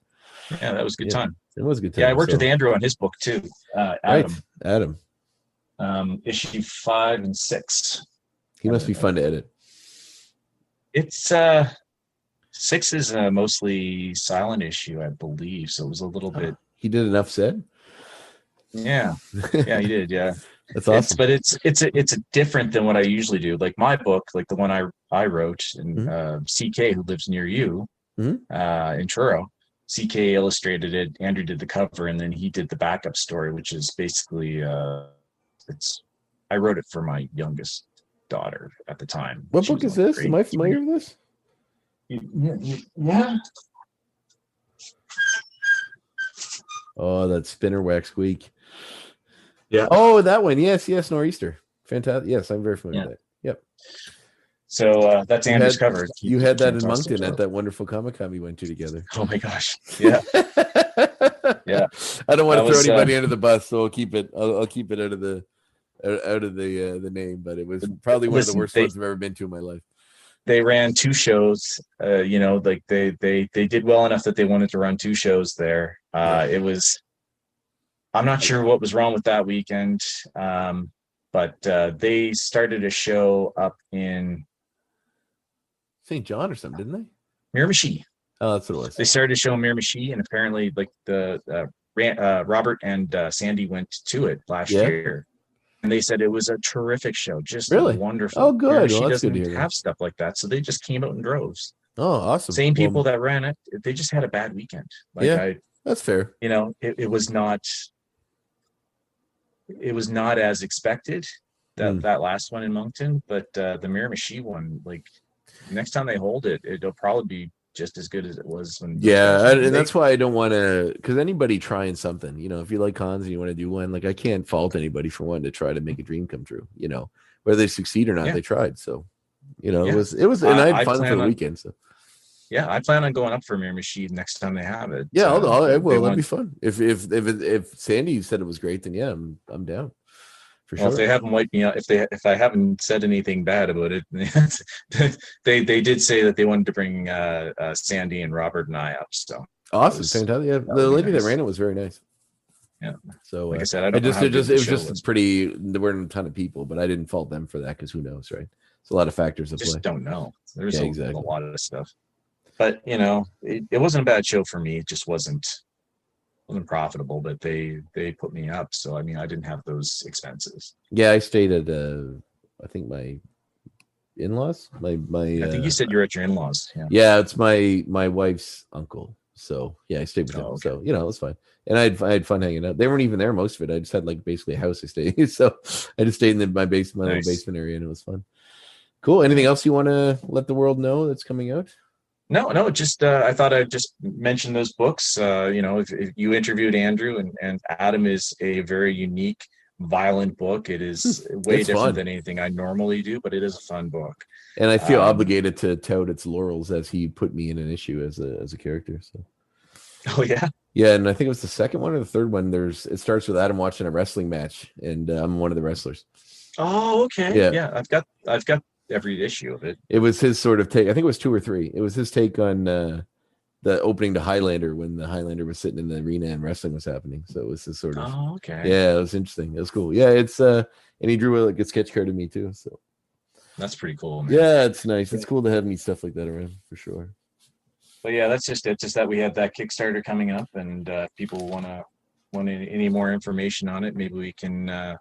Yeah, that was a good time. It was a good time. Yeah, I worked with Andrew on his book too. Adam. Right. Adam. Issue 5 and 6. He must be fun to edit. It's 6 is a mostly silent issue, I believe. So it was a little bit. He did enough said. Yeah, he did. Yeah, that's awesome. But it's different than what I usually do. Like my book, like the one I wrote, and CK, who lives near you, in Truro. CK illustrated it. Andrew did the cover, and then he did the backup story, which is basically I wrote it for my youngest daughter at the time. What book is this? Am I familiar with this? Yeah. Oh, that spinner wax week. Yeah. Oh, that one. Yes, Nor'easter. Fantastic. Yes, I'm very familiar with that. Yep. So that's Andrew's cover. You had that in Moncton at that wonderful Comic-Con we went to together. Oh my gosh. Yeah. Yeah. I don't want to throw anybody under the bus, so I'll keep it. I'll keep it out of the name, but it was probably one of the worst ones I've ever been to in my life. They ran 2 shows. Like they did well enough that they wanted to run 2 shows there. It was. I'm not sure what was wrong with that weekend, but they started a show up in St. John or something, didn't they? Miramichi. Oh, that's what it was. They started a show in Miramichi, and apparently, like Robert and Sandy went to it last year, and they said it was a terrific show, just really wonderful. Oh, good. She doesn't have stuff like that, so they just came out in droves. Oh, awesome. Same people that ran it, they just had a bad weekend. That's fair. It was not. it was not as expected, that last one in Moncton, but the Miramichi one, like next time they hold it, it'll probably be just as good as it was when and that's why I don't want to, because anybody trying something, if you like cons and you want to do one, like I can't fault anybody for wanting to try to make a dream come true, whether they succeed or not, they tried. So, it was, and I had fun for the weekend. So yeah, I plan on going up for Miramichi next time they have it. Yeah, I will. That'd be fun. If Sandy said it was great, then yeah, I'm down. For sure. If they haven't wiped me out, if I haven't said anything bad about it, they did say that they wanted to bring Sandy and Robert and I up. So awesome, fantastic. Yeah, the lady that ran it was very nice. Yeah. So like I said, it was just pretty. There weren't a ton of people, but I didn't fault them for that because who knows, right? It's a lot of factors at play. Just don't know. There's a lot of stuff, but it wasn't a bad show for me. It just wasn't profitable, but they put me up, so I didn't have those expenses. Yeah, I stayed at I think my in-laws. My I think you said you're at your in-laws. Yeah, it's my wife's uncle. So yeah, I stayed with him. Okay. So it was fine, and I had fun hanging out. They weren't even there most of it. I just had like basically a house I stayed in. So I just stayed in my basement, my little basement area, and it was fun. Cool. Anything else you want to let the world know that's coming out? No, just I thought I'd just mention those books. If you interviewed Andrew, and Adam is a very unique, violent book. It is way different than anything I normally do, but it is a fun book. And I feel obligated to tout its laurels as he put me in an issue as a character. So. Oh yeah. Yeah, and I think it was the second one or the third one. It starts with Adam watching a wrestling match, and I'm one of the wrestlers. Oh, okay. Yeah, I've got every issue of it. It was his sort of take. I think it was 2 or 3. It was his take on the opening to Highlander when the Highlander was sitting in the arena and wrestling was happening. So it was his sort of. Oh, okay. Yeah, it was interesting. It was cool. Yeah, it's and he drew a sketch card of me too. So that's pretty cool, man. Yeah, it's nice. It's cool to have neat stuff like that around for sure. But yeah, that's just it. Just that we have that Kickstarter coming up, and if people want any more information on it, maybe we can.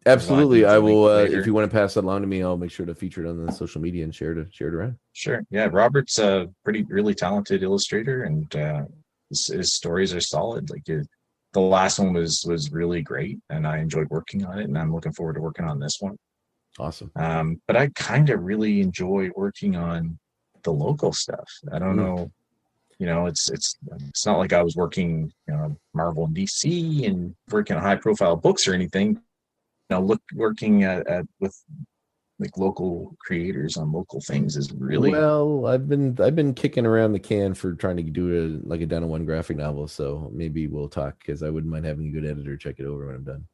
Absolutely, I will. If you want to pass that along to me, I'll make sure to feature it on the social media and share it around. Sure. Yeah, Robert's a really talented illustrator, and his stories are solid. Like the last one was really great, and I enjoyed working on it, and I'm looking forward to working on this one. Awesome. But I kind of really enjoy working on the local stuff. I don't know. It's not like I was working, Marvel and DC and working on high profile books or anything. Working with like local creators on local things is really well. I've been kicking around the can for trying to do a down to one graphic novel. So maybe we'll talk because I wouldn't mind having a good editor check it over when I'm done.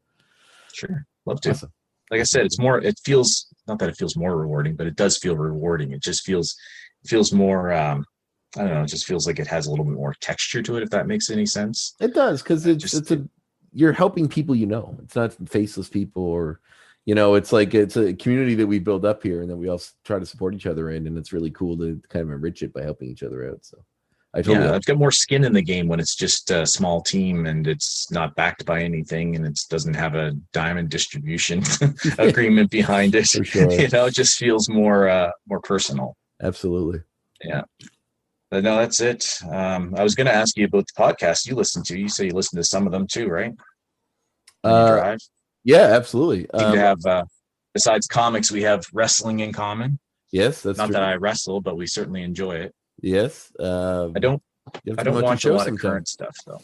Sure, love to. Awesome. Like I said, it feels not that it feels more rewarding, but it does feel rewarding. It just feels more. I don't know. It just feels like it has a little bit more texture to it. If that makes any sense. It does because you're helping people. It's not faceless people or. It's like it's a community that we build up here and then we all try to support each other in, and it's really cool to kind of enrich it by helping each other out. So I've got more skin in the game when it's just a small team and it's not backed by anything and it doesn't have a diamond distribution agreement behind it. For sure. It just feels more personal. Absolutely. Yeah. But no, that's it. I was going to ask you about the podcast you listen to. You say you listen to some of them too, right? When you drive. Yeah, absolutely. We have, besides comics, we have wrestling in common. Yes, that's not true. that I wrestle, but we certainly enjoy it. Yes. I don't watch a lot of current stuff though.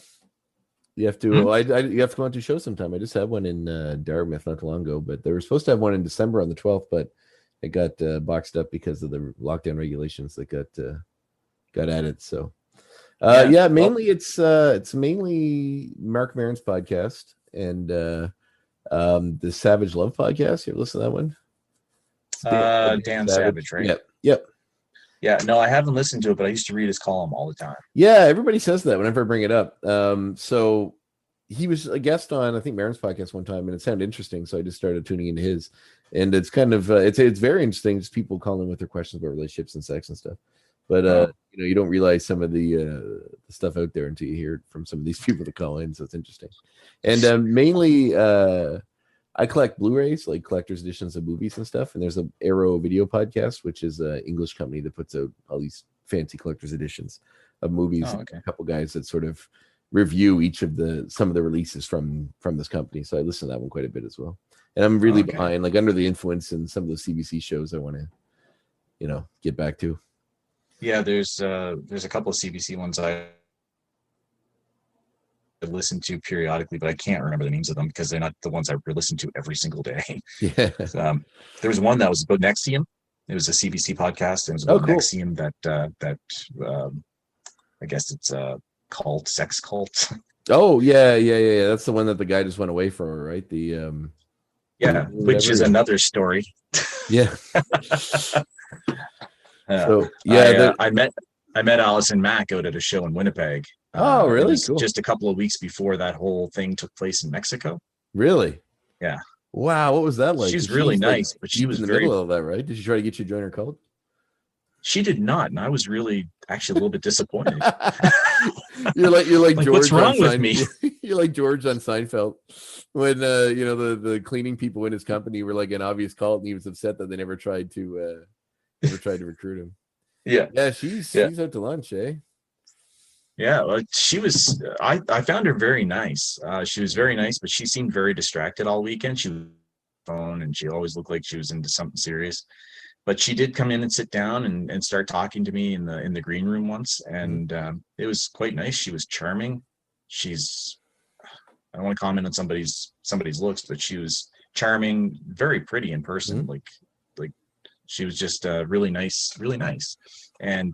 You have to. You have to come out to a show sometime. I just had one in Dartmouth not too long ago, but they were supposed to have one in December on the 12th, but it got boxed up because of the lockdown regulations that got added. So, mainly it's mainly Mark Maron's podcast and. The Savage Love podcast. You ever listen to that one? Dan Savage, right? Yep. Yeah, no, I haven't listened to it, but I used to read his column all the time. Yeah, everybody says that whenever I bring it up. So he was a guest on, I think, Maron's podcast one time, and it sounded interesting, so I just started tuning into his. And it's kind of it's very interesting, just people calling with their questions about relationships and sex and stuff. But you don't realize some of the stuff out there until you hear it from some of these people that call in. So it's interesting. And mainly, I collect Blu-rays, like collector's editions of movies and stuff. And there's a Arrow Video Podcast, which is an English company that puts out all these fancy collector's editions of movies. Oh, okay. A couple guys that sort of review each of some of the releases from this company. So I listen to that one quite a bit as well. And I'm really behind, like Under the Influence and some of those CBC shows I want to, get back to. Yeah, there's a couple of CBC ones I listen to periodically, but I can't remember the names of them because they're not the ones I listen to every single day. Yeah. There was one that was about Nexium. It was a CBC podcast. It was about Nexium that I guess it's a cult, sex cult. Oh yeah. That's the one that the guy just went away from, right? Which is another story. Yeah. I met Allison Mack out at a show in Winnipeg. Oh, really? Cool. Just a couple of weeks before that whole thing took place in Mexico. Really? Yeah. Wow, what was that like? She's really nice, but she was in the middle of that, right? Did she try to get you to join her cult? She did not, and I was really actually a little bit disappointed. You're like George. What's wrong with me? You're like George on Seinfeld when the cleaning people in his company were like an obvious cult, and he was upset that they never tried to recruit him. Yeah, she's out to lunch, eh? Yeah, well, she was. I found her very nice. She was very nice, but she seemed very distracted all weekend. She was on the phone, and she always looked like she was into something serious. But she did come in and sit down and start talking to me in the green room once, and it was quite nice. She was charming. I don't want to comment on somebody's looks, but she was charming, very pretty in person. Mm-hmm. Like she was just really nice,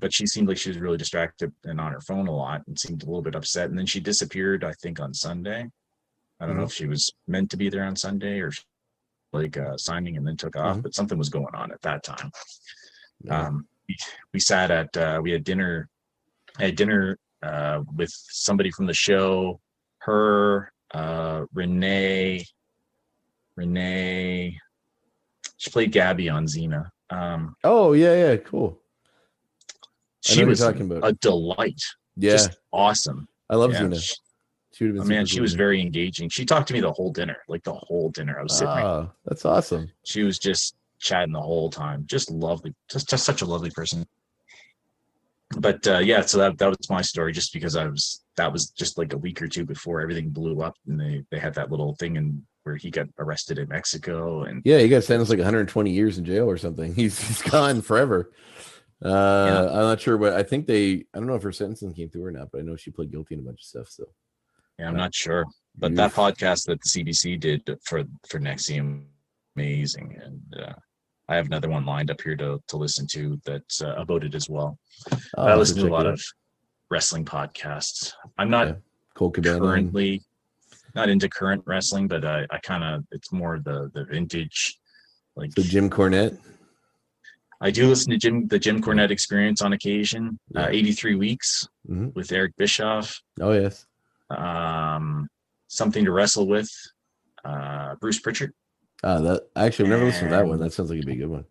but she seemed like she was really distracted and on her phone a lot and seemed a little bit upset. And then she disappeared, I think, on Sunday. I don't know if she was meant to be there on Sunday or signing and then took off, but something was going on at that time. We sat at we had dinner. I had dinner with somebody from the show, her, Renee. She played Gabby on Xena. Cool. She was talking about a delight. Yeah, just awesome. I love Xena. She was very engaging. She talked to me the whole dinner. I was sitting. Oh, that's awesome. She was just chatting the whole time. Just lovely. Just such a lovely person. But so that was my story. Just because that was just like a week or two before everything blew up, and they had that little thing where he got arrested in Mexico, and he got sentenced like 120 years in jail or something. He's gone forever. I'm not sure, but I think I don't know if her sentencing came through or not, but I know she pled guilty in a bunch of stuff. So yeah, I'm not sure. But that podcast that the CBC did for Nexium, amazing, and I have another one lined up here to listen to that's about it as well. I listen to a lot of wrestling podcasts. I'm not currently not into current wrestling, but I kind of, it's more the vintage, like the Jim Cornette. I do listen to the Jim Cornette Experience on occasion. 83 Weeks with Eric Bischoff. Oh yes. Something to Wrestle With, Bruce Pritchard. That actually, I've never listened to that one. That sounds like it'd be a good one.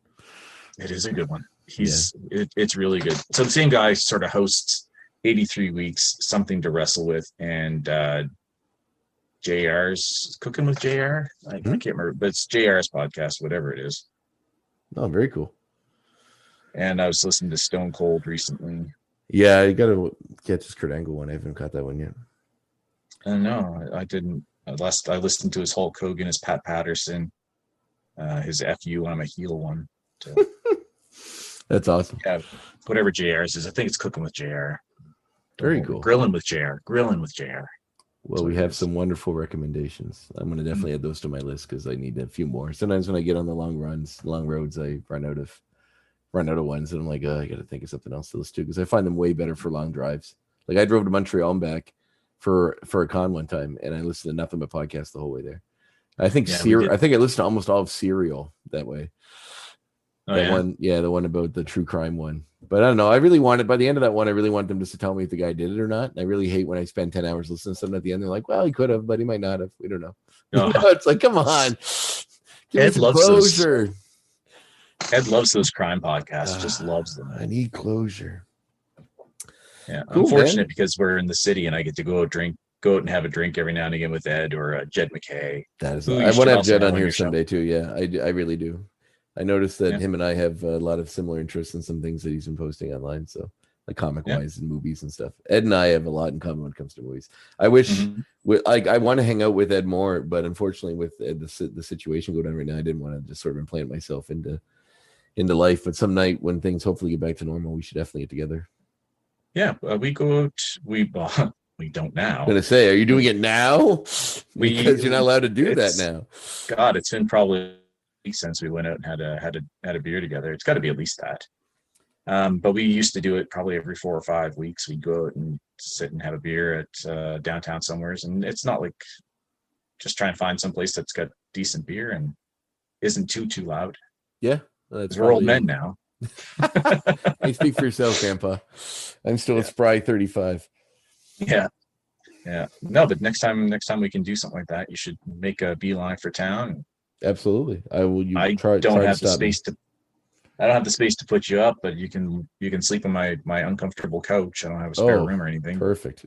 It is a good one. It's really good. So the same guy sort of hosts 83 Weeks, Something to Wrestle With, and JR's Cooking with JR. I can't remember, but it's JR's podcast, whatever it is. Oh, very cool. And I was listening to Stone Cold recently. Yeah, you got to get this Kurt Angle one. I haven't caught that one yet. No, I didn't. I listened to his Hulk Hogan, his Pat Patterson, his FU, I'm a heel one. So. That's awesome. Yeah, whatever JR's is. I think it's Cooking with JR. Very cool. Grilling with JR. Well, we have some wonderful recommendations. I'm going to definitely add those to my list because I need a few more. Sometimes when I get on the long roads, I run out of ones, and I'm like, I got to think of something else to listen to because I find them way better for long drives. Like I drove to Montreal and back for a con one time, and I listened to nothing but podcasts the whole way there. I think I think I listened to almost all of Serial that way. One, the one about the true crime one. But I don't know. By the end of that one, I really want them just to tell me if the guy did it or not. And I really hate when I spend 10 hours listening to something at the end. They're like, well, he could have, but he might not have. We don't know. It's like, come on. Ed loves closure. Ed loves those crime podcasts. Just loves them. I need closure. Yeah. Cool, unfortunate because we're in the city and I get to go out and have a drink every now and again with Ed or Jed McKay. I want to have Jed on here someday too. Yeah, I really do. I noticed that him and I have a lot of similar interests in some things that he's been posting online. So like comic Yeah. wise and movies and stuff. Ed and I have a lot in common when it comes to movies. I wish I want to hang out with Ed more, but unfortunately with Ed, the situation going on right now, I didn't want to just sort of implant myself into life. But some night when things hopefully get back to normal, we should definitely get together. Yeah, we go out. We don't now. I'm gonna say, are you doing it now? Because you're not allowed to do that now. God, it's been probably since we went out and had a beer together. It's got to be at least that. But we used to do it probably every 4 or 5 weeks. We'd go out and sit and have a beer at downtown somewheres, and it's not like just try and find some place that's got decent beer and isn't too loud. Yeah, that's we're old men now. Hey, speak for yourself, Grandpa. I'm still a spry 35. Yeah. No, but next time we can do something like that, you should make a beeline for town. Absolutely, I will. I don't have the space to put you up, but you can sleep on my uncomfortable couch. I don't have a spare room or anything. Perfect.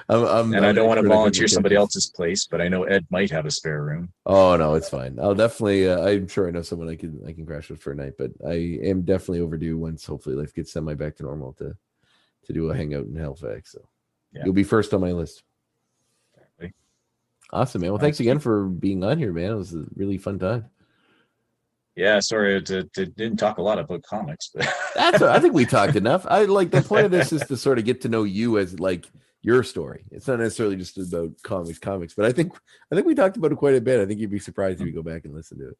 I don't want to volunteer somebody else's place, but I know Ed might have a spare room. Oh no, it's fine. I'll definitely. I'm sure I know someone I can crash with for a night, but I am definitely overdue once hopefully life gets semi back to normal to do a hangout in Halifax. So you'll be first on my list. Exactly. Awesome, man. Well, thanks again for being on here, man. It was a really fun time. Yeah, sorry, it didn't talk a lot about comics, but I think we talked enough. I like the point of this is to sort of get to know you as like your story. It's not necessarily just about comics, but I think we talked about it quite a bit. I think you'd be surprised if you go back and listen to it.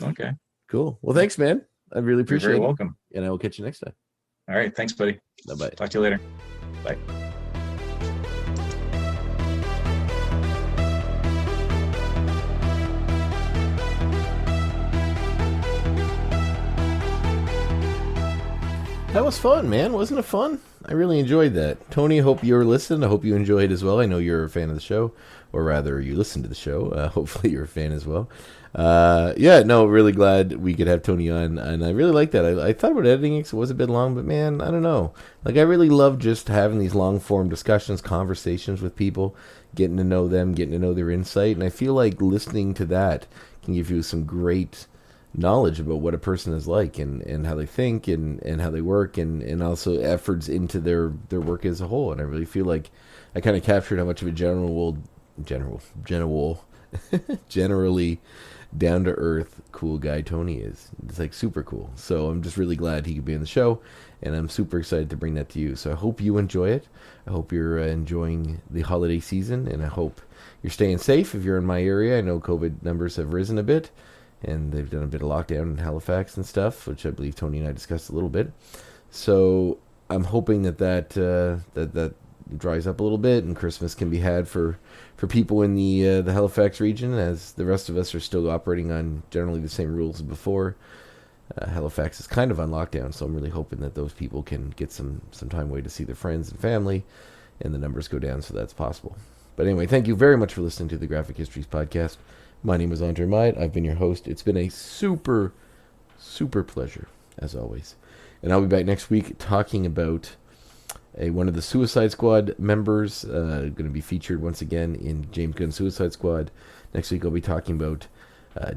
Okay, cool. Well, thanks, man. I really appreciate it. You're very welcome. And I will catch you next time. All right, thanks, buddy. Bye. Talk to you later. Bye. That was fun, man. Wasn't it fun? I really enjoyed that. Tony, hope you're listening. I hope you enjoyed as well. I know you're a fan of the show, or rather, you listen to the show. Hopefully, you're a fan as well. Really glad we could have Tony on, and I really like that. I thought about editing it, so it was a bit long, but man, I don't know. Like, I really love just having these long-form discussions, conversations with people, getting to know them, getting to know their insight, and I feel like listening to that can give you some great knowledge about what a person is like and how they think and how they work and also efforts into their work as a whole. And I really feel like I kind of captured how much of a generally down to earth cool guy Tony is. It's like super cool. So I'm just really glad he could be on the show, and I'm super excited to bring that to you. So I hope you enjoy it. I hope you're enjoying the holiday season, and I hope you're staying safe if you're in my area. I know COVID numbers have risen a bit, and they've done a bit of lockdown in Halifax and stuff, which I believe Tony and I discussed a little bit. So I'm hoping that dries up a little bit, and Christmas can be had for people in the Halifax region, as the rest of us are still operating on generally the same rules as before. Halifax is kind of on lockdown, so I'm really hoping that those people can get some time away to see their friends and family, and the numbers go down so that's possible. But anyway, thank you very much for listening to the Graphic Histories Podcast. My name is Andre Myatt. I've been your host. It's been a super, super pleasure, as always. And I'll be back next week talking about one of the Suicide Squad members, going to be featured once again in James Gunn's Suicide Squad. Next week I'll be talking about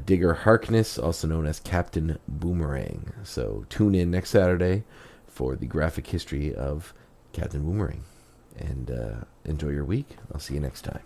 Digger Harkness, also known as Captain Boomerang. So tune in next Saturday for the graphic history of Captain Boomerang. And enjoy your week. I'll see you next time.